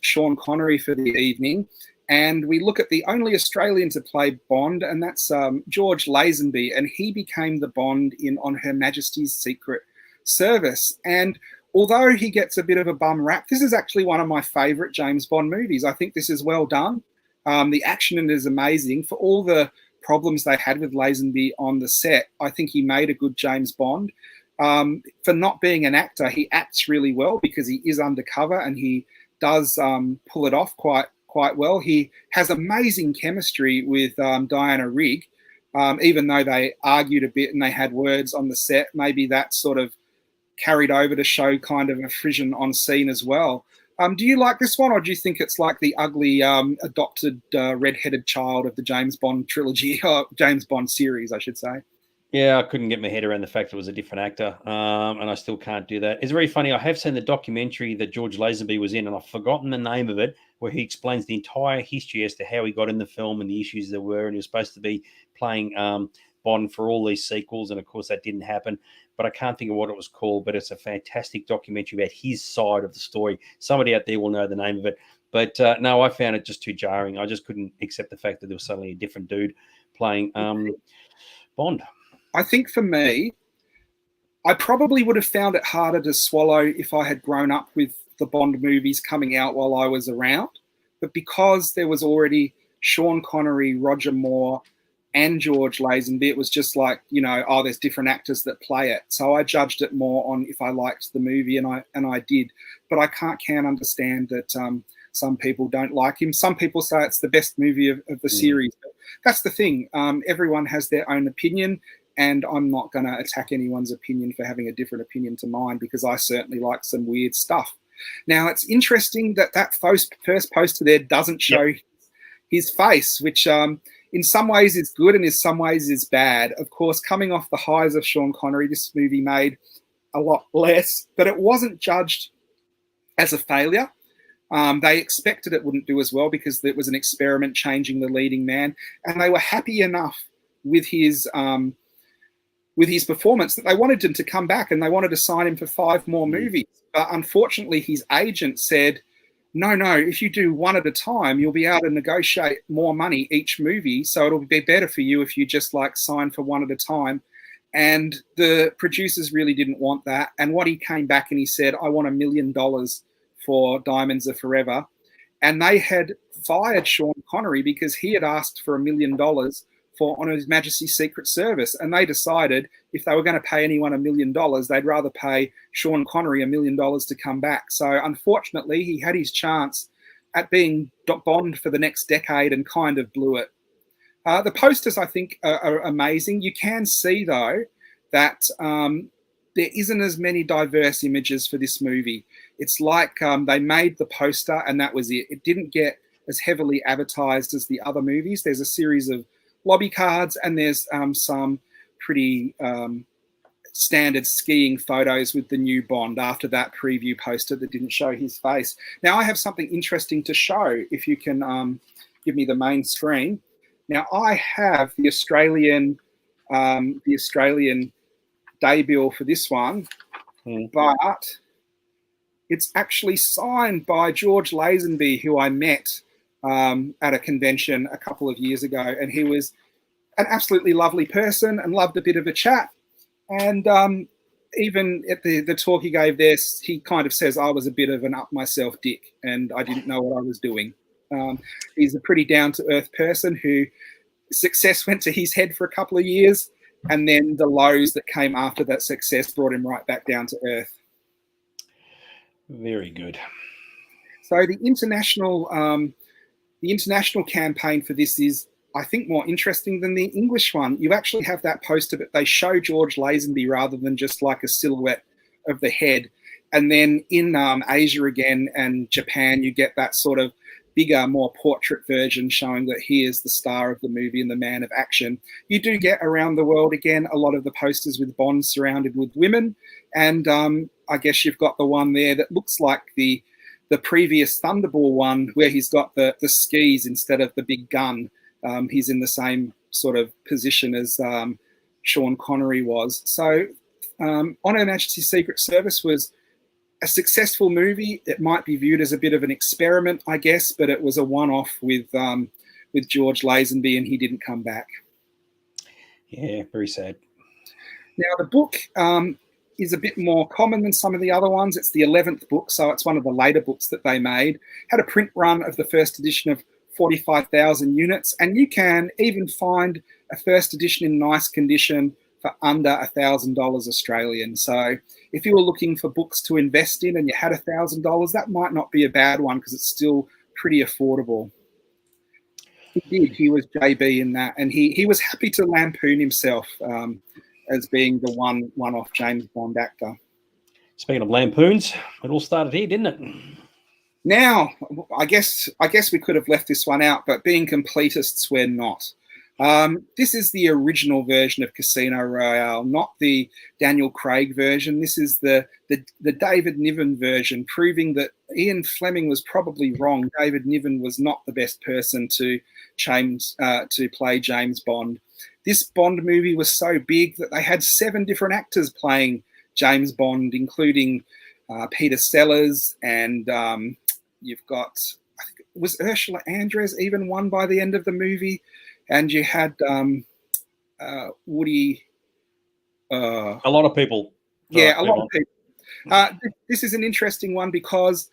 Sean Connery for the evening, and we look at the only Australian to play Bond, and that's George Lazenby, and he became the Bond in On Her Majesty's Secret Service. And although he gets a bit of a bum rap, this is actually one of my favourite James Bond movies. I think this is well done. The action in it is amazing. For all the problems they had with Lazenby on the set, I think he made a good James Bond. For not being an actor, he acts really well because he is undercover and he does pull it off quite well. He has amazing chemistry with Diana Rigg, even though they argued a bit and they had words on the set. Maybe that sort of carried over to show kind of a frisson on scene as well. Do you like this one, or do you think it's like the ugly adopted red-headed child of the James Bond trilogy, James Bond series, I should say? Yeah, I couldn't get my head around the fact it was a different actor, and I still can't do that. It's very funny. I have seen the documentary that George Lazenby was in, and I've forgotten the name of it, where he explains the entire history as to how he got in the film and the issues there were, and he was supposed to be playing Bond for all these sequels, and of course that didn't happen. But I can't think of what it was called, but it's a fantastic documentary about his side of the story. Somebody out there will know the name of it. But no, I found it just too jarring. I just couldn't accept the fact that there was suddenly a different dude playing Bond. I think for me, I probably would have found it harder to swallow if I had grown up with the Bond movies coming out while I was around. But because there was already Sean Connery, Roger Moore, and George Lazenby, it was just like, there's different actors that play it. So I judged it more on if I liked the movie, and I did. But I can't understand that some people don't like him. Some people say it's the best movie of the series. But that's the thing. Everyone has their own opinion, and I'm not going to attack anyone's opinion for having a different opinion to mine, because I certainly like some weird stuff. Now, it's interesting that first poster there doesn't show his face, which in some ways is good and in some ways is bad. Of course, coming off the highs of Sean Connery, this movie made a lot less, but it wasn't judged as a failure. They expected it wouldn't do as well because it was an experiment changing the leading man, and they were happy enough with his performance that they wanted him to come back and they wanted to sign him for 5 more movies. But unfortunately, his agent said, no, if you do one at a time, you'll be able to negotiate more money each movie. So it'll be better for you if you just sign for one at a time. And the producers really didn't want that. And what he came back and he said, I want $1 million for Diamonds Are Forever. And they had fired Sean Connery because he had asked for $1 million for On His Majesty's Secret Service. And they decided if they were going to pay anyone $1 million, they'd rather pay Sean Connery $1 million to come back. So unfortunately, he had his chance at being Bond for the next decade and kind of blew it. The posters, I think, are amazing. You can see, though, that there isn't as many diverse images for this movie. It's like they made the poster and that was it. It didn't get as heavily advertised as the other movies. There's a series of lobby cards and there's some pretty standard skiing photos with the new Bond after that preview poster that didn't show his face. Now I have something interesting to show if you can give me the main screen. Now I have the Australian debut for this one, but it's actually signed by George Lazenby, who I met at a convention a couple of years ago, and he was an absolutely lovely person and loved a bit of a chat. And even at the talk he gave there, he kind of says I was a bit of an up myself dick and I didn't know what I was doing. He's a pretty down-to-earth person who success went to his head for a couple of years, and then the lows that came after that success brought him right back down to earth. Very good. So the international campaign for this is, I think, more interesting than the English one. You actually have that poster, but they show George Lazenby rather than just like a silhouette of the head. And then in Asia again and Japan, you get that sort of bigger, more portrait version showing that he is the star of the movie and the man of action. You do get around the world again a lot of the posters with Bond surrounded with women. And I guess you've got the one there that looks like the previous Thunderball one where he's got the skis instead of the big gun. He's in the same sort of position as Sean Connery was. So On Her Majesty's Secret Service was a successful movie. It might be viewed as a bit of an experiment, I guess, but it was a one-off with George Lazenby, and he didn't come back. Yeah, very sad. Now, the book is a bit more common than some of the other ones. It's the 11th book, so it's one of the later books that they made. Had a print run of the first edition of 45,000 units, and you can even find a first edition in nice condition for under $1,000 Australian. So if you were looking for books to invest in and you had $1,000, that might not be a bad one because it's still pretty affordable. He was JB in that, and he was happy to lampoon himself as being the one-off James Bond actor. Speaking of lampoons, it all started here, didn't it? Now, I guess we could have left this one out, but being completists, we're not. This is the original version of Casino Royale, not the Daniel Craig version. This is the David Niven version, proving that Ian Fleming was probably wrong. David Niven was not the best person to play James Bond. This Bond movie was so big that they had 7 different actors playing James Bond, including Peter Sellers, and you've got, I think, was Ursula Andress even one by the end of the movie? And you had Woody. A lot of people. Yeah, a lot of people. This is an interesting one because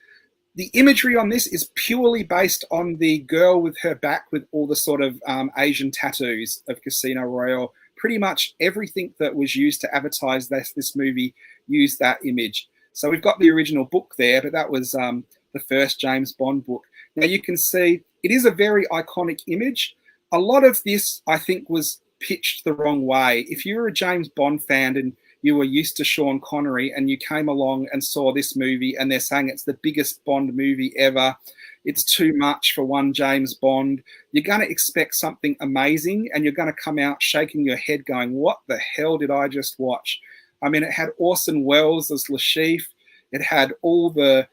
the imagery on this is purely based on the girl with her back with all the sort of Asian tattoos of Casino Royale. Pretty much everything that was used to advertise this movie used that image. So we've got the original book there, but that was the first James Bond book. Now you can see it is a very iconic image. A lot of this, I think, was pitched the wrong way. If you were a James Bond fan and you were used to Sean Connery and you came along and saw this movie and they're saying it's the biggest Bond movie ever, it's too much for one James Bond, you're going to expect something amazing and you're going to come out shaking your head going, what the hell did I just watch? I mean, it had Orson Welles as Le Chiffre. It had all the,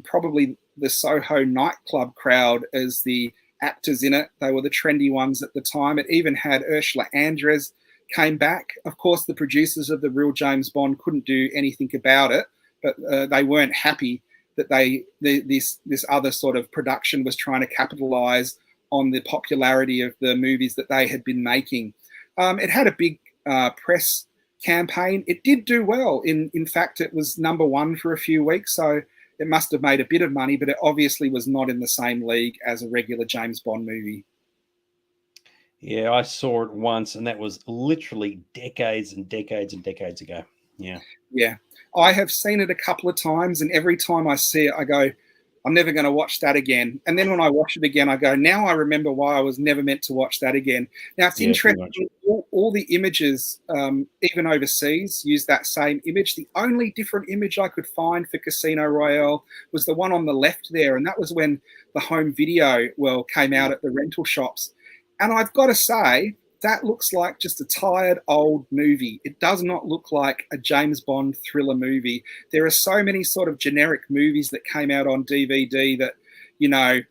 probably the Soho nightclub crowd as the actors in it. They were the trendy ones at the time. It even had Ursula Andress came back. Of course, the producers of the real James Bond couldn't do anything about it, but they weren't happy that this other sort of production was trying to capitalize on the popularity of the movies that they had been making. It had a big press campaign. It did do well. In fact, it was #1 for a few weeks, so it must have made a bit of money, but it obviously was not in the same league as a regular James Bond movie. Yeah, I saw it once, and that was literally decades and decades and decades ago. Yeah. Yeah. I have seen it a couple of times, and every time I see it, I go, I'm never going to watch that again. And then when I watch it again, I go, now I remember why I was never meant to watch that again. Now, it's interesting. All the images, even overseas, use that same image. The only different image I could find for Casino Royale was the one on the left there. And that was when the home video, came out at the rental shops. And I've got to say, that looks like just a tired old movie. It does not look like a James Bond thriller movie. There are so many sort of generic movies that came out on DVD that,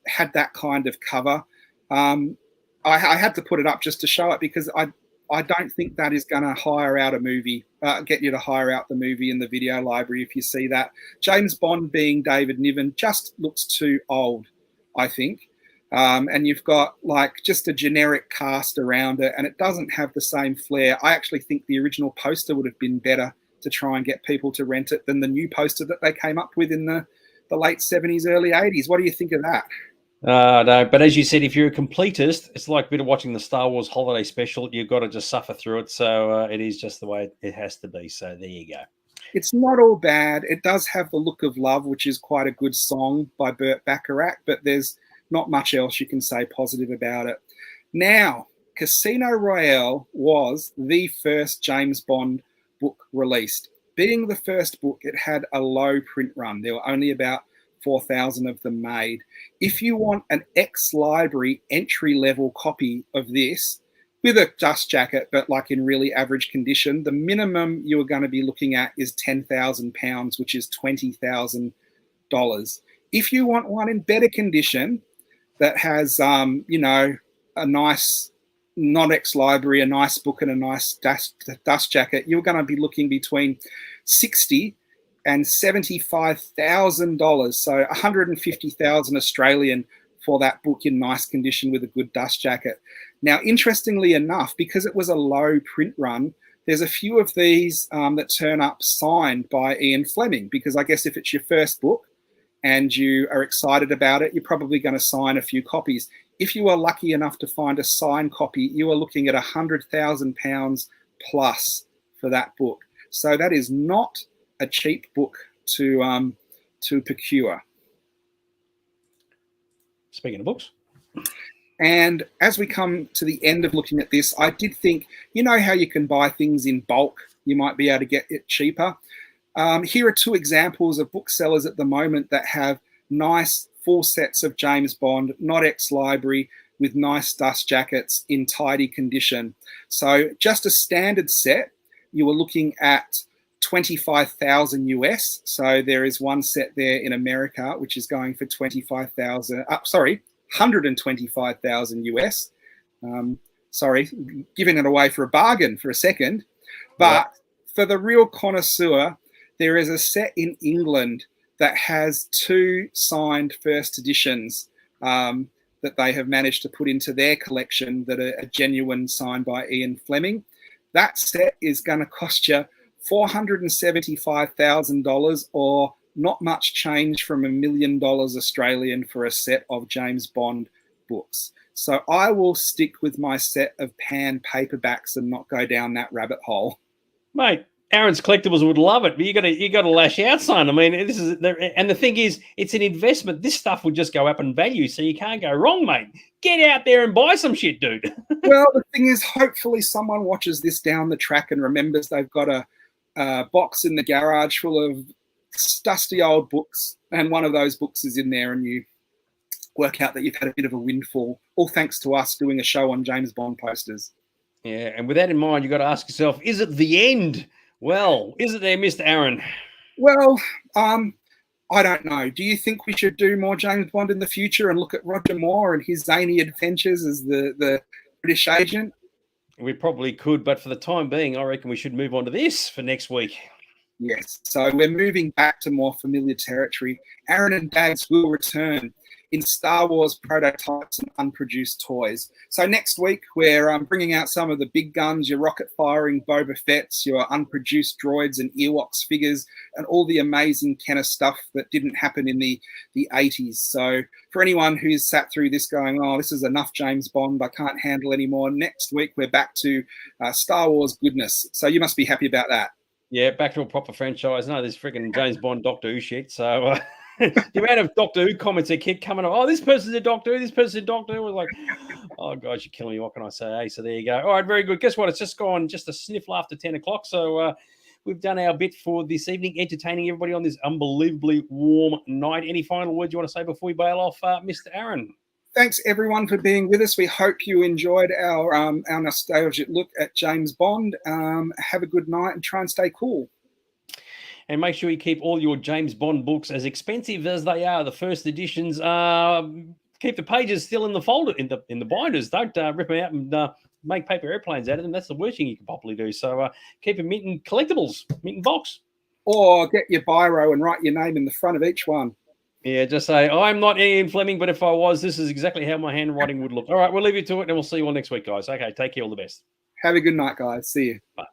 had that kind of cover. I had to put it up just to show it because I don't think that is going to get you to hire out the movie in the video library if you see that. James Bond being David Niven just looks too old, I think. And you've got just a generic cast around it, and it doesn't have the same flair. I actually think the original poster would have been better to try and get people to rent it than the new poster that they came up with in the late 70s, early 80s. What do you think of that? No, but as you said, if you're a completist, it's like a bit of watching the Star Wars holiday special. You've got to just suffer through it. So it is just the way it has to be. So there you go. It's not all bad. It does have The Look of Love, which is quite a good song by Burt Bacharach, but there's not much else you can say positive about it. Now, Casino Royale was the first James Bond book released. Being the first book, it had a low print run. There were only about 4,000 of them made. If you want an ex-library entry-level copy of this, with a dust jacket, but like in really average condition, the minimum you are going to be looking at is £10,000, which is $20,000. If you want one in better condition that has, you know, a nice non-ex-library, a nice book and a nice dust jacket, you're going to be looking between $60,000 and $75,000, so 150,000 Australian for that book in nice condition with a good dust jacket. Now, interestingly enough, because it was a low print run, there's a few of these that turn up signed by Ian Fleming, because I guess if it's your first book and you are excited about it, you're probably going to sign a few copies. If you are lucky enough to find a signed copy, you are looking at £100,000 plus for that book. So that is not a cheap book to procure. Speaking of books. And as we come to the end of looking at this, I did think, you know how you can buy things in bulk? You might be able to get it cheaper. Here are two examples of booksellers at the moment that have nice full sets of James Bond, not ex-library, with nice dust jackets in tidy condition. So just a standard set, you were looking at 25,000 US. So there is one set there in America, which is going for 125,000 US. Sorry, giving it away for a bargain for a second. But for the real connoisseur, there is a set in England that has two signed first editions that they have managed to put into their collection that are a genuine signed by Ian Fleming. That set is going to cost you $475,000, or not much change from $1 million Australian for a set of James Bond books. So I will stick with my set of Pan paperbacks and not go down that rabbit hole. Mate, Aaron's Collectibles would love it, but you got to lash out, son. I mean, this is, and the thing is, it's an investment. This stuff would just go up in value, so you can't go wrong, mate. Get out there and buy some shit, dude. Well, the thing is, hopefully someone watches this down the track and remembers they've got a box in the garage full of dusty old books, and one of those books is in there, and you work out that you've had a bit of a windfall, all thanks to us doing a show on James Bond posters. Yeah, and with that in mind, you've got to ask yourself, is it the end? Well, is it there, Mr. Aaron? Well, I don't know. Do you think we should do more James Bond in the future and look at Roger Moore and his zany adventures as the British agent? We probably could, but for the time being, I reckon we should move on to this for next week. Yes, so we're moving back to more familiar territory. Aaron and Dads will return in Star Wars prototypes and unproduced toys. So next week, we're bringing out some of the big guns, your rocket-firing Boba Fett's, your unproduced droids and Ewoks figures, and all the amazing Kenner stuff that didn't happen in the 80s. So for anyone who's sat through this going, oh, this is enough James Bond, I can't handle anymore, next week we're back to Star Wars goodness. So you must be happy about that. Yeah, back to a proper franchise. No, there's freaking James Bond Doctor Who shit. So the amount of Doctor Who comments that keep coming up, oh, this person's a Doctor Who, this person's a Doctor Who. We're like, oh, gosh, you're killing me. What can I say? Hey, so there you go. All right, very good. Guess what? It's just gone just a sniffle after 10 o'clock. So we've done our bit for this evening, entertaining everybody on this unbelievably warm night. Any final words you want to say before we bail off, Mr. Aaron? Thanks, everyone, for being with us. We hope you enjoyed our nostalgic look at James Bond. Have a good night and try and stay cool. And make sure you keep all your James Bond books, as expensive as they are, the first editions. Keep the pages still in the folder, in the binders. Don't rip them out and make paper airplanes out of them. That's the worst thing you can possibly do. So keep them mint in collectibles, mint in box. Or get your biro and write your name in the front of each one. Yeah, just say, I'm not Ian Fleming, but if I was, this is exactly how my handwriting would look. All right, we'll leave you to it, and we'll see you all next week, guys. Okay, take care. All the best. Have a good night, guys. See you. Bye.